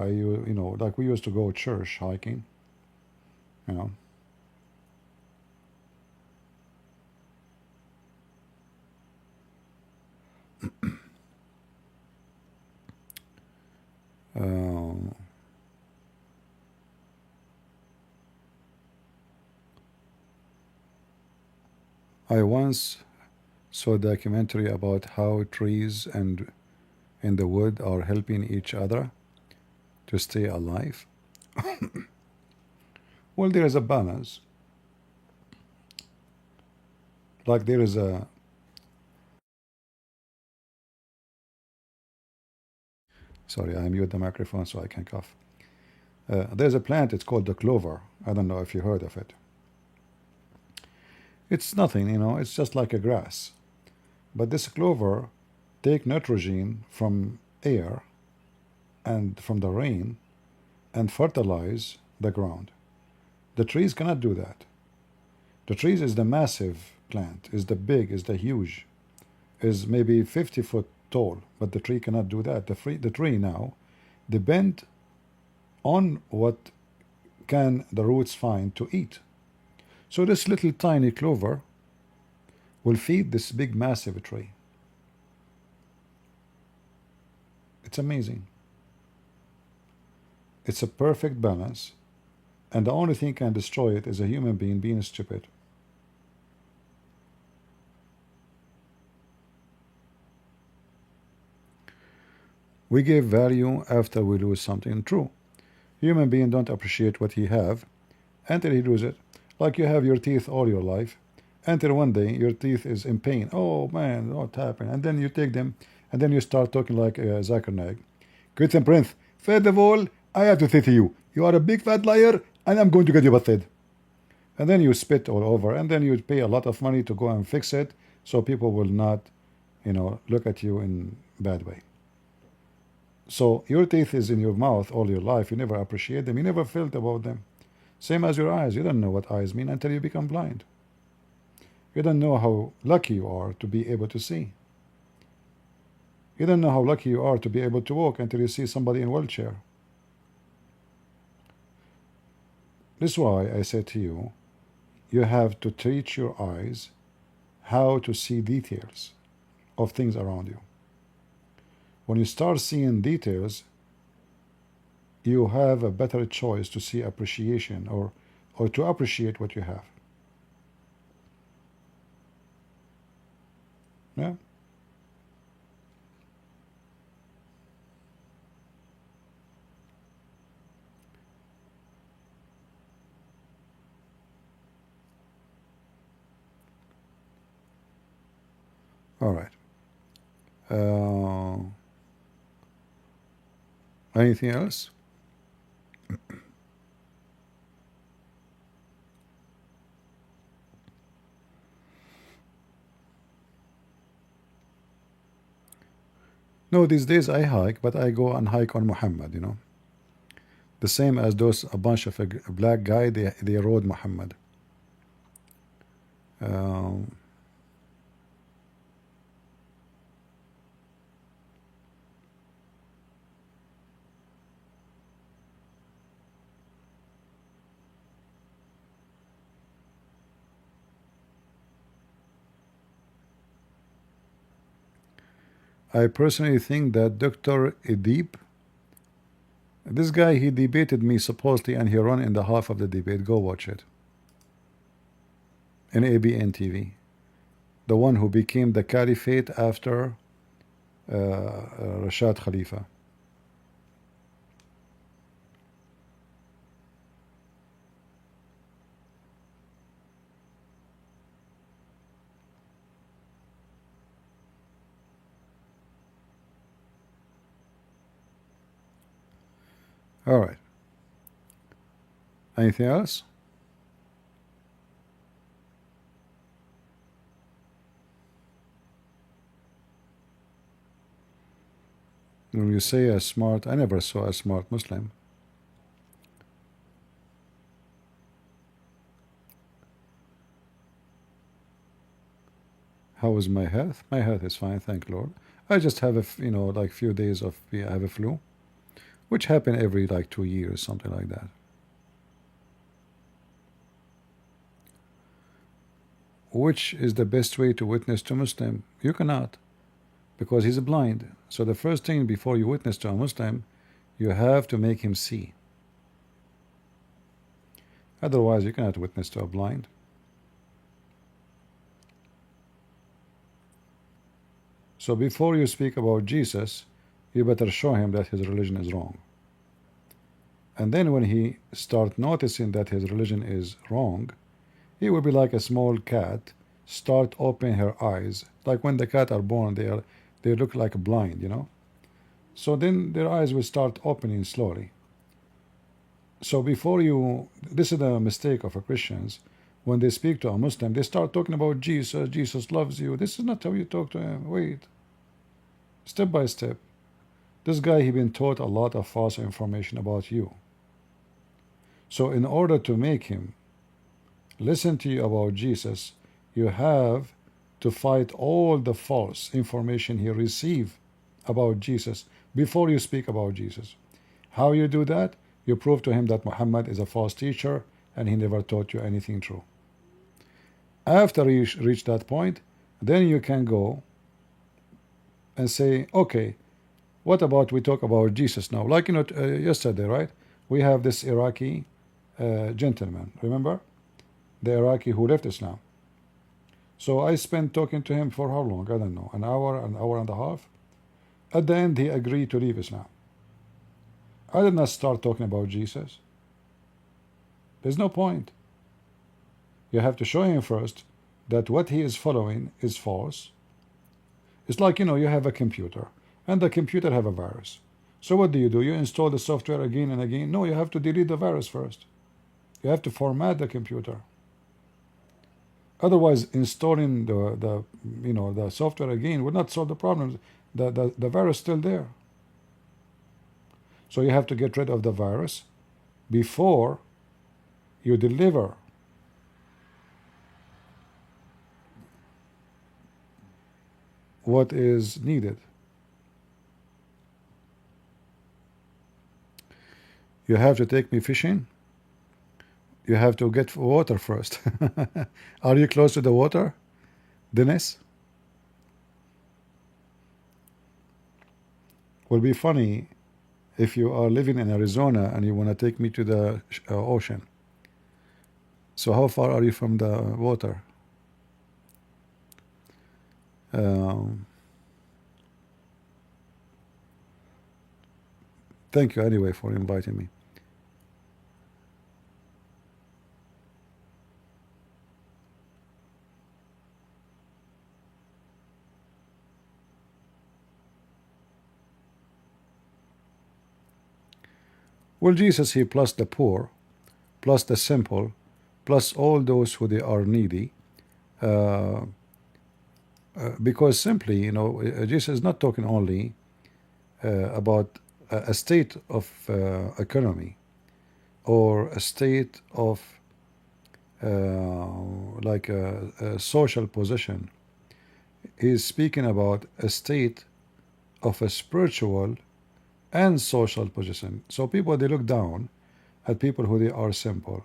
like we used to go church hiking, you know. Uh, I once saw a documentary about how trees and in the wood are helping each other to stay alive. Well, there is a balance. Like there is a sorry, I mute the microphone so I can cough. There's a plant. It's called the clover. I don't know if you heard of it. It's nothing, you know. It's just like a grass. But this clover take nitrogen from air and from the rain and fertilize the ground. The trees cannot do that. The trees is the massive plant, is the big, is the huge, is maybe 50 foot tall, but the tree cannot do that. The tree now depend on what can the roots find to eat. So this little tiny clover will feed this big massive tree. It's amazing. It's a perfect balance, and the only thing can destroy it is a human being stupid. We give value after we lose something. True. Human beings don't appreciate what he have until he lose it. Like you have your teeth all your life, until one day your teeth is in pain. Oh man, what happened? And then you take them, and then you start talking like Zuckerberg. Christian Prince, first of all, I have to say to you, you are a big fat liar, and I'm going to get you busted. And then you spit all over, and then you pay a lot of money to go and fix it, so people will not, you know, look at you in bad way. So your teeth is in your mouth all your life. You never appreciate them. You never felt about them. Same as your eyes. You don't know what eyes mean until you become blind. You don't know how lucky you are to be able to see. You don't know how lucky you are to be able to walk until you see somebody in a wheelchair. This is why I said to you, you have to teach your eyes how to see details of things around you. When you start seeing details, you have a better choice to see appreciation or to appreciate what you have. Yeah. All right. Anything else? No, these days I hike, but I go and hike on Muhammad, you know. The same as those a bunch of a black guy, they rode Muhammad. Um, I personally think that Dr. Edip, this guy, he debated me supposedly, and he ran in the half of the debate. Go watch it. In ABN TV. The one who became the caliphate after Rashad Khalifa. All right. Anything else? When you say a smart, I never saw a smart Muslim. How is my health? My health is fine, thank Lord. I just have like few days of I have a flu, which happen every like 2 years, something like that. which is the best way to witness to Muslim? You cannot, because he's blind. So the first thing before you witness to a Muslim, you have to make him see. Otherwise, you cannot witness to a blind. So before you speak about Jesus, you better show him that his religion is wrong. And then when he starts noticing that his religion is wrong, he will be like a small cat, start opening her eyes. Like when the cat are born, they look like blind, you know. So then their eyes will start opening slowly. So before you, this is the mistake of Christians. When they speak to a Muslim, they start talking about Jesus. Jesus loves you. This is not how you talk to him. Wait. Step by step. This guy, he been taught a lot of false information about you. So in order to make him listen to you about Jesus, you have to fight all the false information he received about Jesus before you speak about Jesus. How you do that? You prove to him that Muhammad is a false teacher and he never taught you anything true. After you reach that point, then you can go and say, okay, what about we talk about Jesus now? Like, you know, yesterday, right? We have this Iraqi gentleman, remember? The Iraqi who left Islam. So I spent talking to him for how long? I don't know, an hour and a half. At the end, he agreed to leave Islam. I did not start talking about Jesus. There's no point. You have to show him first that what he is following is false. It's like, you know, you have a computer, and the computer have a virus. So what do? You install the software again and again? No, you have to delete the virus first. You have to format the computer. Otherwise, installing the software again would not solve the problem. The virus is still there. So you have to get rid of the virus before you deliver what is needed. You have to take me fishing. You have to get water first. Are you close to the water, Dennis? Will be funny if you are living in Arizona and you want to take me to the ocean. So how far are you from the water? Thank you anyway for inviting me. Well, Jesus, he plus the poor, plus the simple, plus all those who they are needy, because simply, you know, Jesus is not talking only about a state of economy or a state of like a social position. He's speaking about a state of a spiritual and social position. So people, they look down at people who they are simple.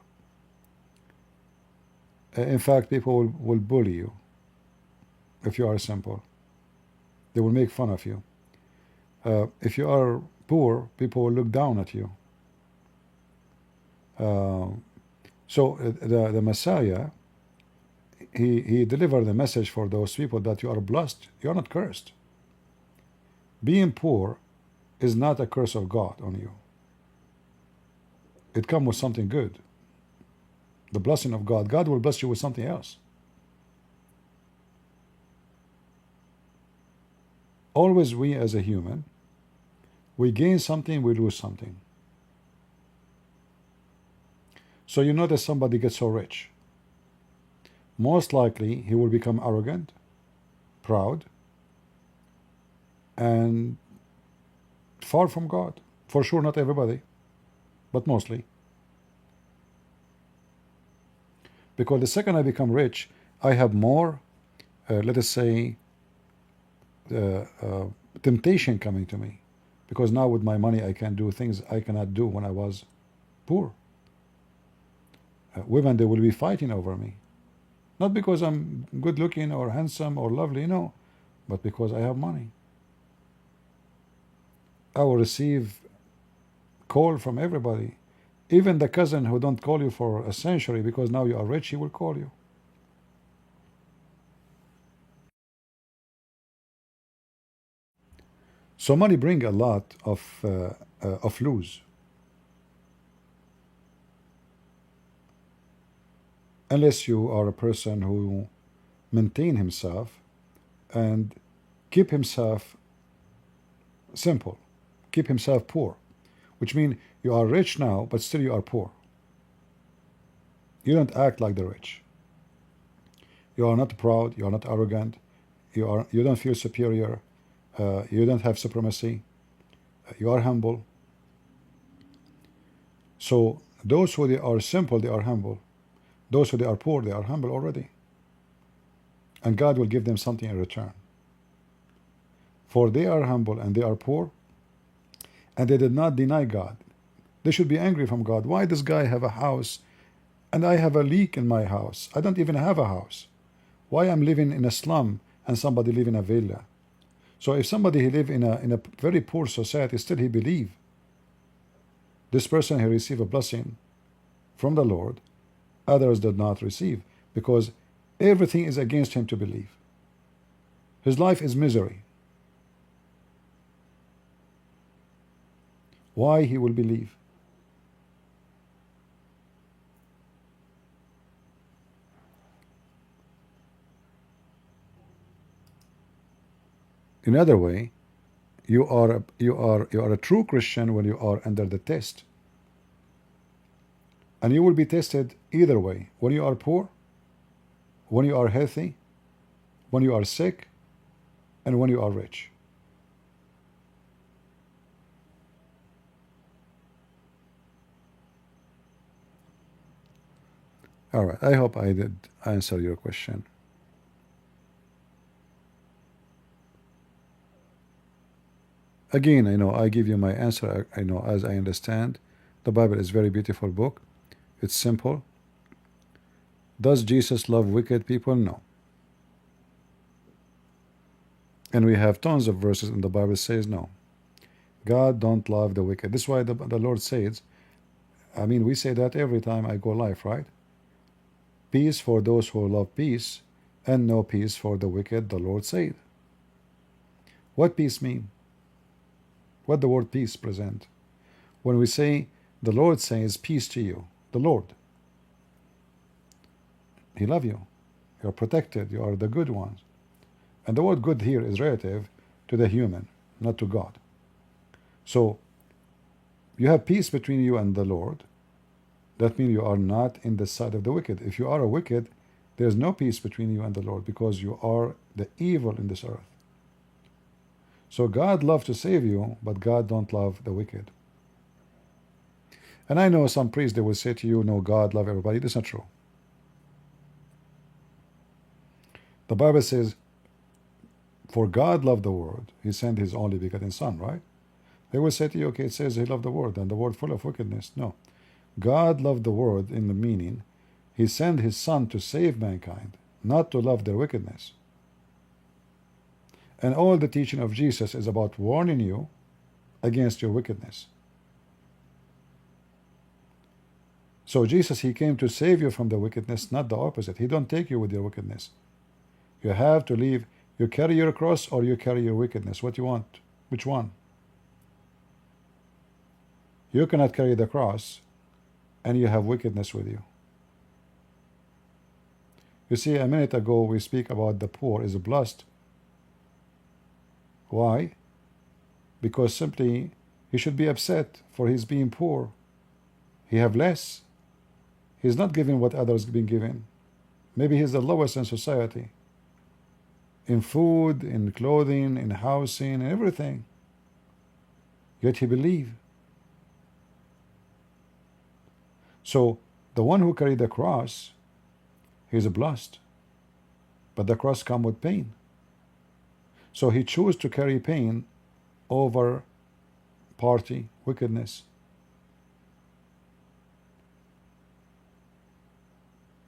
In fact, people will bully you if you are simple. They will make fun of you. If you are poor, people will look down at you. So the Messiah, he delivered the message for those people that you are blessed, you are not cursed. Being poor is not a curse of God on you. It comes with something good. The blessing of God. God will bless you with something else. Always we as a human, we gain something, we lose something. So you notice somebody gets so rich. Most likely he will become arrogant, proud, and far from God. For sure, not everybody, but mostly. Because the second I become rich, I have more, let us say, temptation coming to me. Because now with my money, I can do things I cannot do when I was poor. Women, they will be fighting over me. Not because I'm good looking or handsome or lovely, no, but because I have money. I will receive call from everybody. Even the cousin who don't call you for a century because now you are rich, he will call you. So money bring a lot of lose. Unless you are a person who maintain himself and keep himself simple, keep himself poor, which means you are rich now, but still you are poor. You don't act like the rich. You are not proud. You are not arrogant. You don't feel superior. You don't have supremacy. You are humble. So those who they are simple, they are humble. Those who they are poor, they are humble already. And God will give them something in return. For they are humble and they are poor, and they did not deny God. They should be angry from God. Why does guy have a house and I have a leak in my house? I don't even have a house. Why I'm living in a slum and somebody live in a villa? So if somebody he live in a very poor society, still he believe this person he receive a blessing from the Lord, others did not receive, because everything is against him to believe. His life is misery. Why he will believe? Another way, you are a true Christian when you are under the test. And you will be tested either way. When you are poor, when you are healthy, when you are sick, and when you are rich. All right, I hope I did answer your question. Again, I know I give you my answer. I know as I understand. The Bible is a very beautiful book. It's simple. Does Jesus love wicked people? No. And we have tons of verses in the Bible says no. God don't love the wicked. This is why the Lord says, I mean, we say that every time I go live, right? Peace for those who love peace, and no peace for the wicked, the Lord said. What peace mean? What the word peace present? When we say the Lord says peace to you, the Lord, he love you. You're protected. You are the good ones. And the word good here is relative to the human, not to God. So you have peace between you and the Lord. That means you are not in the side of the wicked. If you are a wicked, there's no peace between you and the Lord, because you are the evil in this earth. So God loves to save you, but God don't love the wicked. And I know some priests, they will say to you, no, God love everybody. That's not true. The Bible says, for God loved the world, he sent his only begotten son, right? They will say to you, okay, it says he loved the world, and the world full of wickedness. No. God loved the world in the meaning, he sent his son to save mankind, not to love their wickedness. And all the teaching of Jesus is about warning you against your wickedness. So Jesus, he came to save you from the wickedness, not the opposite. He don't take you with your wickedness. You have to leave. You carry your cross or you carry your wickedness. What you want? Which one? You cannot carry the cross and you have wickedness with you. You see, a minute ago we speak about the poor is blessed. Why? Because simply he should be upset for his being poor. He have less. He's not giving what others been given. Maybe he's the lowest in society. In food, in clothing, in housing, in everything. Yet he believe. So the one who carried the cross, he's blessed. But the cross comes with pain. So he chose to carry pain over party, wickedness.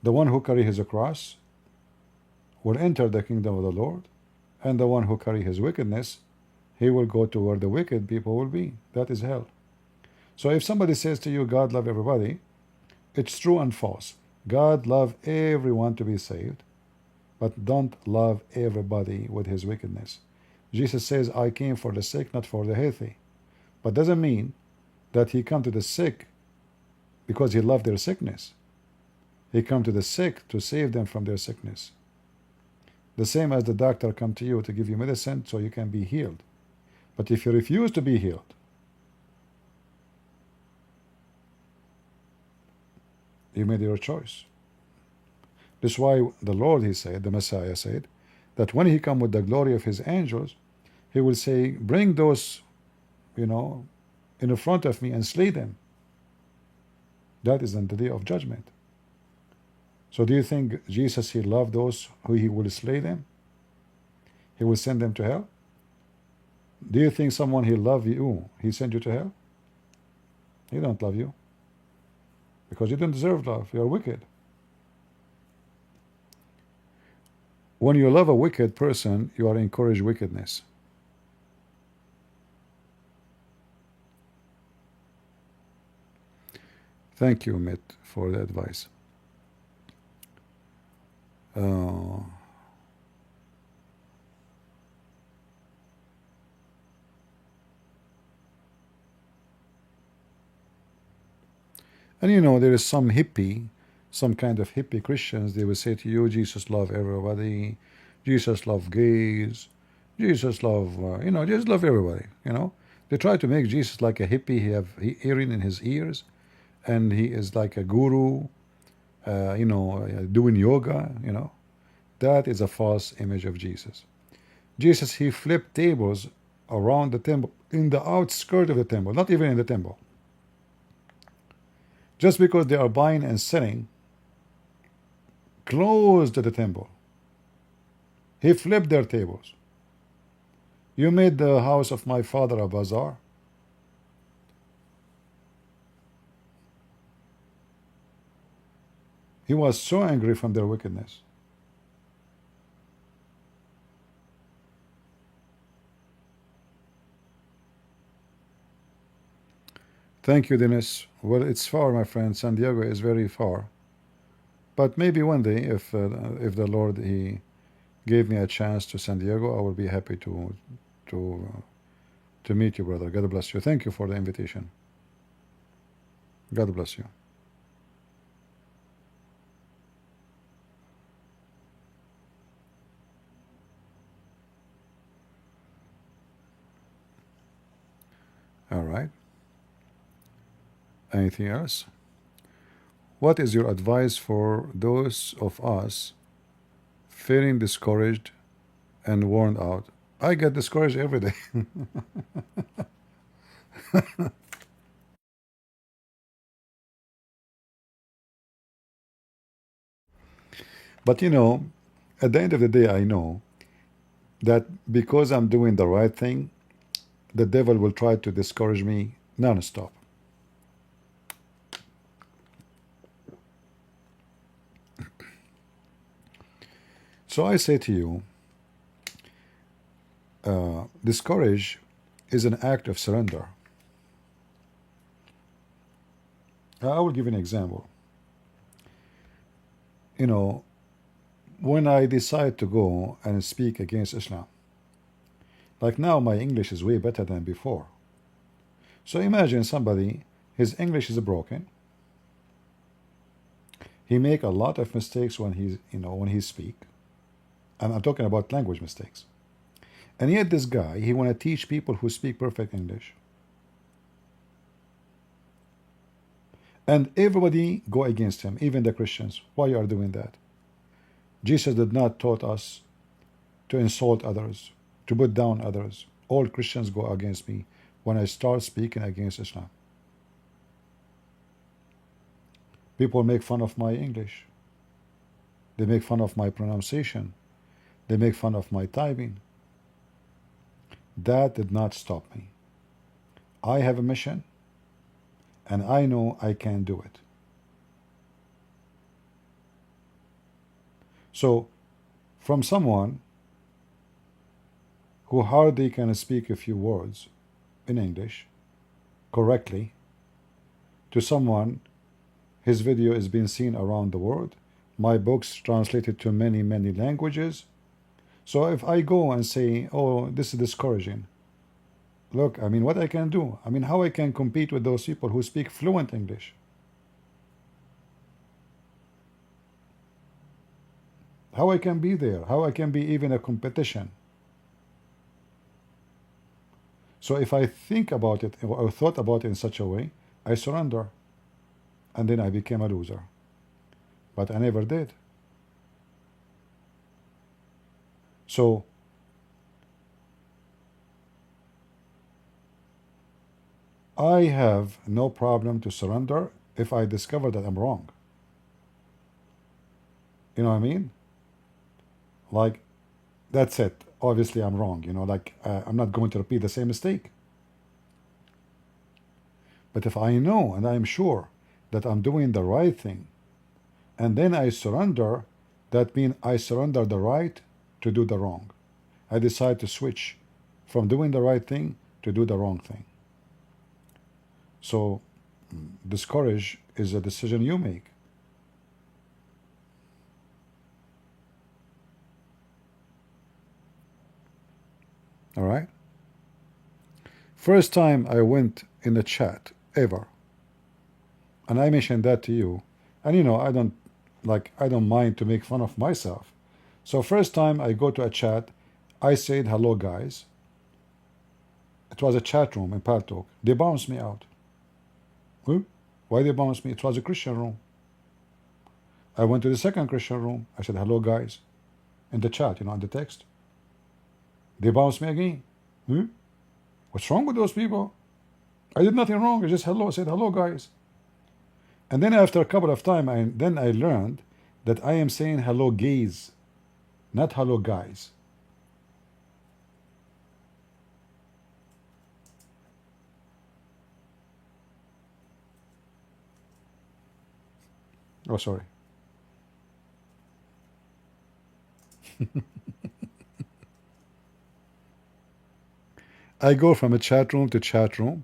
The one who carries his cross, will enter the kingdom of the Lord, and the one who carry his wickedness, he will go to where the wicked people will be. That is hell. So if somebody says to you, God love everybody, it's true and false. God love everyone to be saved, but don't love everybody with his wickedness. Jesus says, I came for the sick, not for the healthy. But doesn't mean that he come to the sick because he loved their sickness. He come to the sick to save them from their sickness. The same as the doctor come to you to give you medicine so you can be healed. But if you refuse to be healed, you made your choice. This is why the Lord, he said, the Messiah said, that when he come with the glory of his angels, he will say, bring those, in the front of me and slay them. That is on the day of judgment. So do you think Jesus, he loved those who he will slay them? He will send them to hell? Do you think someone he love you, he send you to hell? He don't love you. Because you don't deserve love. You are wicked. When you love a wicked person, you are encourage wickedness. Thank you, Mitt, for the advice. And there is some kind of hippie Christians, they will say to you, Jesus love everybody, Jesus love gays, Jesus love, just love everybody, They try to make Jesus like a hippie, he have earring in his ears, and he is like a guru, doing yoga, That is a false image of Jesus. Jesus, he flipped tables around the temple, in the outskirt of the temple, not even in the temple. Just because they are buying and selling close to the temple, he flipped their tables. You made the house of my father a bazaar. He was so angry from their wickedness. Thank you, Dennis. Well, it's far, my friend. San Diego is very far. But maybe one day, if the Lord, he gave me a chance to San Diego, I will be happy to meet you, brother. God bless you. Thank you for the invitation. God bless you. All right. Anything else? What is your advice for those of us feeling discouraged and worn out? I get discouraged every day. But at the end of the day, I know that because I'm doing the right thing, the devil will try to discourage me non-stop. So I say to you, discourage is an act of surrender. I will give you an example. When I decide to go and speak against Islam, like now my English is way better than before. So imagine somebody, his English is broken. He make a lot of mistakes when he speak. And I'm talking about language mistakes. And yet this guy, he want to teach people who speak perfect English. And everybody go against him, even the Christians. Why you are doing that? Jesus did not taught us to insult others, to put down others. All Christians go against me when I start speaking against Islam. People make fun of my English. They make fun of my pronunciation. They make fun of my typing. That did not stop me. I have a mission, and I know I can do it. So from someone who hardly can speak a few words in English correctly to someone his video is being seen around the world, my books translated to many languages. So if I go and say, oh, this is discouraging, look, I mean, what I can do, I mean, how I can compete with those people who speak fluent English? How I can be there? How I can be even a competition? So if I think about it or thought about it in such a way, I surrender, and then I became a loser. But I never did. So I have no problem to surrender if I discover that I'm wrong. You know what I mean? Like, that's it. Obviously, I'm wrong. You know, like, I'm not going to repeat the same mistake. But if I know and I'm sure that I'm doing the right thing, and then I surrender, that means I surrender the right to do the wrong. I decide to switch from doing the right thing to do the wrong thing. So, discourage is a decision you make. All right? First time I went in the chat ever, and I mentioned that to you, and you know, I don't mind to make fun of myself. So first time I go to a chat, I said hello guys. It was a chat room in Paltalk. They bounced me out. Why they bounced me? It was a Christian room. I went to the second Christian room. I said hello guys in the chat, you know, in the text. They bounced me again. What's wrong with those people? I did nothing wrong. I just said hello guys. And then after a couple of time, I learned that I am saying hello gays, not hello guys. Oh, sorry. I go from a chat room to chat room,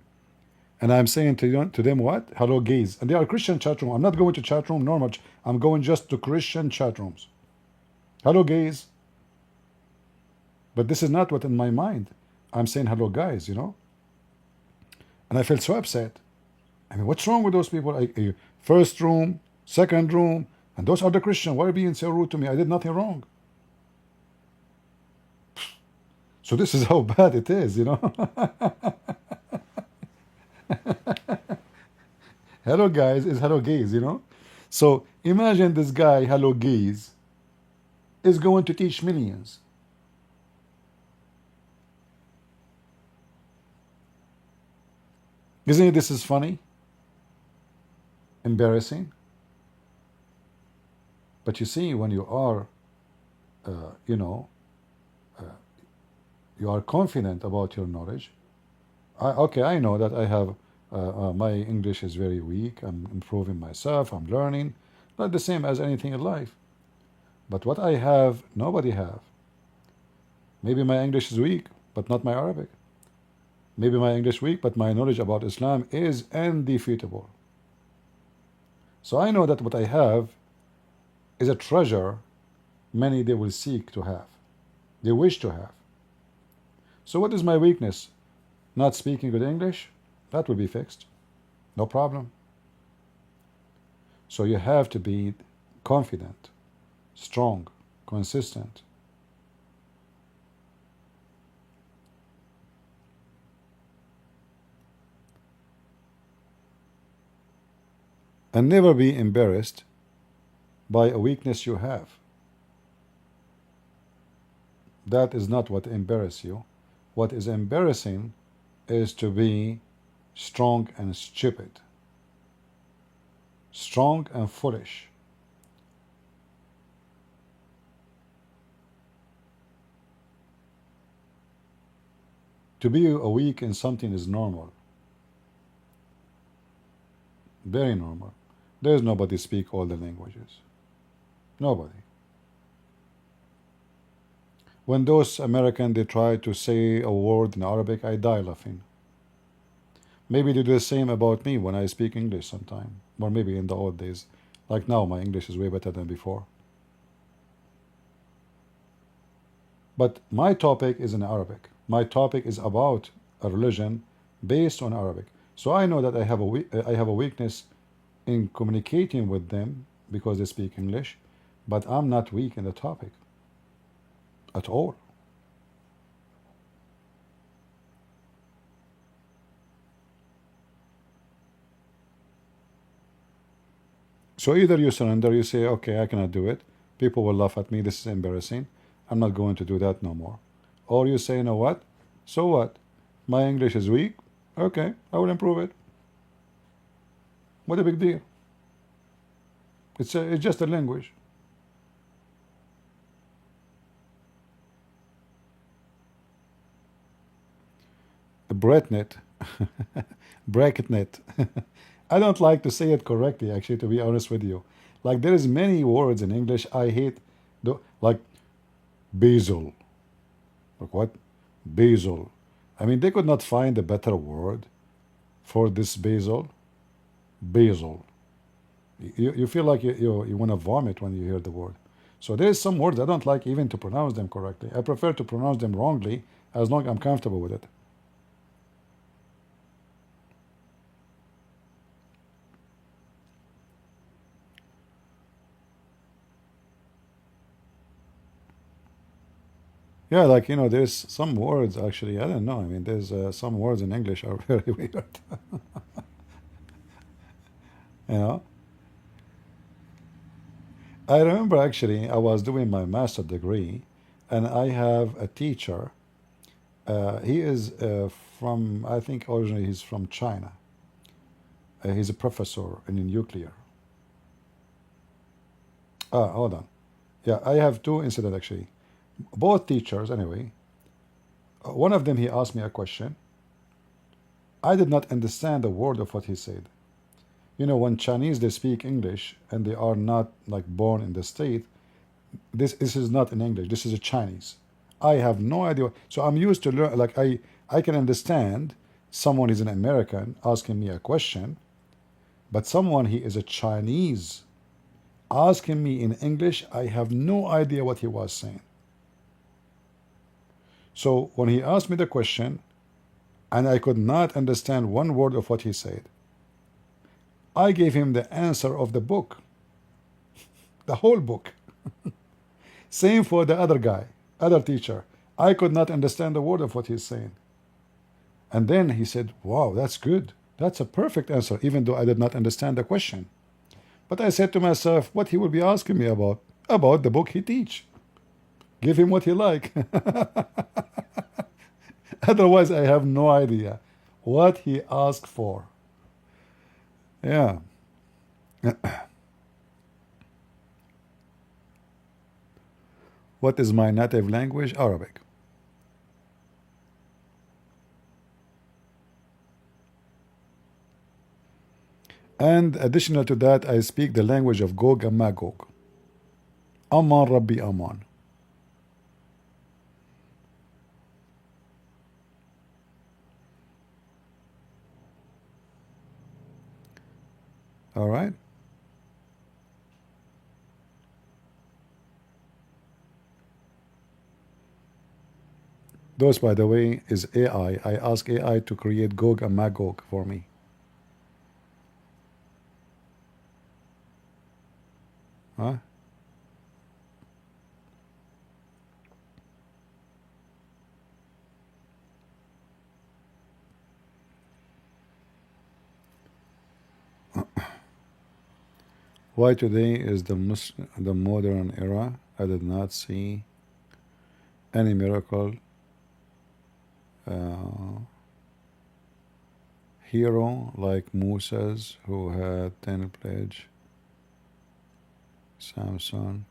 and I'm saying to them what? Hello gays. And they are Christian chat room. I'm not going to chat room normal. I'm going just to Christian chat rooms. Hello gays. But this is not what in my mind. I'm saying hello guys, you know. And I felt so upset. I mean, what's wrong with those people? First room, second room, and those are the Christian. Why are you being so rude to me? I did nothing wrong. So this is how bad it is, you know. Hello guys is hello gays, you know. So imagine this guy, hello gays, is going to teach millions. Isn't this is funny? Embarrassing? But you see, when you are, you know, you are confident about your knowledge. Okay, I know that I have, my English is very weak. I'm improving myself. I'm learning. Not the same as anything in life. But what I have, nobody have. Maybe my English is weak, but not my Arabic. Maybe my English weak, but my knowledge about Islam is undefeatable. So I know that what I have is a treasure many they will seek to have. They wish to have. So what is my weakness? Not speaking good English? That will be fixed. No problem. So you have to be confident, strong, consistent. And never be embarrassed by a weakness you have. That is not what embarrasses you. What is embarrassing is to be strong and stupid, strong and foolish. To be weak in something is normal, very normal. There is nobody speak all the languages. Nobody. When those Americans, they try to say a word in Arabic, I die laughing. Maybe they do the same about me when I speak English sometime. Or maybe in the old days. Like now, my English is way better than before. But my topic is in Arabic. My topic is about a religion based on Arabic. So I know that I have a weakness in communicating with them because they speak English, but I'm not weak in the topic at all. So either you surrender, you say, okay, I cannot do it. People will laugh at me. This is embarrassing. I'm not going to do that no more. Or you say, you know what? So what? My English is weak. Okay, I will improve it. What a big deal. It's just a language. Bracketnet. Bracketnet. I don't like to say it correctly, actually, to be honest with you. Like, there is many words in English I hate. Like basil. Like what? Basil. I mean, they could not find a better word for this basil. Basil. You feel like you want to vomit when you hear the word. So there's some words I don't like even to pronounce them correctly. I prefer to pronounce them wrongly as long as I'm comfortable with it. Yeah, like, there's some words actually, I don't know. I mean, there's some words in English are very weird. you know? I remember actually I was doing my master degree and I have a teacher. He is from, I think originally he's from China. He's a professor in nuclear. Hold on. Yeah, I have two incidents actually. Both teachers, anyway. One of them, he asked me a question. I did not understand a word of what he said. When Chinese, they speak English and they are not like born in the state, this is not in English. This is a Chinese. I have no idea. So I'm used to learn, like I can understand someone is an American asking me a question, but someone he is a Chinese asking me in English, I have no idea what he was saying. So when he asked me the question, and I could not understand one word of what he said, I gave him the answer of the book, the whole book. Same for the other guy, other teacher. I could not understand a word of what he's saying. And then he said, wow, that's good. That's a perfect answer, even though I did not understand the question. But I said to myself, what he will be asking me about? About the book he teach. Give him what he like. Otherwise, I have no idea what he asked for. Yeah. What is my native language? Arabic. And additional to that, I speak the language of Gog and Magog. Aman Rabbi Aman. All right. Those, by the way, is AI. I ask AI to create Gog and Magog for me. Huh? Why today is the modern era? I did not see any miracle hero like Moses, who had 10 pledge, Samson.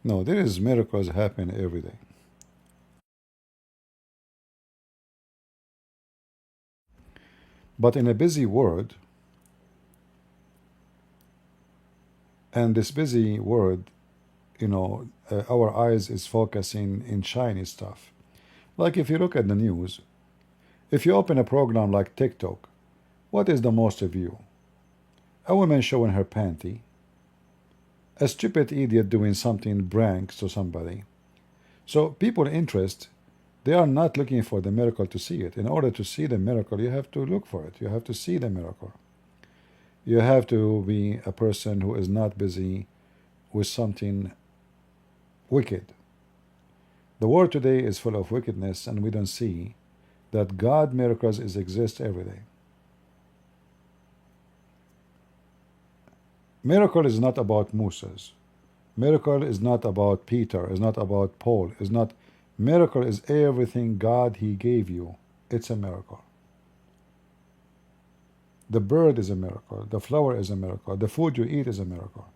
No, there is miracles happen every day. But in a busy world, and this busy world our eyes is focusing in shiny stuff. Like if you look at the news, if you open a program like TikTok, what is the most view? A woman showing her panty, a stupid idiot doing something pranks to somebody. So people interest, they are not looking for the miracle to see it. In order to see the miracle, you have to look for it. You have to see the miracle. You have to be a person who is not busy with something wicked. The world today is full of wickedness, and we don't see that God miracles exist every day. Miracle is not about Moses. Miracle is not about Peter, is not about Paul, is not. Miracle is everything God He gave you. It's a miracle. The bird is a miracle. The flower is a miracle. The food you eat is a miracle.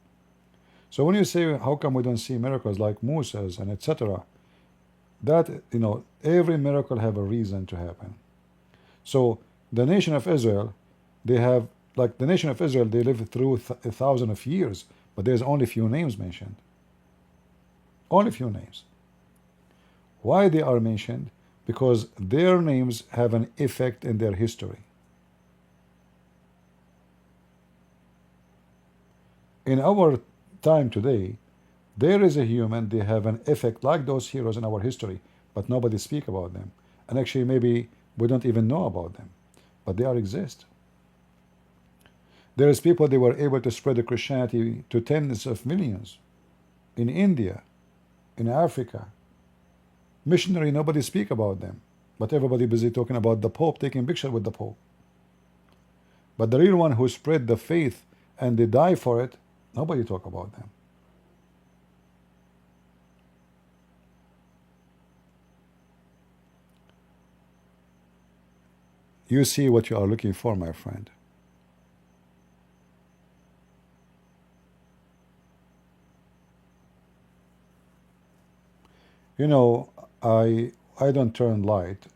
So when you say, how come we don't see miracles like Moses and etc., that, every miracle have a reason to happen. So the nation of Israel, they have, like the nation of Israel, they lived through 1,000 of years, but there's only few names mentioned. Only few names. Why they are mentioned? Because their names have an effect in their history. In our time today, there is a human, they have an effect like those heroes in our history, but nobody speak about them. And actually maybe we don't even know about them, but they are exist. There is people, they were able to spread the Christianity to tens of millions. In India, in Africa. Missionary, nobody speak about them, but everybody busy talking about the Pope, taking picture with the Pope. But the real one who spread the faith and they die for it, nobody talk about them. You see what you are looking for, my friend. I don't turn light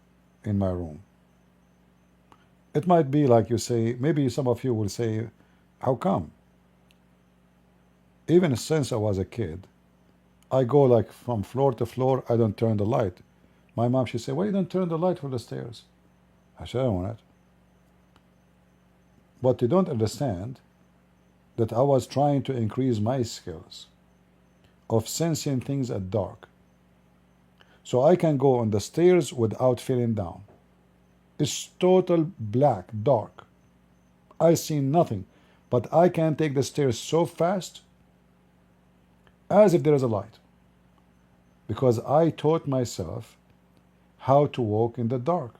in my room. It might be like you say, maybe some of you will say, how come? Even since I was a kid, I go like from floor to floor, I don't turn the light. My mom, she said, why you don't turn the light for the stairs? I said, I don't want it. But you don't understand that I was trying to increase my skills of sensing things at dark. So I can go on the stairs without feeling down. It's total black, dark. I see nothing, but I can take the stairs so fast as if there is a light. Because I taught myself how to walk in the dark.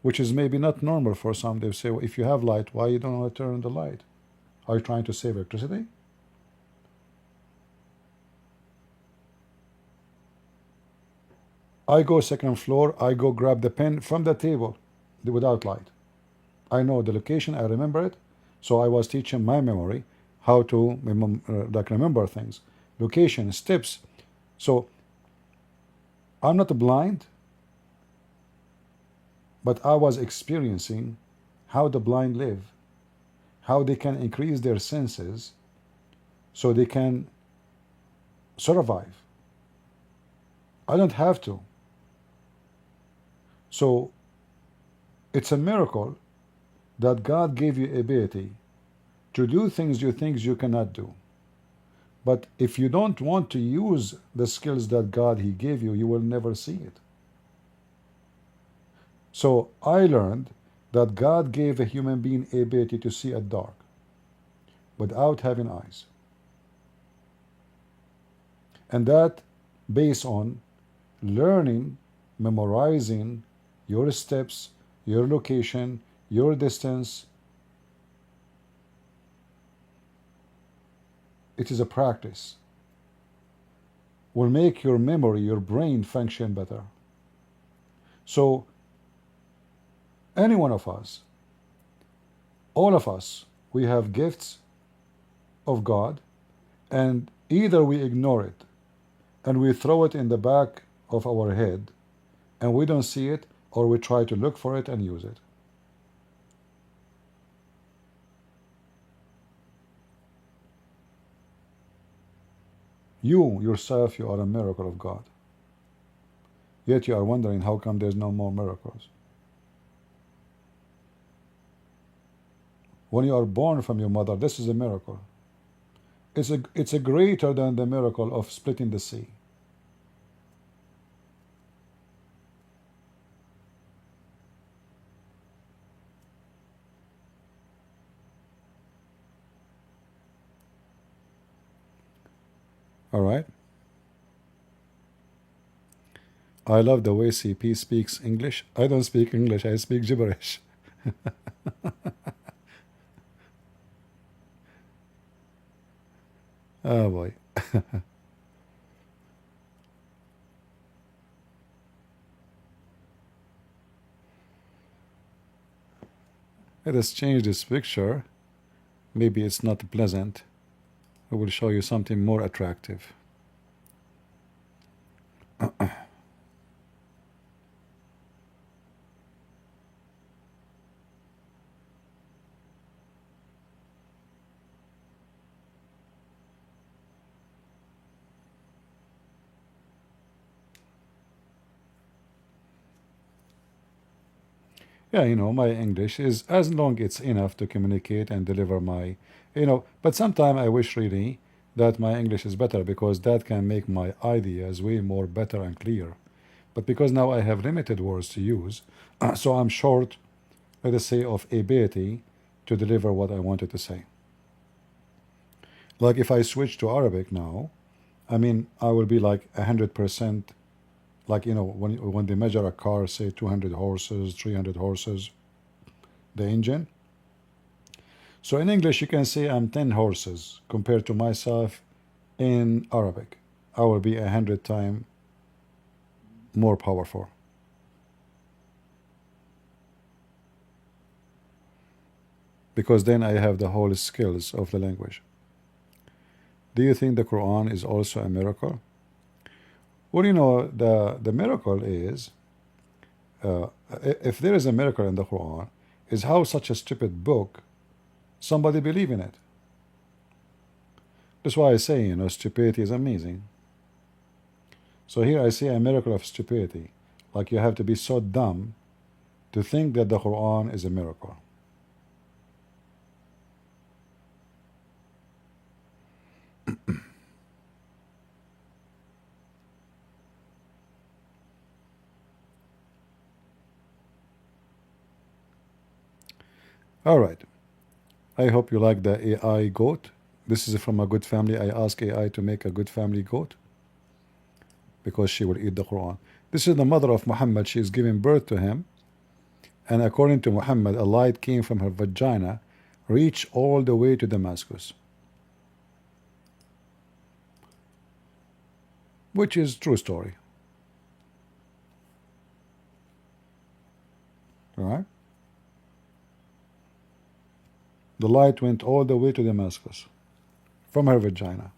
Which is maybe not normal for some. They say, well, if you have light, why you don't want to turn on the light? Are you trying to save electricity? I go second floor, I go grab the pen from the table without light. I know the location, I remember it. So I was teaching my memory how to remember things. Location, steps. So I'm not blind, but I was experiencing how the blind live, how they can increase their senses so they can survive. I don't have to. So it's a miracle that God gave you ability to do things you cannot do. But if you don't want to use the skills that God He gave you, you will never see it. So I learned that God gave a human being ability to see at dark without having eyes. And that based on learning, memorizing your steps, your location, your distance. It is a practice. Will make your memory, your brain function better. So any one of us, all of us, we have gifts of God, and either we ignore it and we throw it in the back of our head and we don't see it, or we try to look for it and use it. You yourself, you are a miracle of God. Yet you are wondering how come there's no more miracles. When you are born from your mother, this is a miracle. It's a greater than the miracle of splitting the sea. All right. I love the way CP speaks English. I don't speak English, I speak gibberish. Oh boy. Let us change this picture. Maybe it's not pleasant. I will show you something more attractive. Yeah, my English is as long it's enough to communicate and deliver my, but sometimes I wish really that my English is better, because that can make my ideas way more better and clear. But because now I have limited words to use, so I'm short, let us say, of ability to deliver what I wanted to say. Like if I switch to Arabic now, I mean, I will be like 100%, like, when they measure a car, say 200 horses, 300 horses, the engine. So in English, you can say I'm 10 horses compared to myself. In Arabic, I will be 100 times more powerful. Because then I have the whole skills of the language. Do you think the Quran is also a miracle? Well, the miracle is, if there is a miracle in the Quran, is how such a stupid book, somebody believe in it. That's why I say, stupidity is amazing. So here I see a miracle of stupidity. Like you have to be so dumb to think that the Quran is a miracle. All right. I hope you like the AI goat. This is from a good family. I ask AI to make a good family goat because she will eat the Quran. This is the mother of Muhammad. She is giving birth to him. And according to Muhammad, a light came from her vagina, reached all the way to Damascus. Which is true story. All right? The light went all the way to Damascus from her vagina.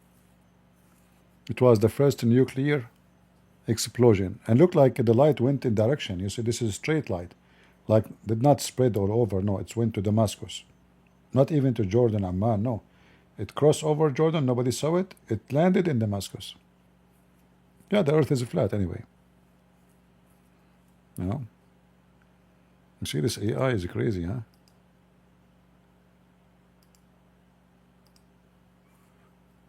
It was the first nuclear explosion, and looked like the light went in direction. You see, this is a straight light, like did not spread all over. No, it went to Damascus, not even to Jordan, Amman. No, it crossed over Jordan. Nobody saw it. It landed in Damascus. Yeah, the earth is flat anyway. You see, this AI is crazy, huh?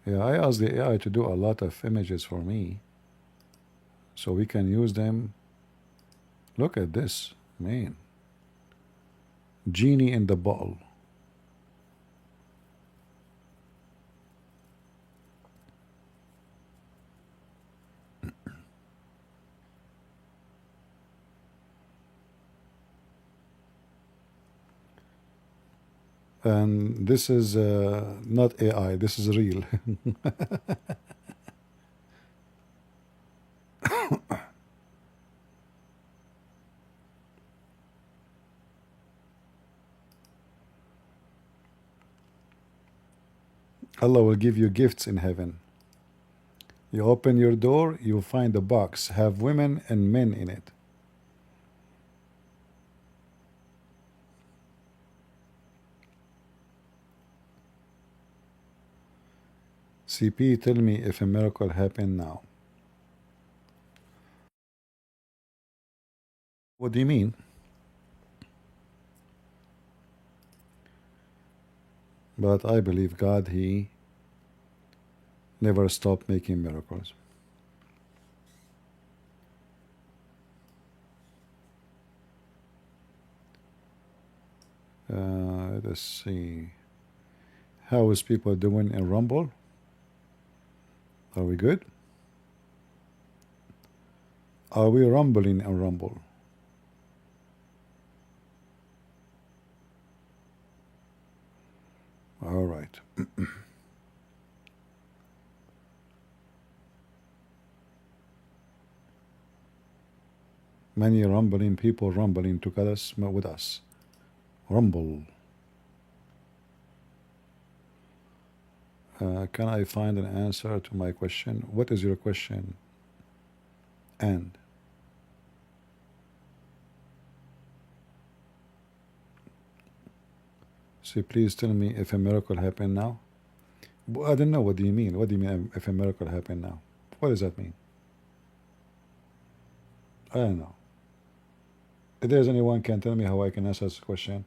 Yeah, I asked the AI to do a lot of images for me so we can use them. Look at this, man. Genie in the bottle. And this is not AI, this is real. Allah will give you gifts in heaven. You open your door, you find a box, have women and men in it. CP, tell me if a miracle happened now. What do you mean? But I believe God, He never stopped making miracles. Let's see. How is people doing in Rumble? Are we good? Are we rumbling in Rumble? All right. Many rumbling people rumbling together with us. Rumble. Can I find an answer to my question? What is your question? And so please tell me if a miracle happened now. I don't know. What do you mean? What do you mean if a miracle happened now? What does that mean? I don't know. If there's anyone can tell me how I can answer this question,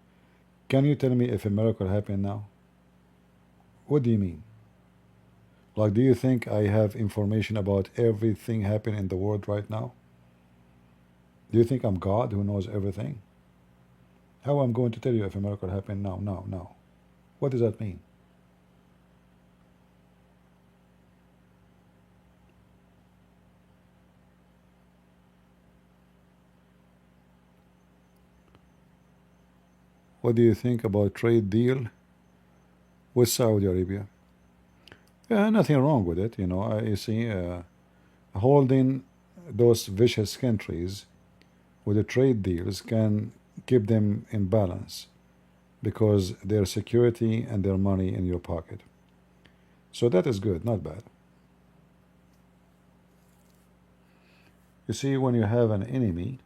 can you tell me if a miracle happened now? What do you mean? Like, do you think I have information about everything happening in the world right now? Do you think I'm God who knows everything? How I'm going to tell you if a miracle happened now? No, no. What does that mean? What do you think about trade deal with Saudi Arabia? Nothing wrong with it. You know, you see, holding those vicious countries with the trade deals can keep them in balance because their security and their money in your pocket. So that is good, not bad. You see, when you have an enemy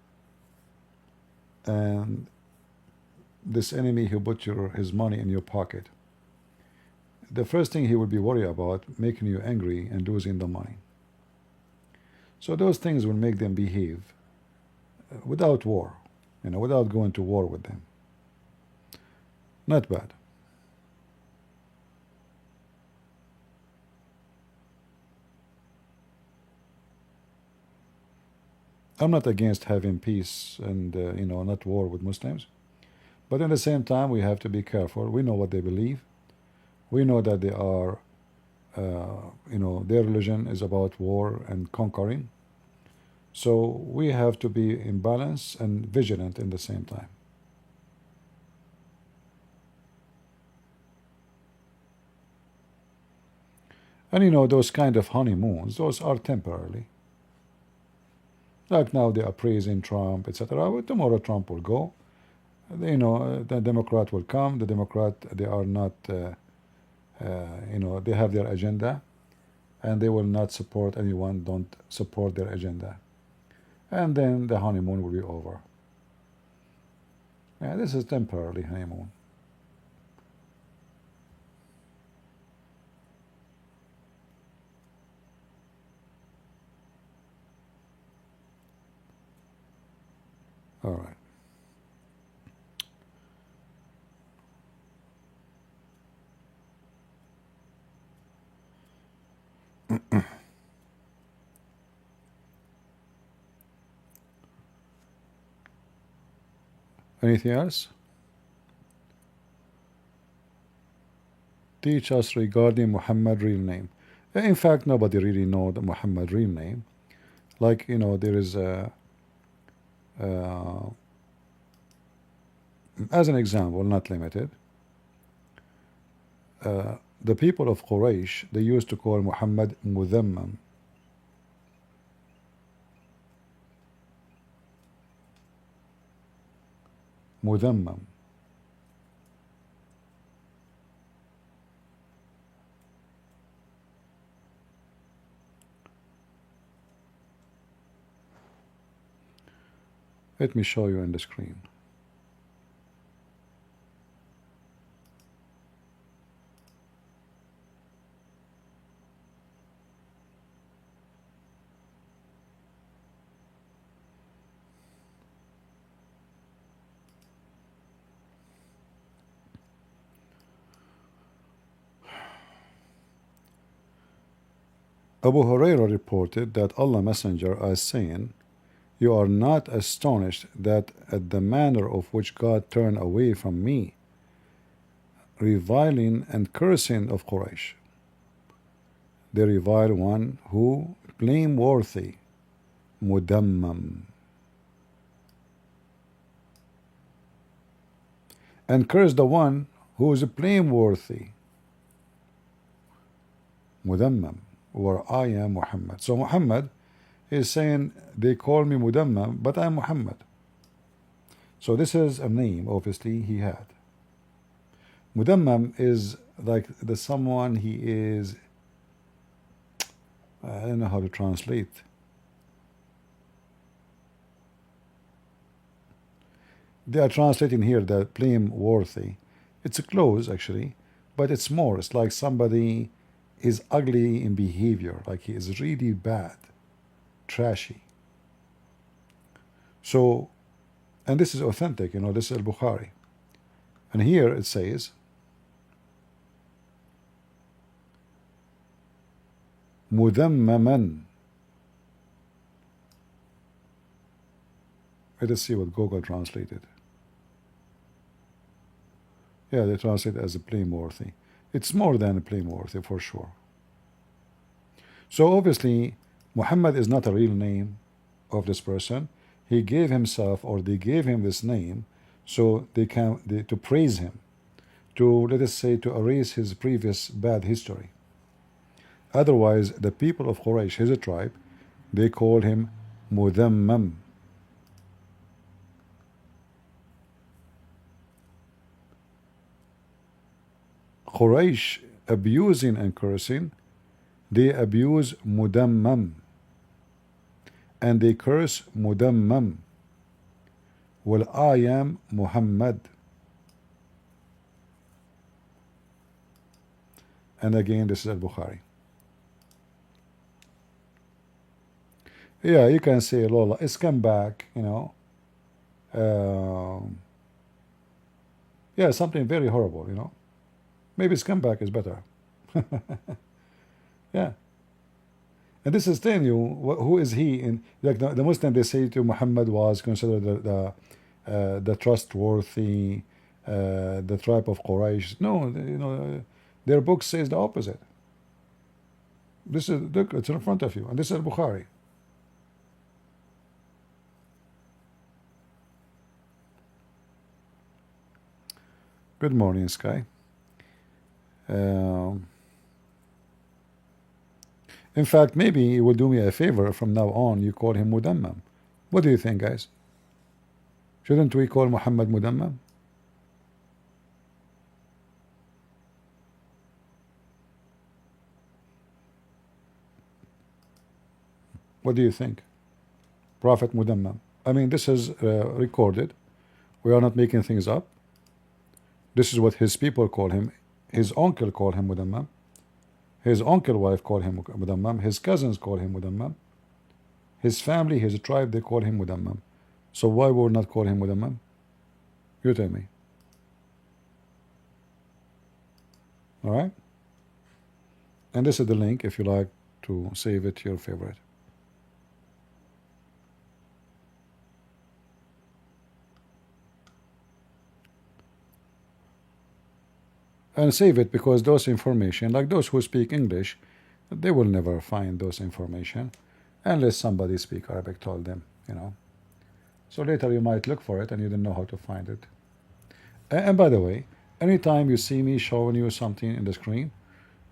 and this enemy who put his money in your pocket, the first thing he will be worried about making you angry and losing the money. So those things will make them behave without war, you know, without going to war with them. Not bad. I'm not against having peace and you know, not war with Muslims, but at the same time we have to be careful. We know what they believe. We know that they are, you know, their religion is about war and conquering. So we have to be in balance and vigilant in the same time. And you know, those kind of honeymoons, those are temporarily. Like now they are praising Trump, etc. But tomorrow Trump will go. You know, the Democrat will come. The Democrat, they are not, you know, they have their agenda, and they will not support anyone don't support their agenda. And then the honeymoon will be over. Yeah, this is temporarily honeymoon. All right. Anything else? Teach us regarding Muhammad real name. In fact, nobody really know the Muhammad real name. Like, you know, there is a, as an example, not limited, the people of Quraysh, they used to call Muhammad Mudhammam. Mudhammam. Let me show you on the screen. Abu Hurairah reported that Allah Messenger is saying, "You are not astonished that at the manner of which God turned away from me, reviling and cursing of Quraysh. They revile one who blameworthy, mudammam, and curse the one who is blameworthy, mudammam, or I am Muhammad." So Muhammad is saying they call me mudammam, but I'm Muhammad. So this is a name obviously he had. Mudammam is like the someone he is, I don't know how to translate. They are translating here that blameworthy. It's close actually, but it's more. It's like somebody is ugly in behavior, like he is really bad, trashy. So, and this is authentic, this is al-Bukhari. And here it says, mudammaman. Let us see what Google translated. Yeah, they translate it as a blameworthy. It's more than a blameworthy for sure. So obviously, Muhammad is not a real name of this person. He gave himself, or they gave him this name, so to praise him, to, let us say, to erase his previous bad history. Otherwise, the people of Quraysh, his tribe, they call him mudammam. Quraysh abusing and cursing, they abuse mudammam, and they curse mudammam. Well, I am Muhammad. And again, this is al-Bukhari. Yeah, you can say Lola, it's come back, yeah, something very horrible, Maybe scumbag is better. Yeah. And this is telling you who is he in, like the Muslim, they say to Muhammad was considered the trustworthy, the tribe of Quraysh. No, their book says the opposite. This is, look, it's in front of you, and this is Bukhari. Good morning, Sky. In fact, maybe you will do me a favor from now on. You call him Mudammam. What do you think, guys? Shouldn't we call Muhammad Mudammam? What do you think? Prophet Mudammam. I mean, this is recorded. We are not making things up. This is what his people call him. His uncle called him Mudammam. His uncle wife called him Mudammam. His cousins call him Mudammam. His family, his tribe, they call him Mudammam. So why would not call him Mudammam? You tell me. Alright? And this is the link if you like to save it to your favorite. And save it, because those information, like those who speak English, they will never find those information unless somebody speak Arabic told them, So later you might look for it and you don't know how to find it. And by the way, anytime you see me showing you something in the screen,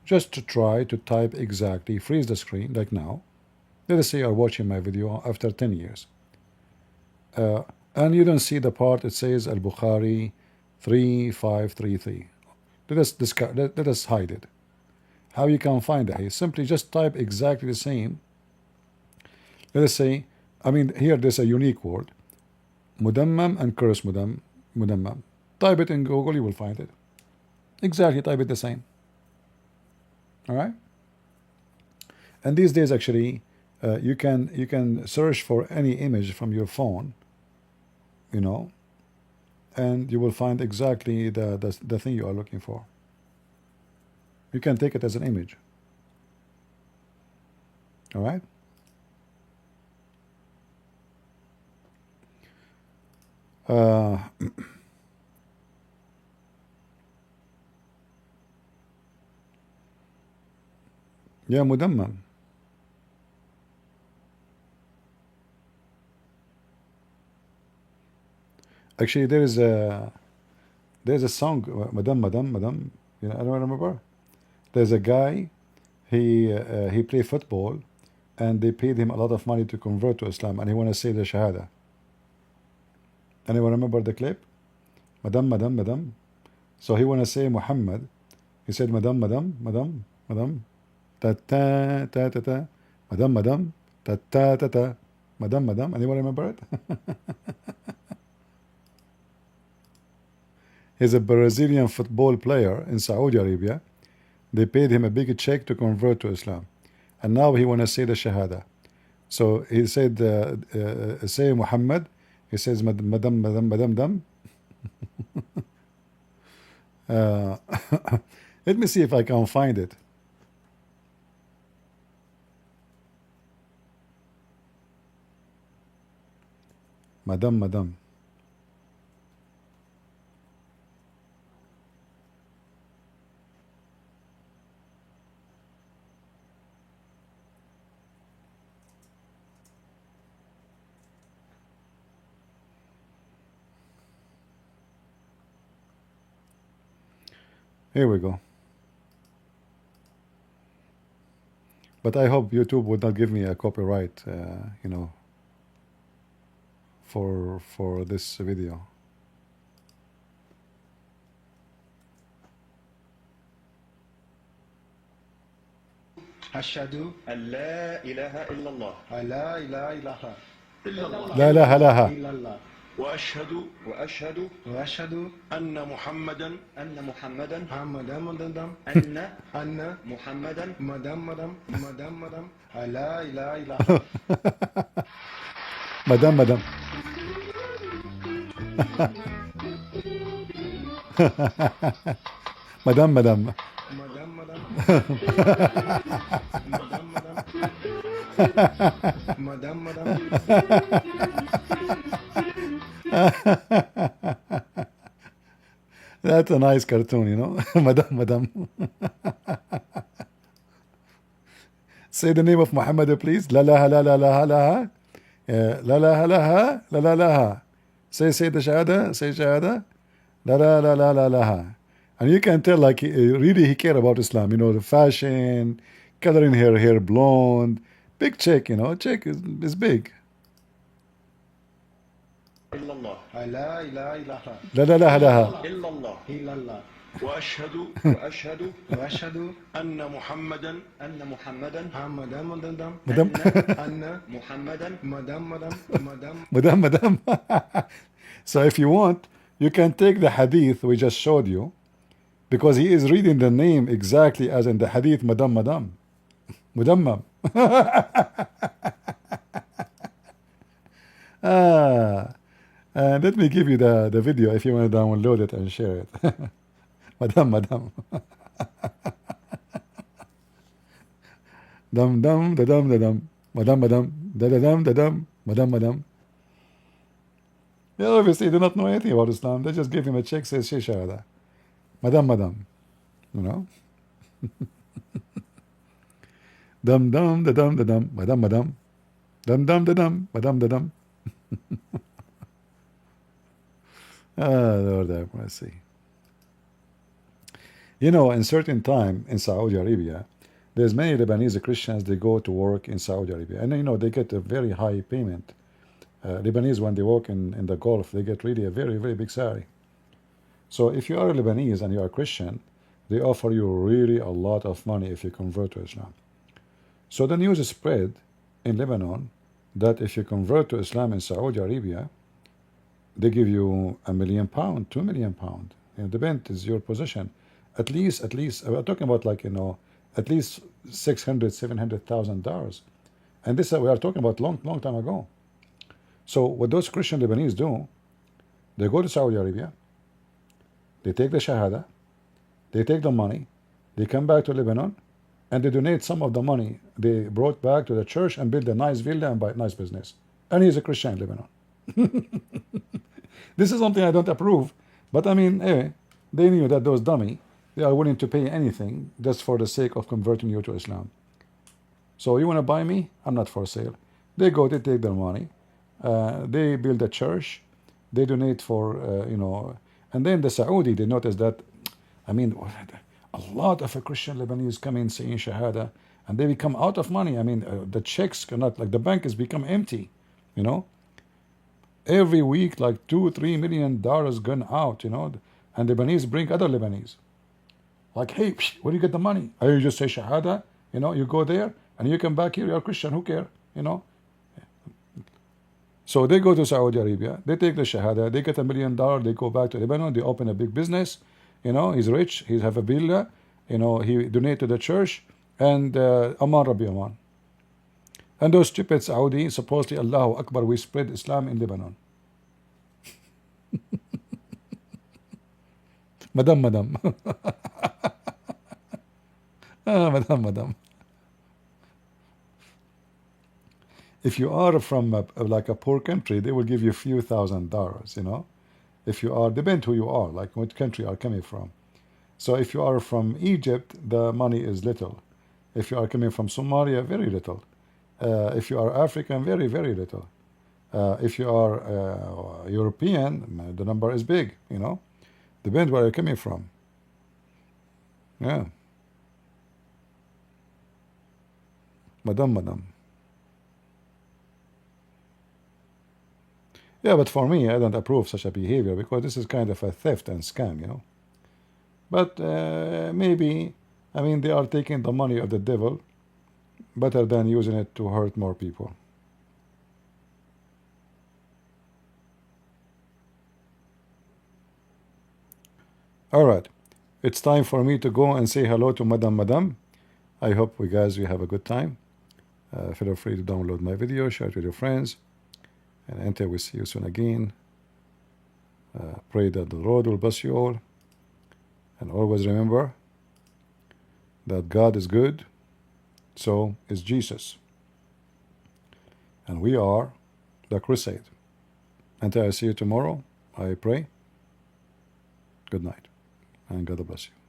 just to try to type exactly, freeze the screen like now. Let us say you are watching my video after 10 years. And you don't see the part it says Al-Bukhari 3533. Let us hide it. How you can find it? Simply just type exactly the same. Let us say, here there's a unique word, Mudammam and curse Mudammam. Type it in Google, you will find it. Exactly, type it the same. Alright? And these days actually, you can search for any image from your phone, and you will find exactly the thing you are looking for. You can take it as an image. All right. Yeah, مدمم. Actually, there's a song, Madam, Madam, Madam. You know, I don't remember. There's a guy. He played football, and they paid him a lot of money to convert to Islam, and he want to say the Shahada. Anyone remember the clip? Madam, Madam, Madam. So he want to say Muhammad. He said Madam, Madam, Madam, Madam, ta ta ta ta ta, Madam, Madam, ta ta ta ta, Madam, Madam. Anyone remember it? He's a Brazilian football player in Saudi Arabia. They paid him a big check to convert to Islam, and now he want to say the Shahada. So he said, say Muhammad. He says Madam, Madam, Madam, Madam. Let me see if I can find it. Madam, Madam. Here we go. But I hope YouTube would not give me a copyright, you know, for this video. أشهد أن لا إله إلا الله لا إله إلا الله لا إله لها. إلا الله وأشهد أن محمدا أن محمدا مدام لا إله إلا الله Madam, Madam. Madam, Madam. مدام That's a nice cartoon, you know. Madam, Madam. Say the name of Muhammad, please. La la la la la la. La la la la la la. Say the Shahada. Say Shahada. La la la la la la. And you can tell, like, really he care about Islam. You know, the fashion, coloring her hair blonde. Big chick, you know. Chick is big. إلا الله لا إله إلا الله La la la la. إلا الله إلا الله وأشهد أن محمدا Madam. أن محمدا Madam, Madam. So if you want, you can take the hadith we just showed you, because he is reading the name exactly as in the hadith, Madam, Madam. Mudammam. And let me give you the video if you want to download it and share it. Madam, Madam. Dum dum da dum da dum. Madam, Madam. Da da dum da dum. Madam, Madam. Yeah, obviously they do not know anything about Islam. They just give him a check, says Shahada. Madam, Madam. You know? Dum dum da dum da dum. Madam, Madam. Dum dum da dum. Madam, da dum. Lord have mercy. You know, in certain time in Saudi Arabia, there's many Lebanese Christians, they go to work in Saudi Arabia. And, you know, they get a very high payment. Lebanese, when they work in the Gulf, they get really a very, very big salary. So if you are a Lebanese and you are a Christian, they offer you really a lot of money if you convert to Islam. So the news is spread in Lebanon that if you convert to Islam in Saudi Arabia, they give you £1 million, £2 million. You know, depends is your position. At least, we're talking about, like, you know, at least $600,000-$700,000. And this we are talking about long time ago. So what those Christian Lebanese do, they go to Saudi Arabia, they take the Shahada, they take the money, they come back to Lebanon, and they donate some of the money they brought back to the church and build a nice villa and buy a nice business. And he's a Christian in Lebanon. This is something I don't approve, but I mean, they knew that those dummy, they are willing to pay anything just for the sake of converting you to Islam. So you want to buy me? I'm not for sale. They go, they take their money, they build a church, they donate for, and then the Saudi, they notice that, I mean, a lot of Christian Lebanese come in saying Shahada, and they become out of money. I mean, the checks cannot, like the bank has become empty, Every week, like $2-3 million gone out, and Lebanese bring other Lebanese. Like, hey, where do you get the money? You just say Shahada, you go there, and you come back here, you're Christian, who care, So they go to Saudi Arabia, they take the Shahada, they get $1 million, they go back to Lebanon, they open a big business, he's rich, he have a villa, he donate to the church, and Aman Rabbi Aman. And those stupid Saudi, supposedly Allahu Akbar, we spread Islam in Lebanon. Madam. Madam. If you are from like a poor country, they will give you a few $1,000s, If you are, depend who you are, like what country you are coming from. So if you are from Egypt, the money is little. If you are coming from Somalia, very little. If you are African, very, very little. If you are European, the number is big, Depends where you're coming from. Yeah. Madam. Yeah, but for me, I don't approve such a behavior because this is kind of a theft and scam, But maybe, I mean, they are taking the money of the devil better than using it to hurt more people. All right, it's time for me to go and say hello to Madam. I hope we have a good time. Feel free to download my video, share it with your friends, and until we see you soon again, pray that the Lord will bless you all, and always remember that God is good, so is Jesus, and we are the crusade. Until I see you tomorrow, I pray good night, and God bless you.